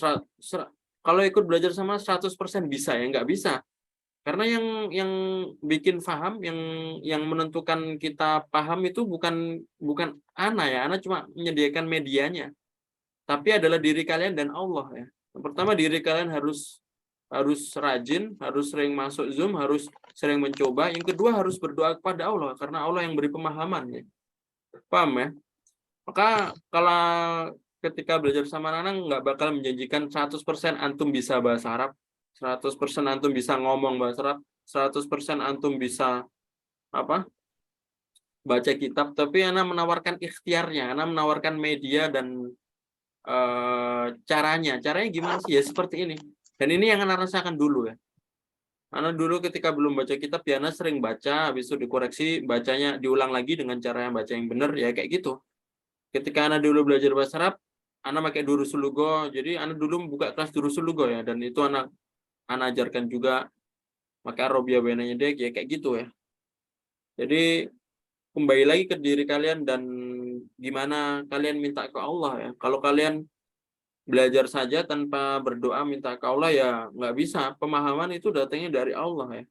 Speaker 1: kalau ikut belajar sama 100% bisa ya, nggak bisa, karena yang bikin paham, yang menentukan kita paham itu bukan anak ya, anak cuma menyediakan medianya, tapi adalah diri kalian dan Allah ya. Yang pertama, diri kalian harus rajin, harus sering masuk Zoom, harus sering mencoba. Yang kedua, harus berdoa kepada Allah, karena Allah yang beri pemahaman ya. Paham ya? Maka kalau ketika belajar sama anak, nggak bakal menjanjikan 100% antum bisa bahasa Arab, 100% antum bisa ngomong bahasa Arab, 100% antum bisa baca kitab, tapi anak menawarkan ikhtiarnya, anak menawarkan media dan caranya gimana sih ya, seperti ini. Dan ini yang anak rasakan dulu ya. Anak dulu ketika belum baca kitab ya, anak sering baca, habis itu dikoreksi, bacanya diulang lagi dengan cara yang baca yang benar ya, kayak gitu. Ketika anak dulu belajar bahasa Arab, anak pakai Durusul Lugha. Jadi anak dulu buka kelas Durusul Lugha ya, dan itu anak ajarkan juga pakai Arabia Bainanya Dek ya, kayak gitu ya. Jadi kembali lagi ke diri kalian dan gimana kalian minta ke Allah ya. Kalau kalian belajar saja tanpa berdoa minta ke Allah ya nggak bisa. Pemahaman itu datangnya dari Allah ya.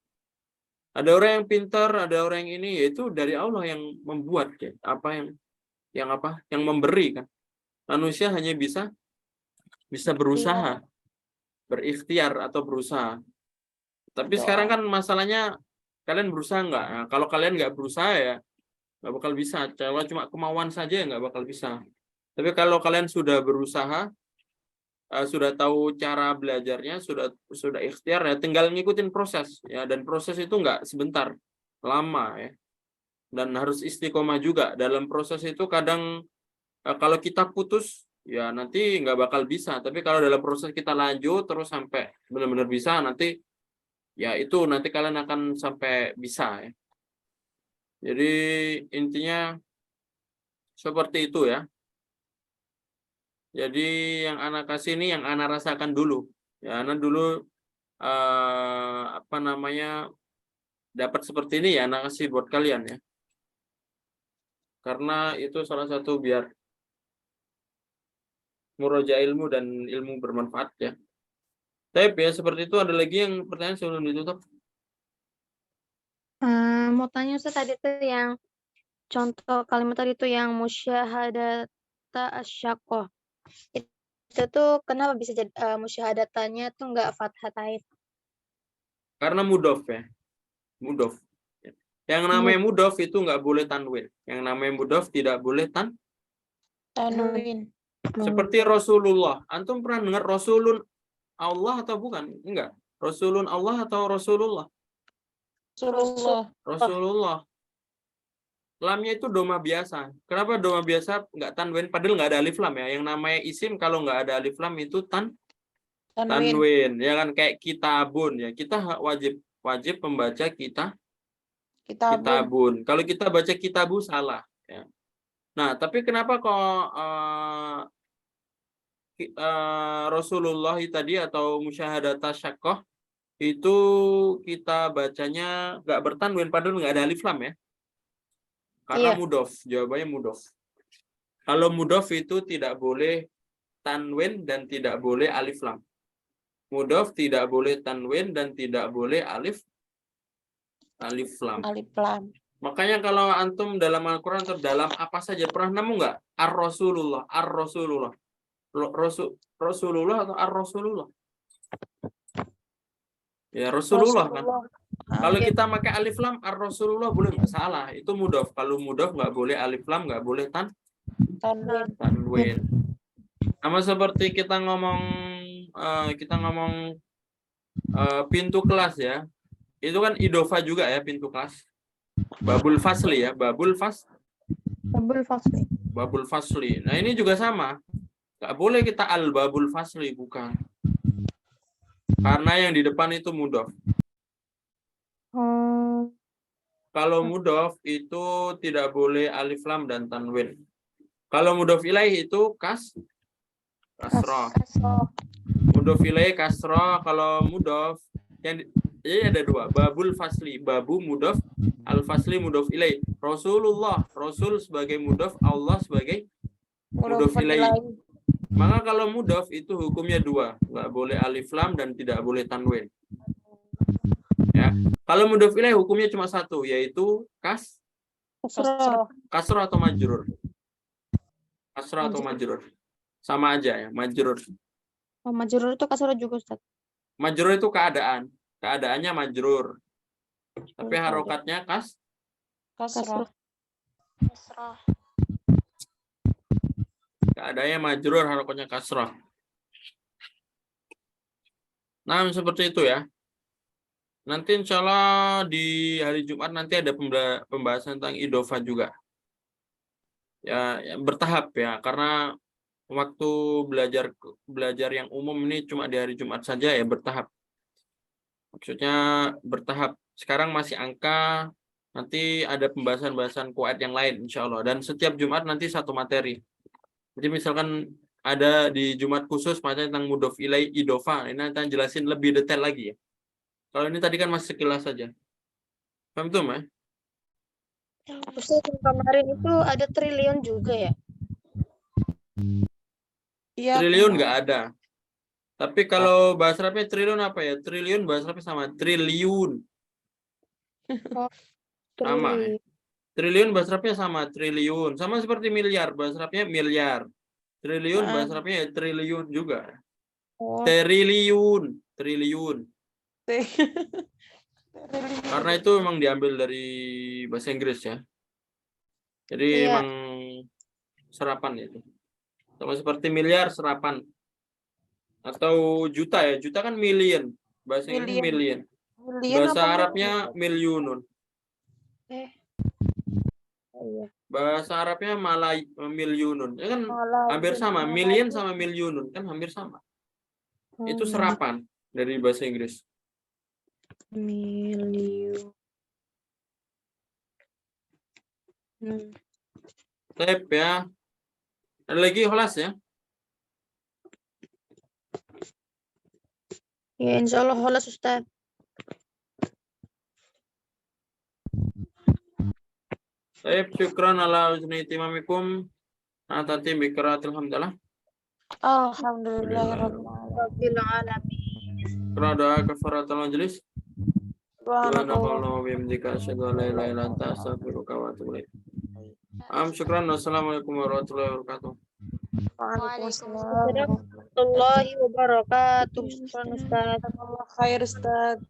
Speaker 1: Ada orang yang pintar, ada orang yang ini, yaitu dari Allah yang membuat ya. Yang memberi kan. Manusia hanya bisa berusaha, berikhtiar atau berusaha. Tapi sekarang kan masalahnya kalian berusaha nggak? Nah, kalau kalian nggak berusaha ya nggak bakal bisa. Kalau cuma kemauan saja ya nggak bakal bisa. Tapi kalau kalian sudah berusaha, sudah tahu cara belajarnya, sudah ikhtiar ya, tinggal ngikutin proses ya, dan proses itu nggak sebentar, lama ya. Dan harus istiqomah juga dalam proses itu. Kadang kalau kita putus ya nanti nggak bakal bisa, tapi kalau dalam proses kita lanjut terus sampai benar-benar bisa, nanti ya itu nanti kalian akan sampai bisa ya. Jadi intinya seperti itu ya. Jadi yang anak kasih ini yang anak rasakan dulu ya. Anak dulu dapat seperti ini ya, anak kasih buat kalian ya, karena itu salah satu biar murojaah ilmu dan ilmu bermanfaat ya. Tapi ya seperti itu. Ada lagi yang pertanyaan sebelum ditutup?
Speaker 3: Mau tanya Ustaz, tadi tuh yang contoh kalimat tadi tuh yang musyahadata asyaqqah. Itu tuh kenapa bisa jadi musyahadatannya tuh nggak fathatain?
Speaker 1: Karena mudhof ya. Mudhof. Yang namanya mudhof itu nggak boleh tanwin. Yang namanya mudhof tidak boleh
Speaker 4: Tanwin.
Speaker 1: Seperti Rasulullah. Antum pernah dengar Rasulun Allah atau bukan? Enggak. Rasulun Allah atau Rasulullah? Rasulullah. Lamnya itu doma biasa. Kenapa doma biasa nggak tanwin? Padahal nggak ada alif lam ya. Yang namanya isim kalau nggak ada alif lam itu tanwin. Ya kan, kayak kitabun ya. Kita wajib membaca kitabun. Kalau kita baca kitabu salah ya. Nah, tapi kenapa kok Rasulullah tadi atau musyahadata syaqqah itu kita bacanya nggak bertanwin padahal nggak ada alif lam ya? Karena mudhof. Jawabannya mudhof. Kalau mudhof itu tidak boleh tanwin dan tidak boleh alif lam. Mudhof tidak boleh tanwin dan tidak boleh alif lam. Makanya kalau antum dalam Al-Quran atau dalam apa saja pernah nemu nggak Ar-Rasulullah, Rasulullah atau Ar-Rasulullah? Ya Rasulullah kan. Kalau kita pakai alif lam Ar-Rasulullah boleh nggak? Salah. Itu mudhof. Kalau mudhof nggak boleh alif lam, nggak boleh tanwin. Sama seperti kita ngomong pintu kelas ya. itu kan idofa juga ya pintu kelas. Babul fasli ya, babul
Speaker 4: fasli.
Speaker 1: babul fasli. Nah, ini juga sama. Nggak boleh kita al babul fasli, bukan. Karena yang di depan itu mudhof. Kalau mudhof itu tidak boleh alif lam dan tanwin. Kalau mudhof ilaih itu kasroh. Mudhof ilaih kasroh. Kalau mudhof jadi ada dua, babul fasli, babu mudhof, al fasli mudhof ilaih. Rasulullah, Rasul sebagai mudhof, Allah sebagai mudhof ilaih. Maka kalau mudhof itu hukumnya dua, nggak boleh alif lam dan tidak boleh tanwin. Ya. Kalau mudhof ilaih hukumnya cuma satu, yaitu kasroh atau majrur. Kasroh atau majrur. Sama aja ya, majrur.
Speaker 3: Majrur itu kasroh juga, Ustaz.
Speaker 1: Majrur itu keadaan. Keadaannya majrur. Tapi harokatnya
Speaker 4: Kasroh.
Speaker 1: keadaannya majrur, harokatnya kasroh. Nah, seperti itu ya. Nanti insya Allah di hari Jumat nanti ada pembahasan tentang idofah juga. Ya, bertahap ya, karena waktu belajar yang umum ini cuma di hari Jumat saja ya, bertahap. Maksudnya bertahap. Sekarang masih angka, nanti ada pembahasan-pembahasan kuat yang lain insya Allah. Dan setiap Jumat nanti satu materi. Jadi misalkan ada di Jumat khusus materi tentang mudhof ilaih idofah, ini nanti jelasin lebih detail lagi ya. Kalau ini tadi kan masih sekilas saja. Paham tuh, Mas?
Speaker 3: Ustaz, yang kemarin itu ada triliun juga ya?
Speaker 4: Iya.
Speaker 1: Triliun nggak ada. Tapi kalau bahasa Arabnya triliun apa ya? Triliun bahasa Arabnya sama. Triliun. Sama. Ya. Triliun bahasa Arabnya sama. Triliun. Sama seperti miliar. Bahasa Arabnya miliar. Triliun bahasa Arabnya ya triliun juga. Triliun. Triliun. Karena itu memang diambil dari bahasa Inggris ya. Jadi memang serapan itu. Sama seperti miliar, serapan. Atau juta ya. Juta kan million. Bahasa Inggris million. Bahasa Arabnya milyunun. Bahasa Arabnya milyunun. Ya kan hampir sama. Million sama milyunun. Kan hampir sama. Itu serapan dari bahasa Inggris.
Speaker 3: Miliun.
Speaker 1: Tep ya. Ada lagi kelas ya?
Speaker 3: Ya, insya Allah holas, Ustaz.
Speaker 1: Tep, syukran ala husni timamikum. Atati bikaratil hamdalah.
Speaker 3: Rabbil alamin.
Speaker 1: Doa kafaratul majlis.
Speaker 4: Subhanallah.
Speaker 1: Subhanallah wa bihamdika asyhadu an la ilaha illa anta astaghfiruka wa atubu ilaik. Syukran. Wassalamualaikum warahmatullahi wabarakatuh.
Speaker 3: Waalaikumsalam warahmatullahi wabarakatuh. Syukran, Ustaz.
Speaker 4: Khair, Ustaz.